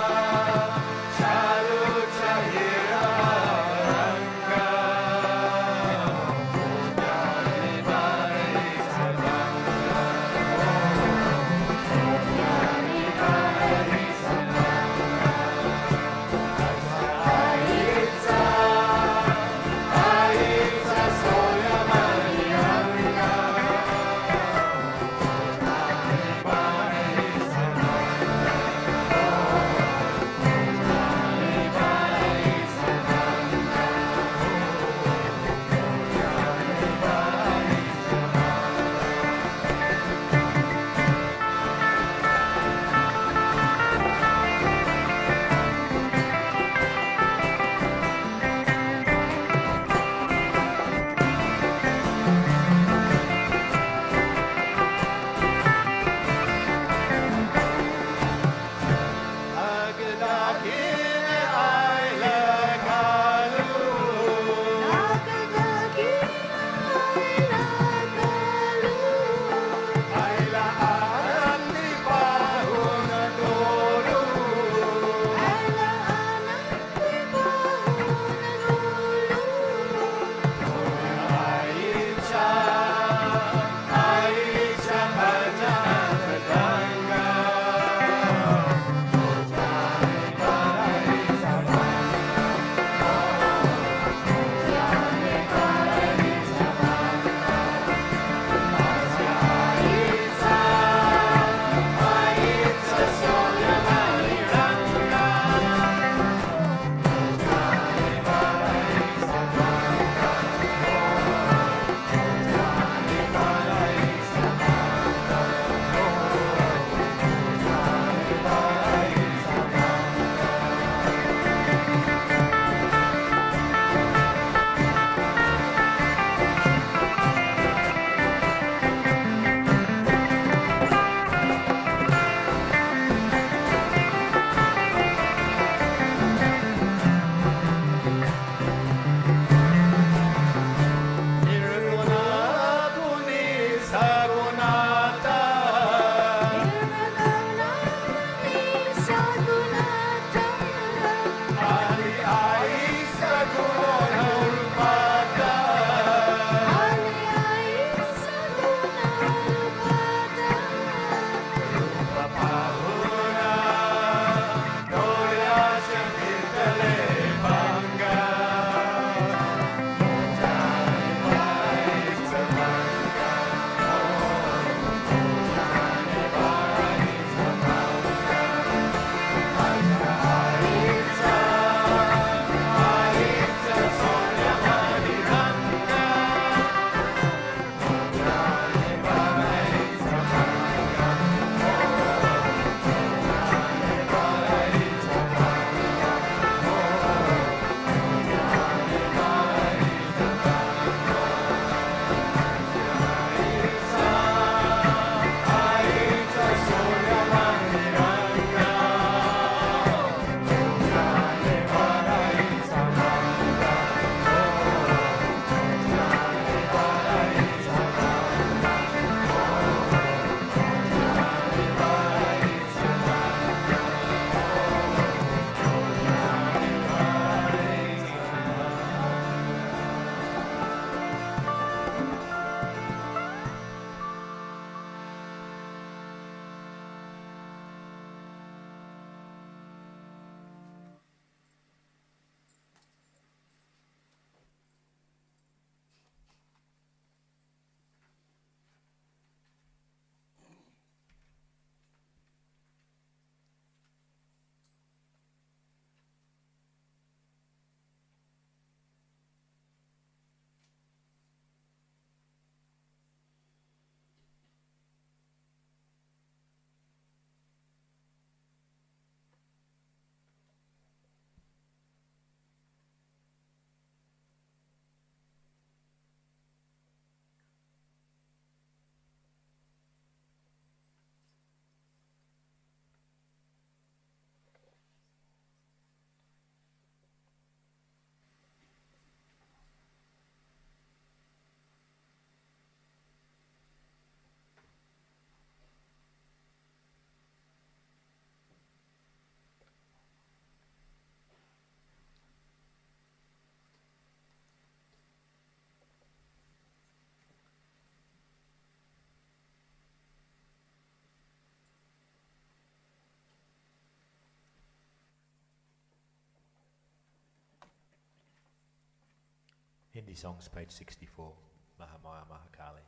Hindi songs, page 64, Mahamaya Mahakali.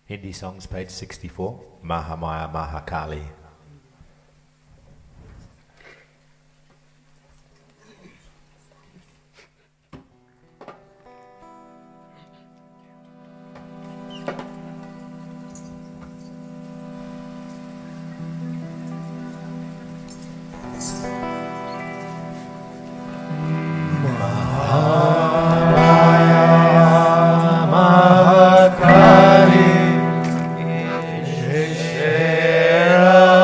Hindi songs, page 64, Mahamaya Mahakali. Mahakali, Shera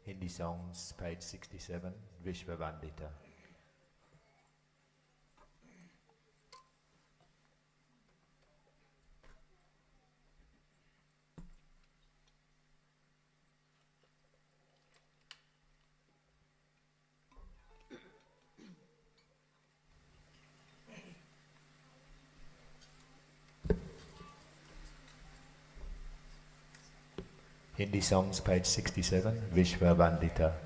Hindi songs, page 67, Vishva Vandita. Hindi songs, page 67, Vishva Vandita.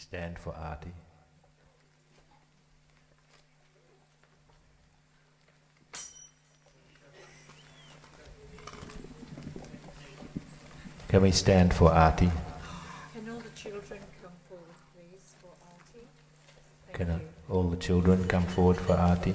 Stand for Aarti. Can we stand for Aarti? Can all the children come forward, please, for Aarti? Can all the children come forward for Aarti?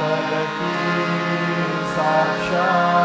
की साक्षात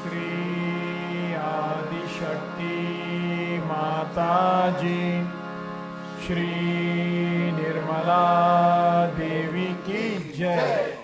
श्री आदि शक्ति माताजी श्री निर्मला देवी की जय।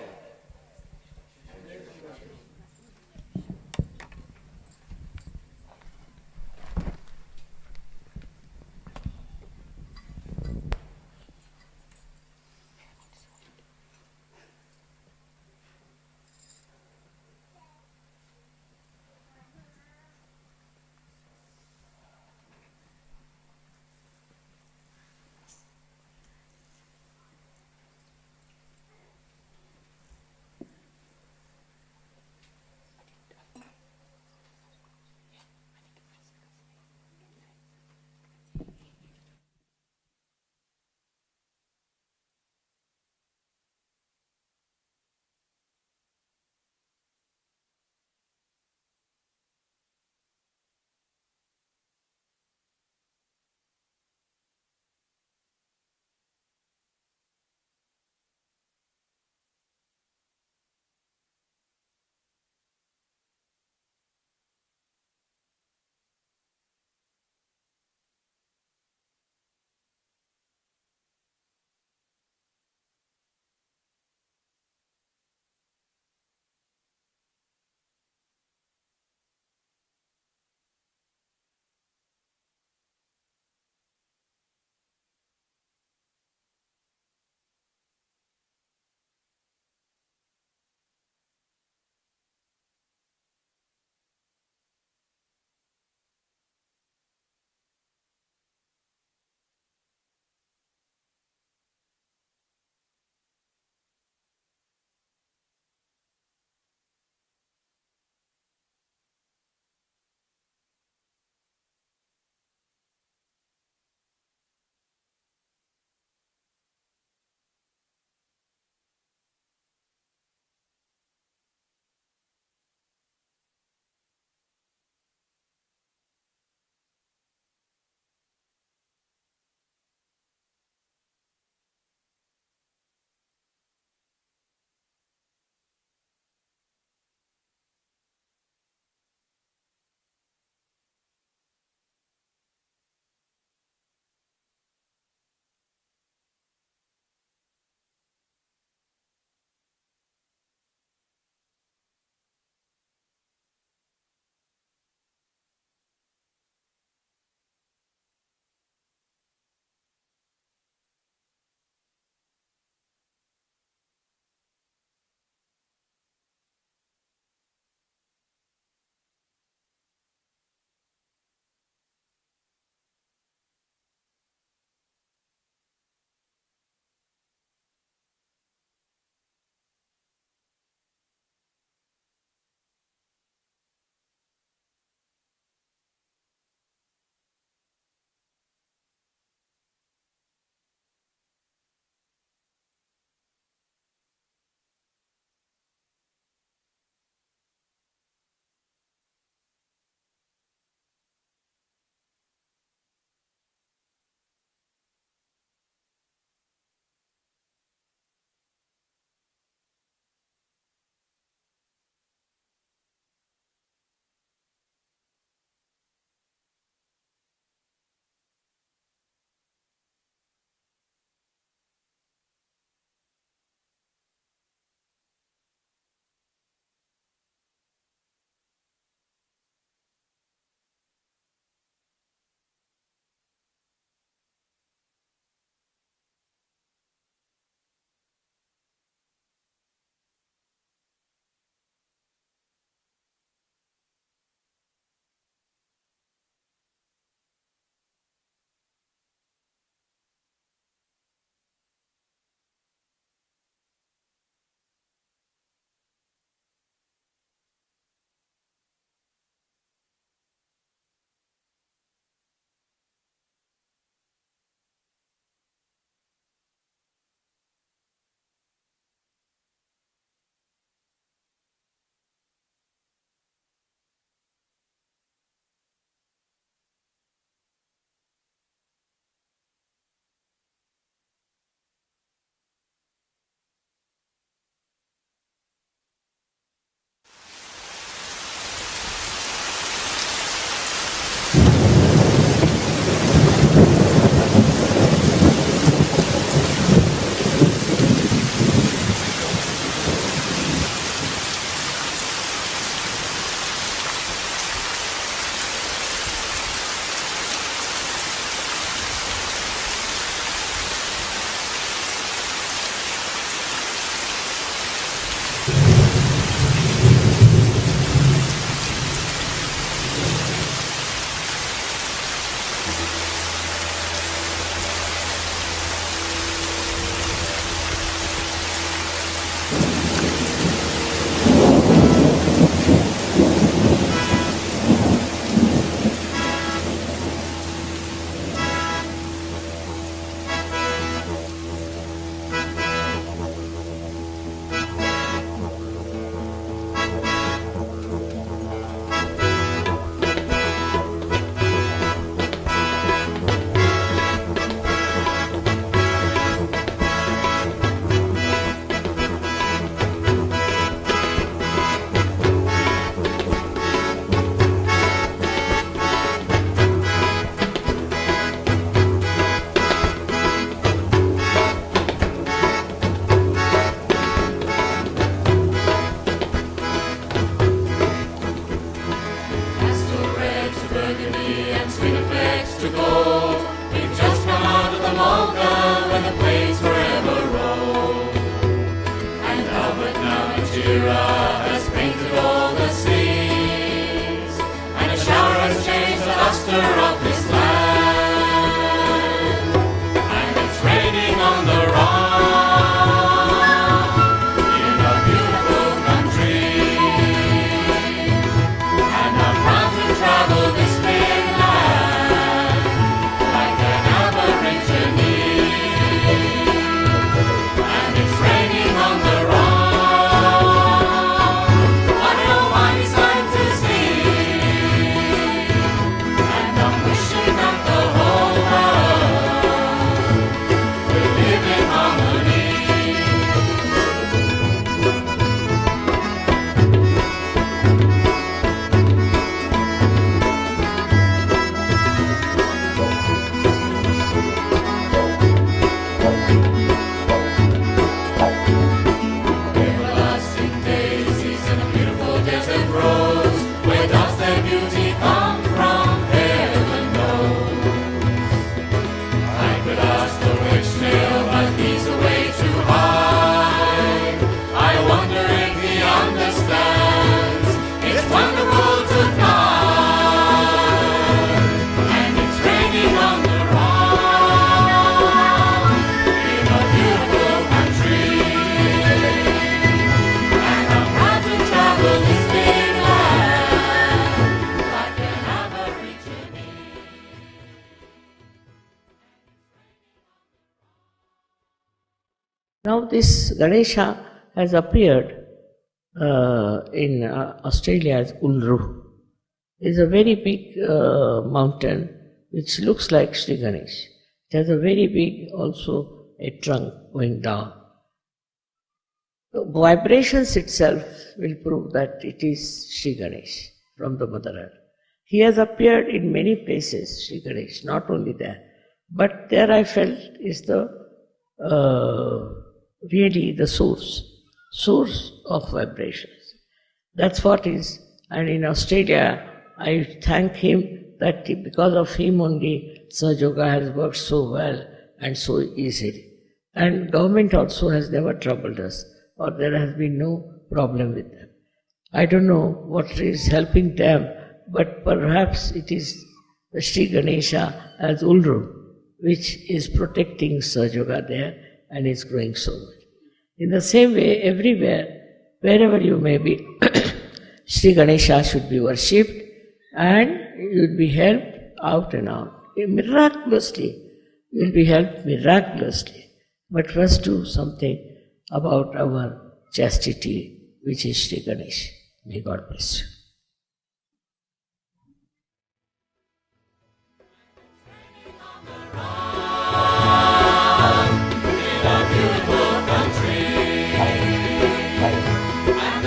the Malta when the plains forever roll. And Albert Namatjira has painted all the scenes, and a shower has changed the luster of this land. And it's raining on the rock in a beautiful country. And I'm proud to travel this big land like an aborigine. And it's raining on the rock. What a mighty sight to see. And I'm wishing that the whole world will live in harmony. Everlasting daisies and a beautiful desert rose, where does their beauty come from? Heaven knows. I could ask the red snail, but he's away too high. I wonder if he understands. It's wonderful to fly, and it's raining on the rock in a beautiful country. And I'm proud to travel this big land like an aborigine. Now this Ganesha has appeared in Australia as Uluru. It's a very big mountain which looks like Shri Ganesh. It has a very big also a trunk going down. The vibrations itself will prove that it is Shri Ganesh from the Mother Earth. He has appeared in many places, Shri Ganesh, not only there. But there I felt is the really the source of vibrations. That's what is, and in Australia, I thank him that because of him only Sahaja Yoga has worked so well and so easily. And government also has never troubled us, or there has been no problem with them. I don't know what is helping them, but perhaps it is the Shri Ganesha as Uluru, which is protecting Sahaja Yoga there and is growing so much. In the same way, everywhere, wherever you may be, Shri Ganesha should be worshipped and you will be helped out and out. Miraculously, you will be helped miraculously. But first do something about our chastity, which is Shri Ganesha. May God bless you.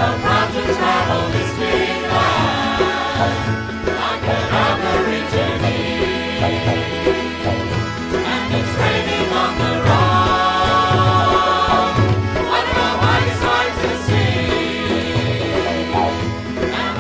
I'm proud to travel this big land like an aborigine. And it's raining on the rock. What a mighty sight to see. And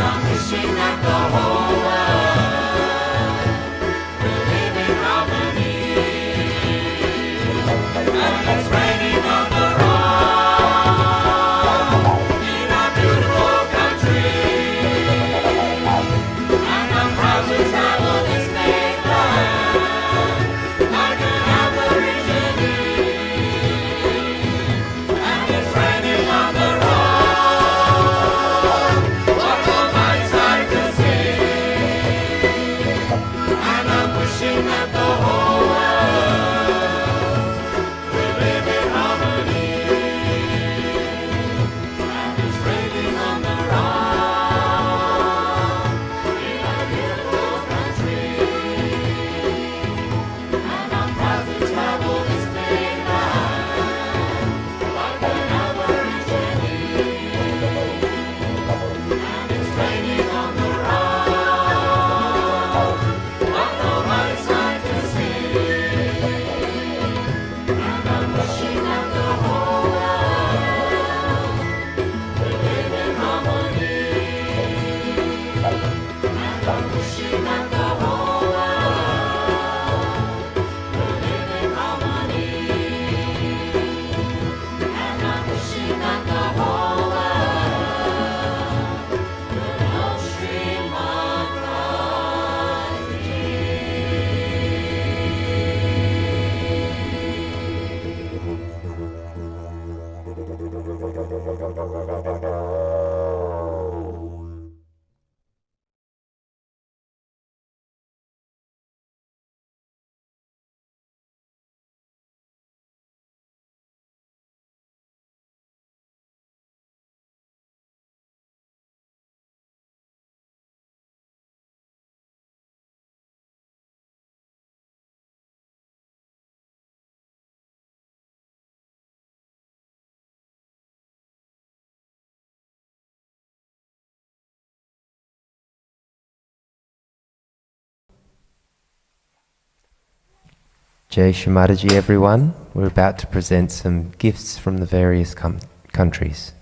Jai Shri Mataji, everyone. We're about to present some gifts from the various countries.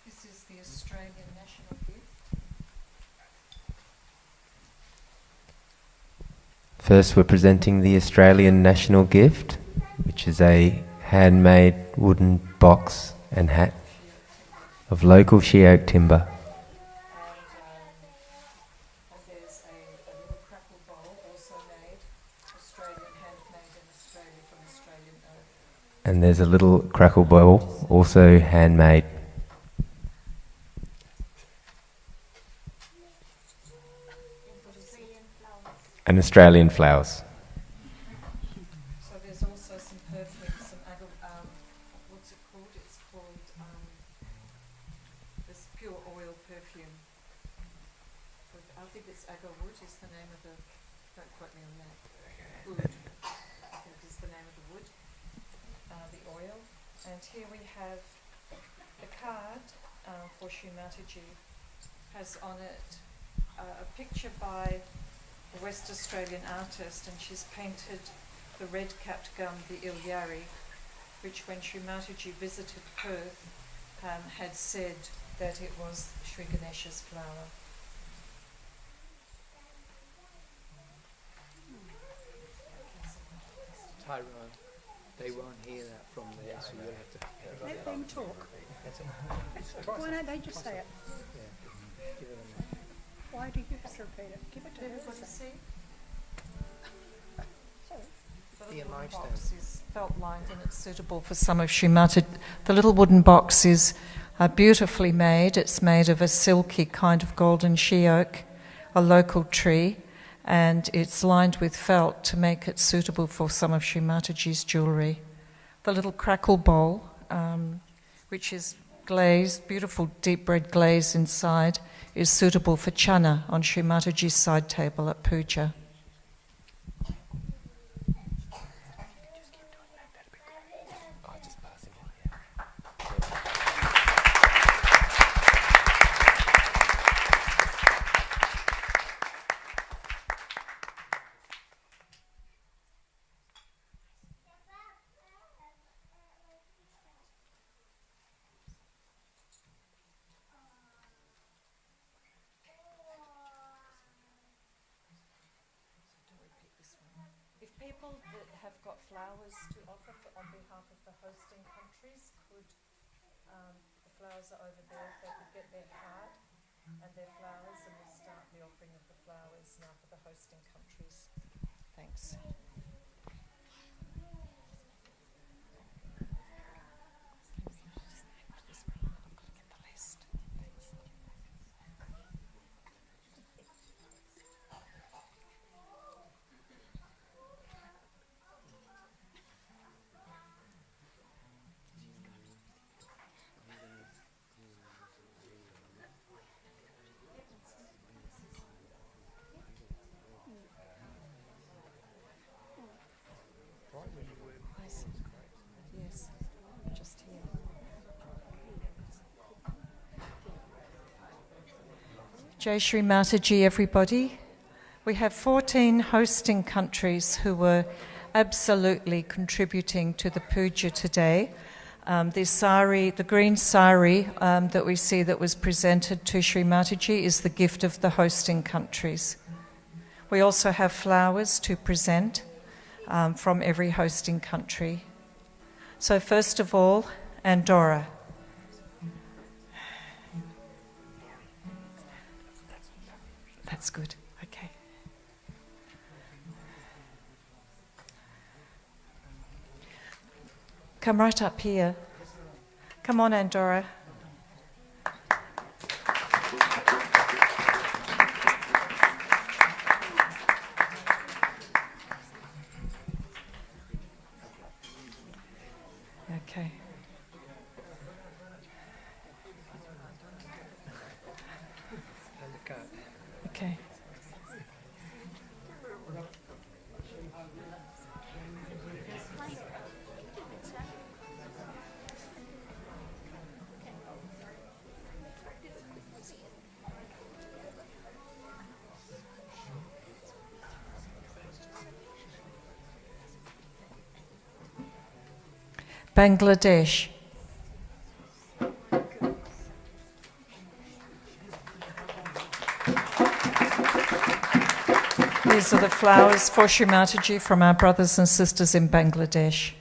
This is the Australian national gift. First, we're presenting the Australian national gift, which is a handmade wooden box and hat of local she oak timber. And there's a little crackle bowl also made, Australian, handmade in Australia from Australian oak. And there's a little crackle bowl, also handmade. And Australian flowers. So there's also some perfume, some what's it called? It's called this pure oil perfume. I think it's agarwood is the name of the. Don't quote me on that. Wood, I think is the name of the wood. The oil, and here we have a card for Shri Mataji. Has on it a picture by a West Australian artist, and she's painted the red-capped gum, the Ilyari, which when Shri Mataji visited Perth had said that it was Shri Ganesha's flower. Tyrone, they won't hear that from there, so you'll have to... Let them talk. Why don't they just say it? Yeah, give it a minute. Why do you have to repeat it? Give it to Everybody her. see? Sorry. The little wooden box is felt lined and it's suitable for some of Shri Mataji. The little wooden box is beautifully made. It's made of a silky kind of golden she oak, a local tree, and it's lined with felt to make it suitable for some of Shri Mataji's jewellery. The little crackle bowl, which is glazed, beautiful deep red glaze inside, is suitable for chana on Shri Mataji's side table at puja. If people that have got flowers to offer on behalf of the hosting countries could, the flowers are over there, if they could get their card and their flowers, and we'll start the offering of the flowers now for the hosting countries. Thanks. Yes, just here. Jai Shri Mataji, everybody. We have 14 hosting countries who were absolutely contributing to the puja today. The green sari that we see that was presented to Shri Mataji is the gift of the hosting countries. We also have flowers to present from every hosting country. So first of all, Andorra. That's good, okay. Come right up here. Come on, Andorra. Okay. Bangladesh. These are the flowers for Shri Mataji from our brothers and sisters in Bangladesh.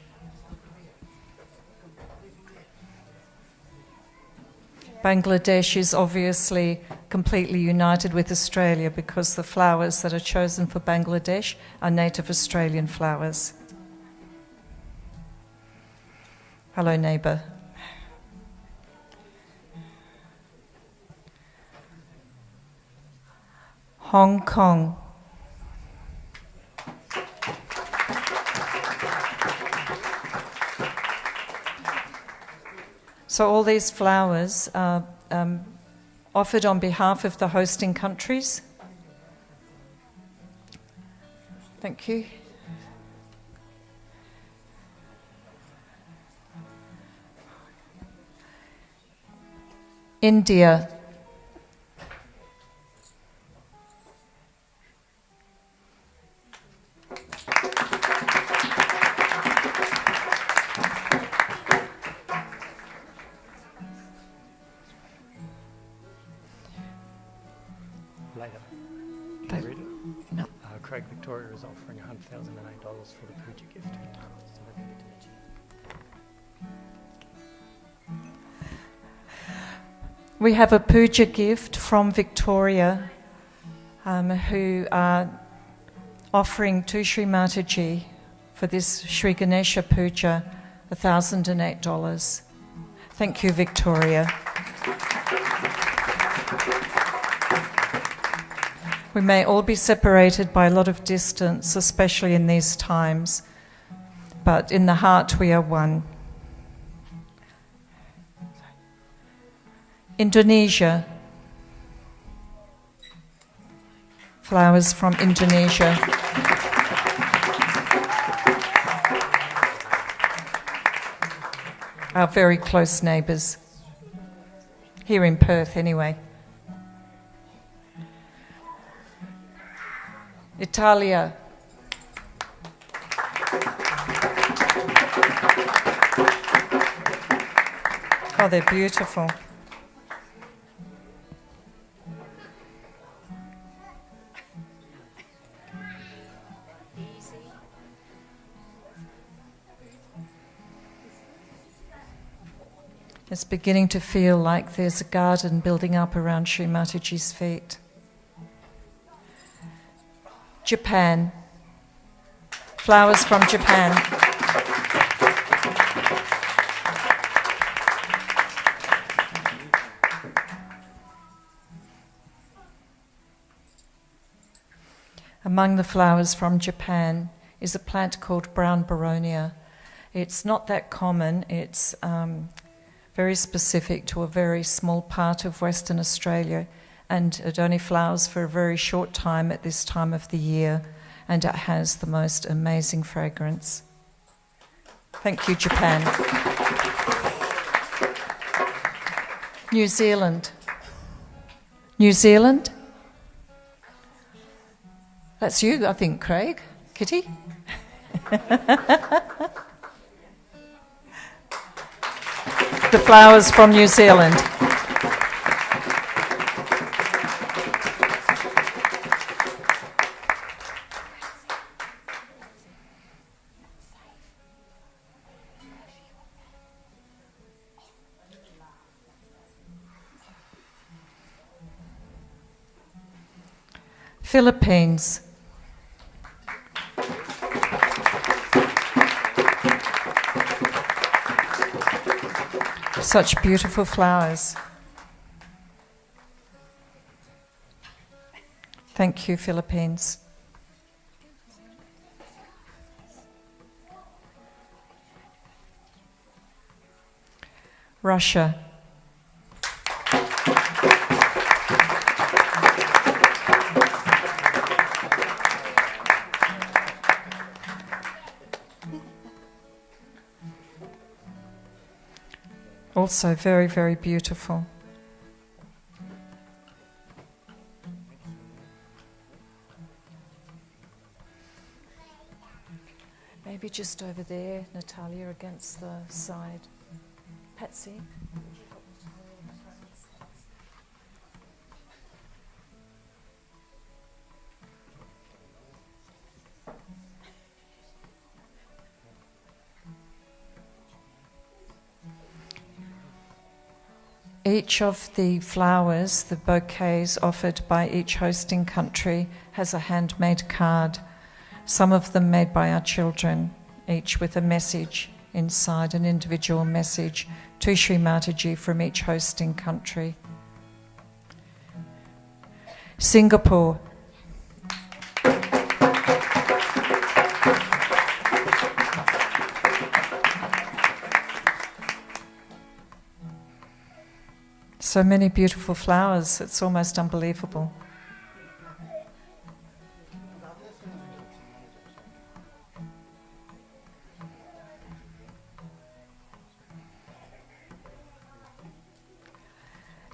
Bangladesh is obviously completely united with Australia because the flowers that are chosen for Bangladesh are native Australian flowers. Hello, neighbour. Hong Kong. So all these flowers are offered on behalf of the hosting countries. Thank you. India. Later. Can you read it? No. Craig Victoria is offering $108 for the puja gift. So don't forget to mention it. We have a puja gift from Victoria who are offering to Shri Mataji for this Shri Ganesha Puja $1,008. Thank you, Victoria. We may all be separated by a lot of distance, especially in these times, but in the heart we are one. Indonesia. Flowers from Indonesia. Our very close neighbours. Here in Perth, anyway. Italia. Oh, they're beautiful. It's beginning to feel like there's a garden building up around Shri Mataji's feet. Japan. Flowers from Japan. Among the flowers from Japan is a plant called brown beronia. It's not that common. It's very specific to a very small part of Western Australia, and it only flowers for a very short time at this time of the year, and it has the most amazing fragrance. Thank you, Japan. New Zealand. New Zealand? That's you, I think, Craig. Kitty? The flowers from New Zealand. Philippines. Such beautiful flowers. Thank you, Philippines. Russia. Also very, very beautiful. Maybe just over there, Natalia, against the side. Patsy. Each of the flowers, the bouquets offered by each hosting country, has a handmade card, some of them made by our children, each with a message inside, an individual message to Shri Mataji from each hosting country. Singapore. So many beautiful flowers, it's almost unbelievable.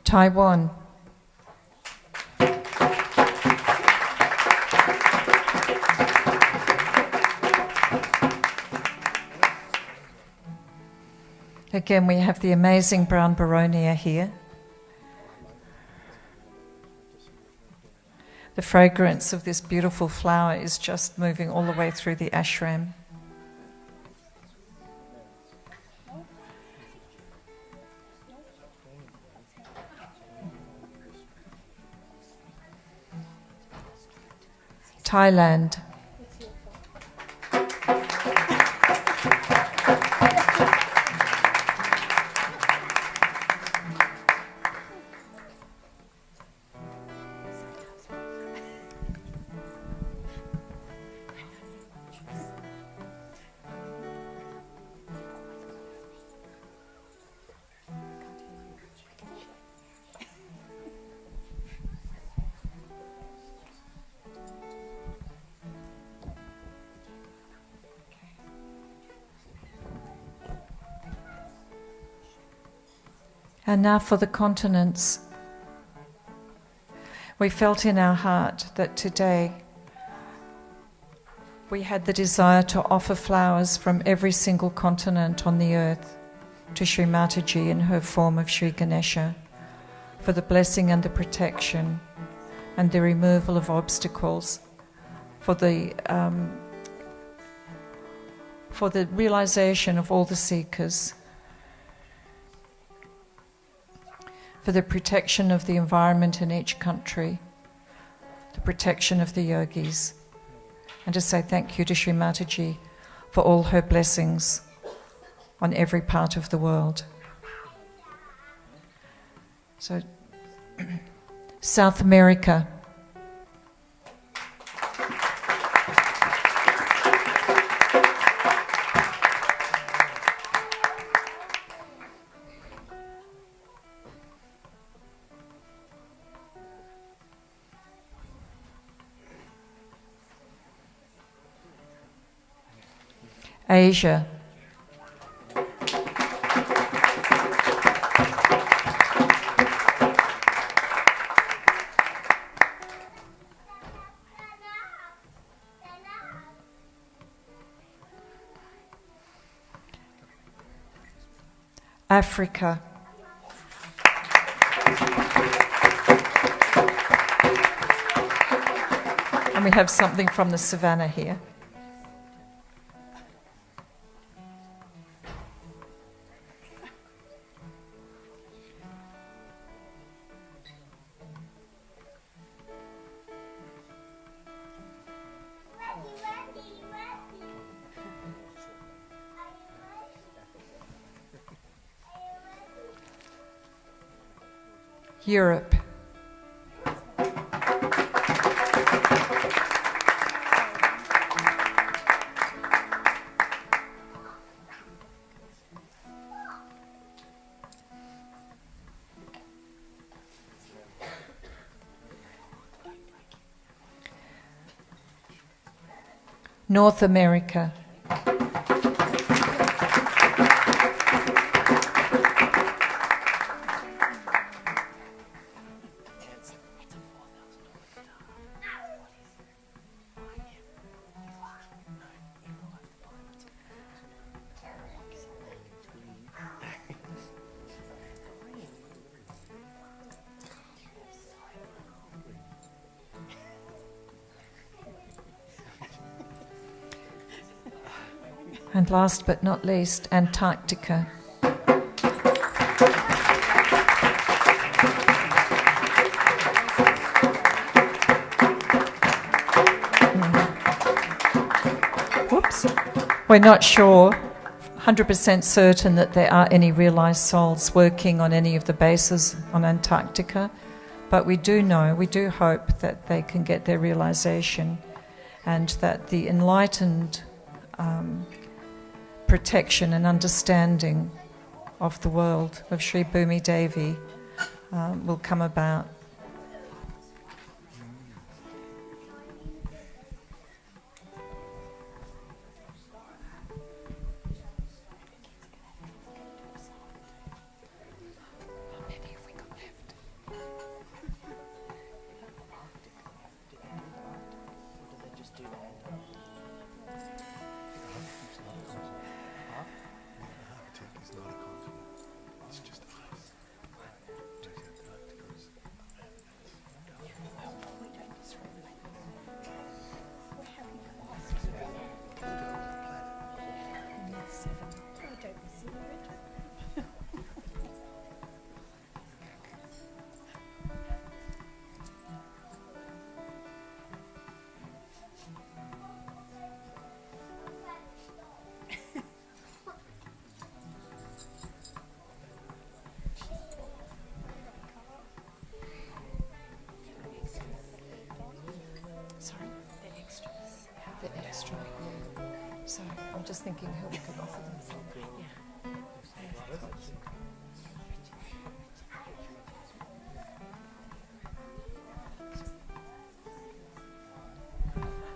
Taiwan. Again, we have the amazing brown Baronia here. The fragrance of this beautiful flower is just moving all the way through the ashram. Thailand. And now for the continents. We felt in our heart that today we had the desire to offer flowers from every single continent on the earth to Shri Mataji in her form of Shri Ganesha for the blessing and the protection and the removal of obstacles, for the realization of all the seekers, for the protection of the environment in each country, the protection of the yogis, and to say thank you to Shri Mataji for all her blessings on every part of the world. So, South America. Asia. Africa. And we have something from the savannah here. Europe. North America. And last but not least, Antarctica. Whoops. We're not sure, 100% certain that there are any realised souls working on any of the bases on Antarctica, but we do know, we do hope that they can get their realisation and that the enlightened protection and understanding of the world of Sri Bhumi Devi will come about. So I'm just thinking who we could offer them from.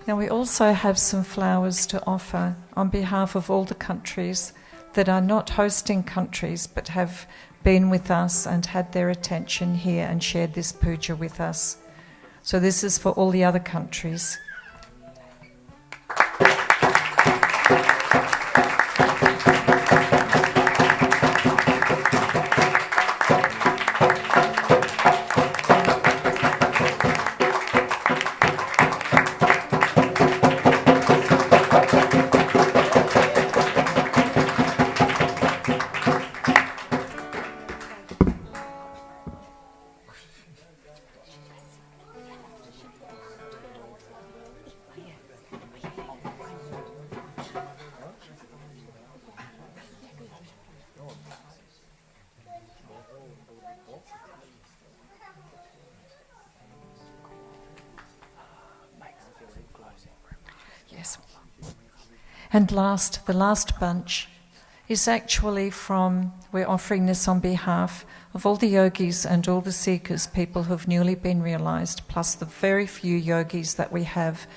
Now we also have some flowers to offer on behalf of all the countries that are not hosting countries but have been with us and had their attention here and shared this puja with us. So this is for all the other countries. Yes. And the last bunch is actually we're offering this on behalf of all the yogis and all the seekers, people who have newly been realised, plus the very few yogis that we have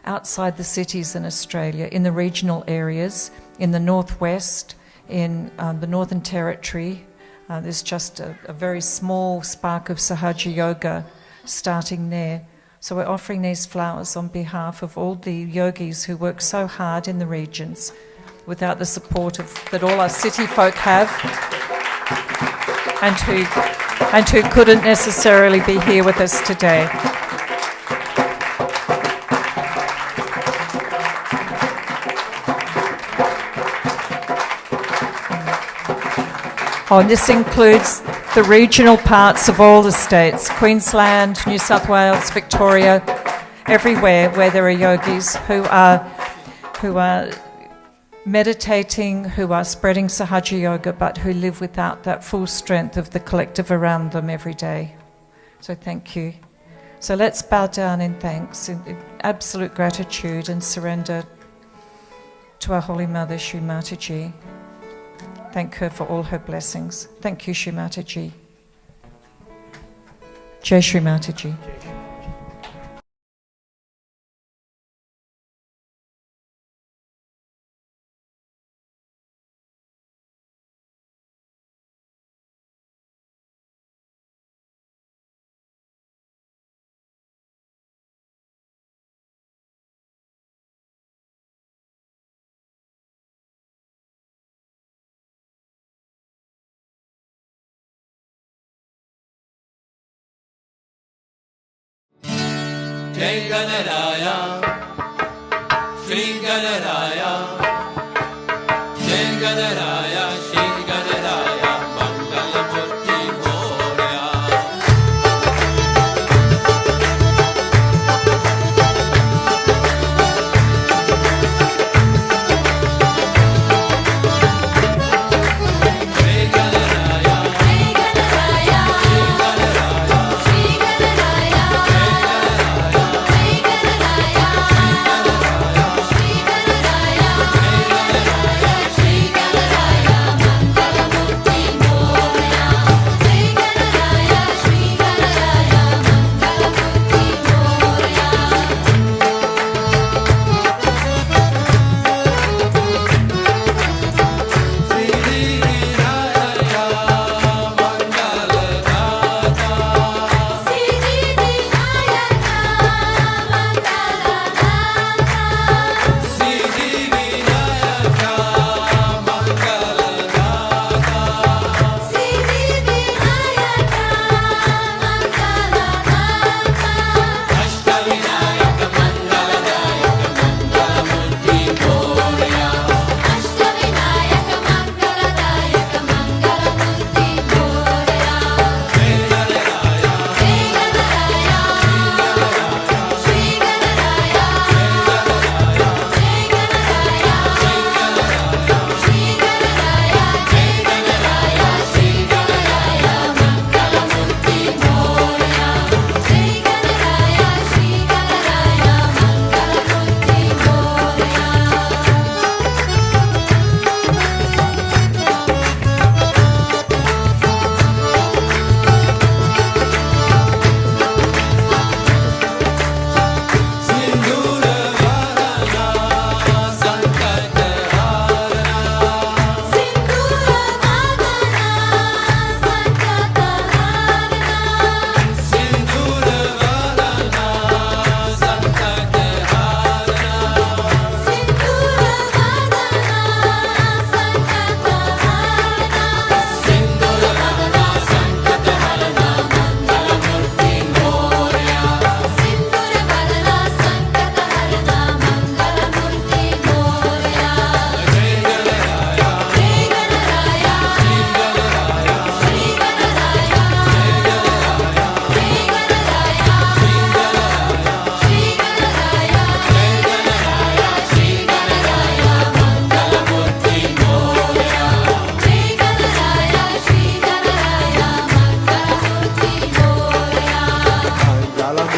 outside the cities in Australia, in the regional areas, in the northwest, in the Northern Territory. There's just a very small spark of Sahaja yoga starting there. So we're offering these flowers on behalf of all the yogis who work so hard in the regions without the support that all our city folk have and who couldn't necessarily be here with us today. Oh, and this includes the regional parts of all the states, Queensland, New South Wales, Victoria, everywhere where there are yogis who are meditating, who are spreading Sahaja yoga, but who live without that full strength of the collective around them every day. So thank you. So let's bow down in thanks, in absolute gratitude and surrender to our Holy Mother, Shri Mataji. Thank her for all her blessings. Thank you, Shri Mataji. Jai Shri Mataji. Jai Ganaraya, Shri Ganaraya,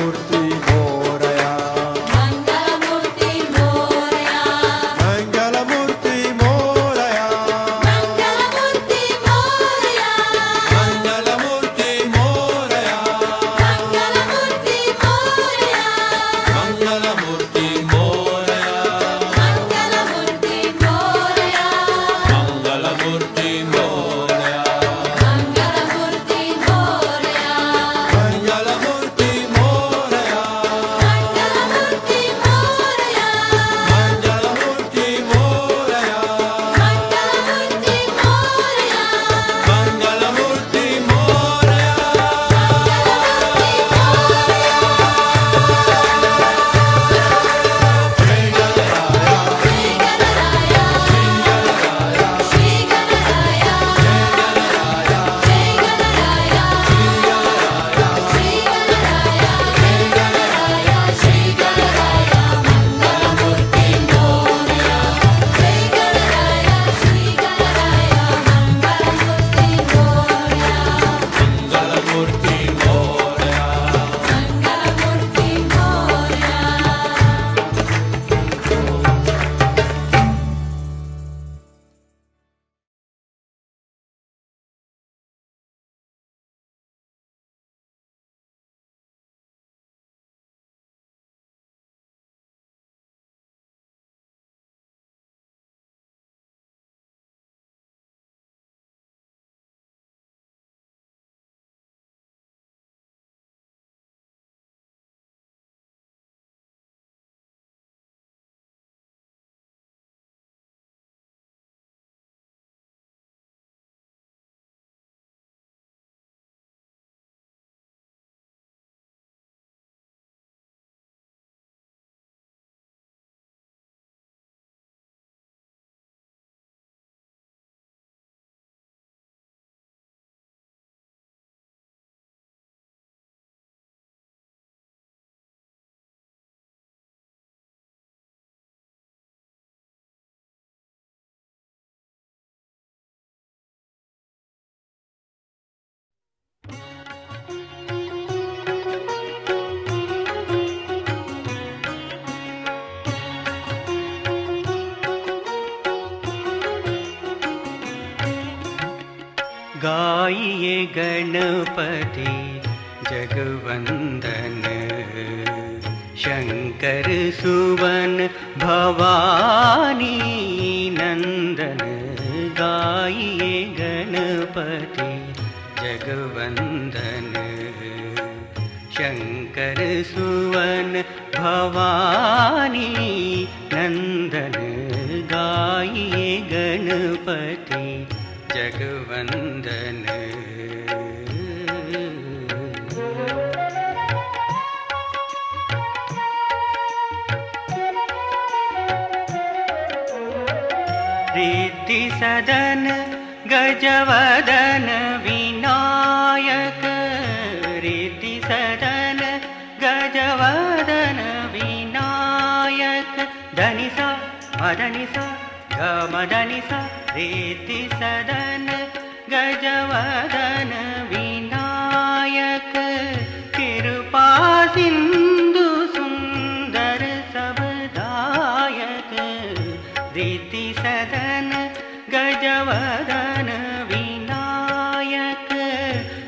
Mangalamurti Moraya. Mangalamurti Moraya. Mangalamurti Moraya. Mangalamurti Moraya. Mangalamurti Moraya. Mangalamurti Moraya. Mangalamurti Moraya. Mangalamurti Moraya. Mangalamurti Moraya. Mangalamurti Moraya. Mangalamurti Moraya. Mangalamurti Moraya. Mangalamurti Moraya. Mangalamurti Moraya. Mangalamurti Moraya. Mangalamurti Moraya. गाइए गणपति जगवंदन शंकर सुवन भवानी नंदन। गाइए गणपति जगवंदन शंकर सुवन भवानी नंदन। गाइए गणपति जगवंदन। रिद्धि सदन गजवदन विनायक। रिद्धि सदन गजवदन विनायक। धनिसा मदनिसा गमदनिसा रिद्धि सदन गजवदन विनायक। कृपा सिंधु सुंदर सबदायक। रिद्धि सदन गजवदन विनायक।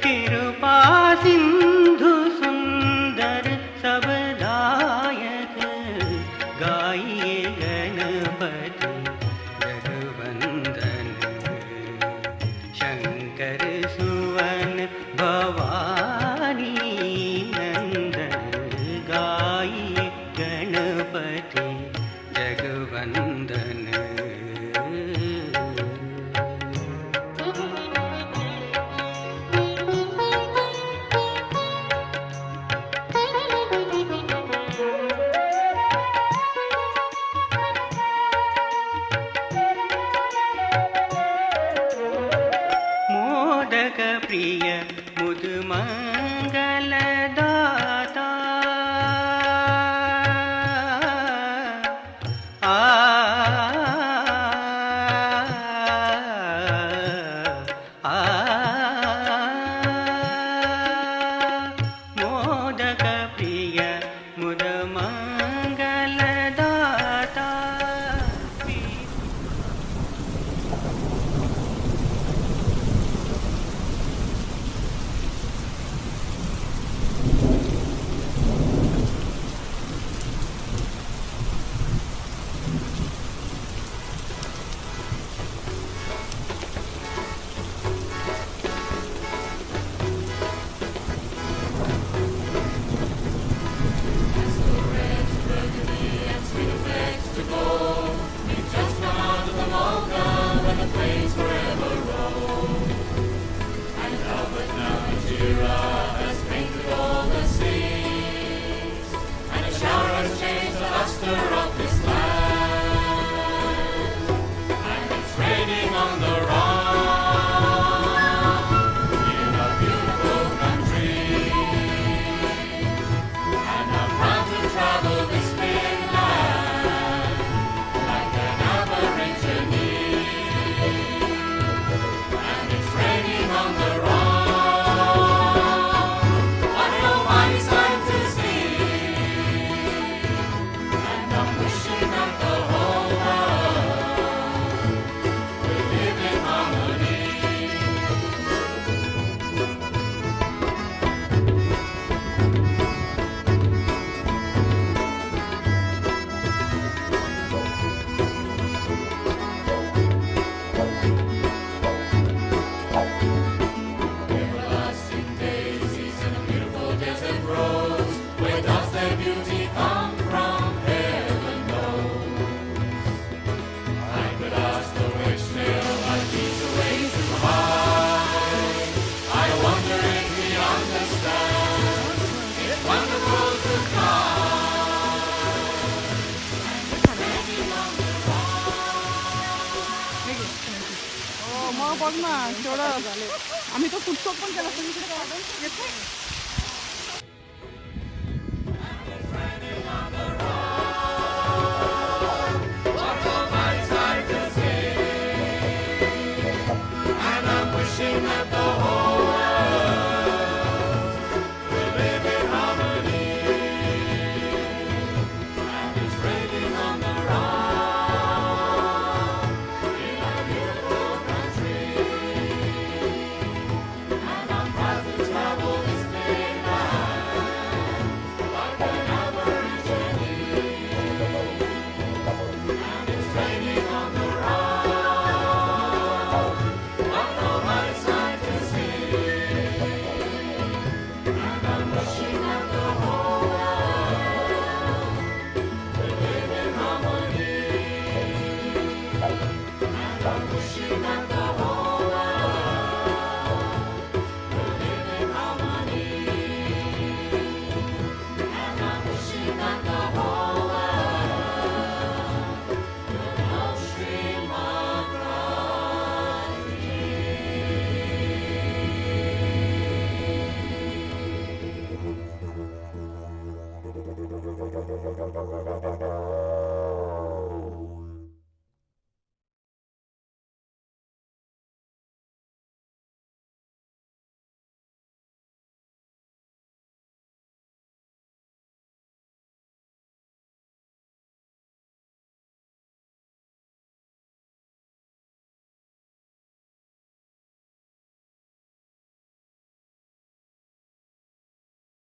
कृपा सिंधु सुंदर सबदायक। गाइए गणपति जगवंदन शंकर सुवन भवानी नंदन। गाइए गणपति जगवंदन। मोदक प्रिय मुद मंगल दाता। मोदक प्रिय बघ ना केवढं झाले. आम्ही तो फुटसोप पण केला सगळीकडे गार्डन येतो.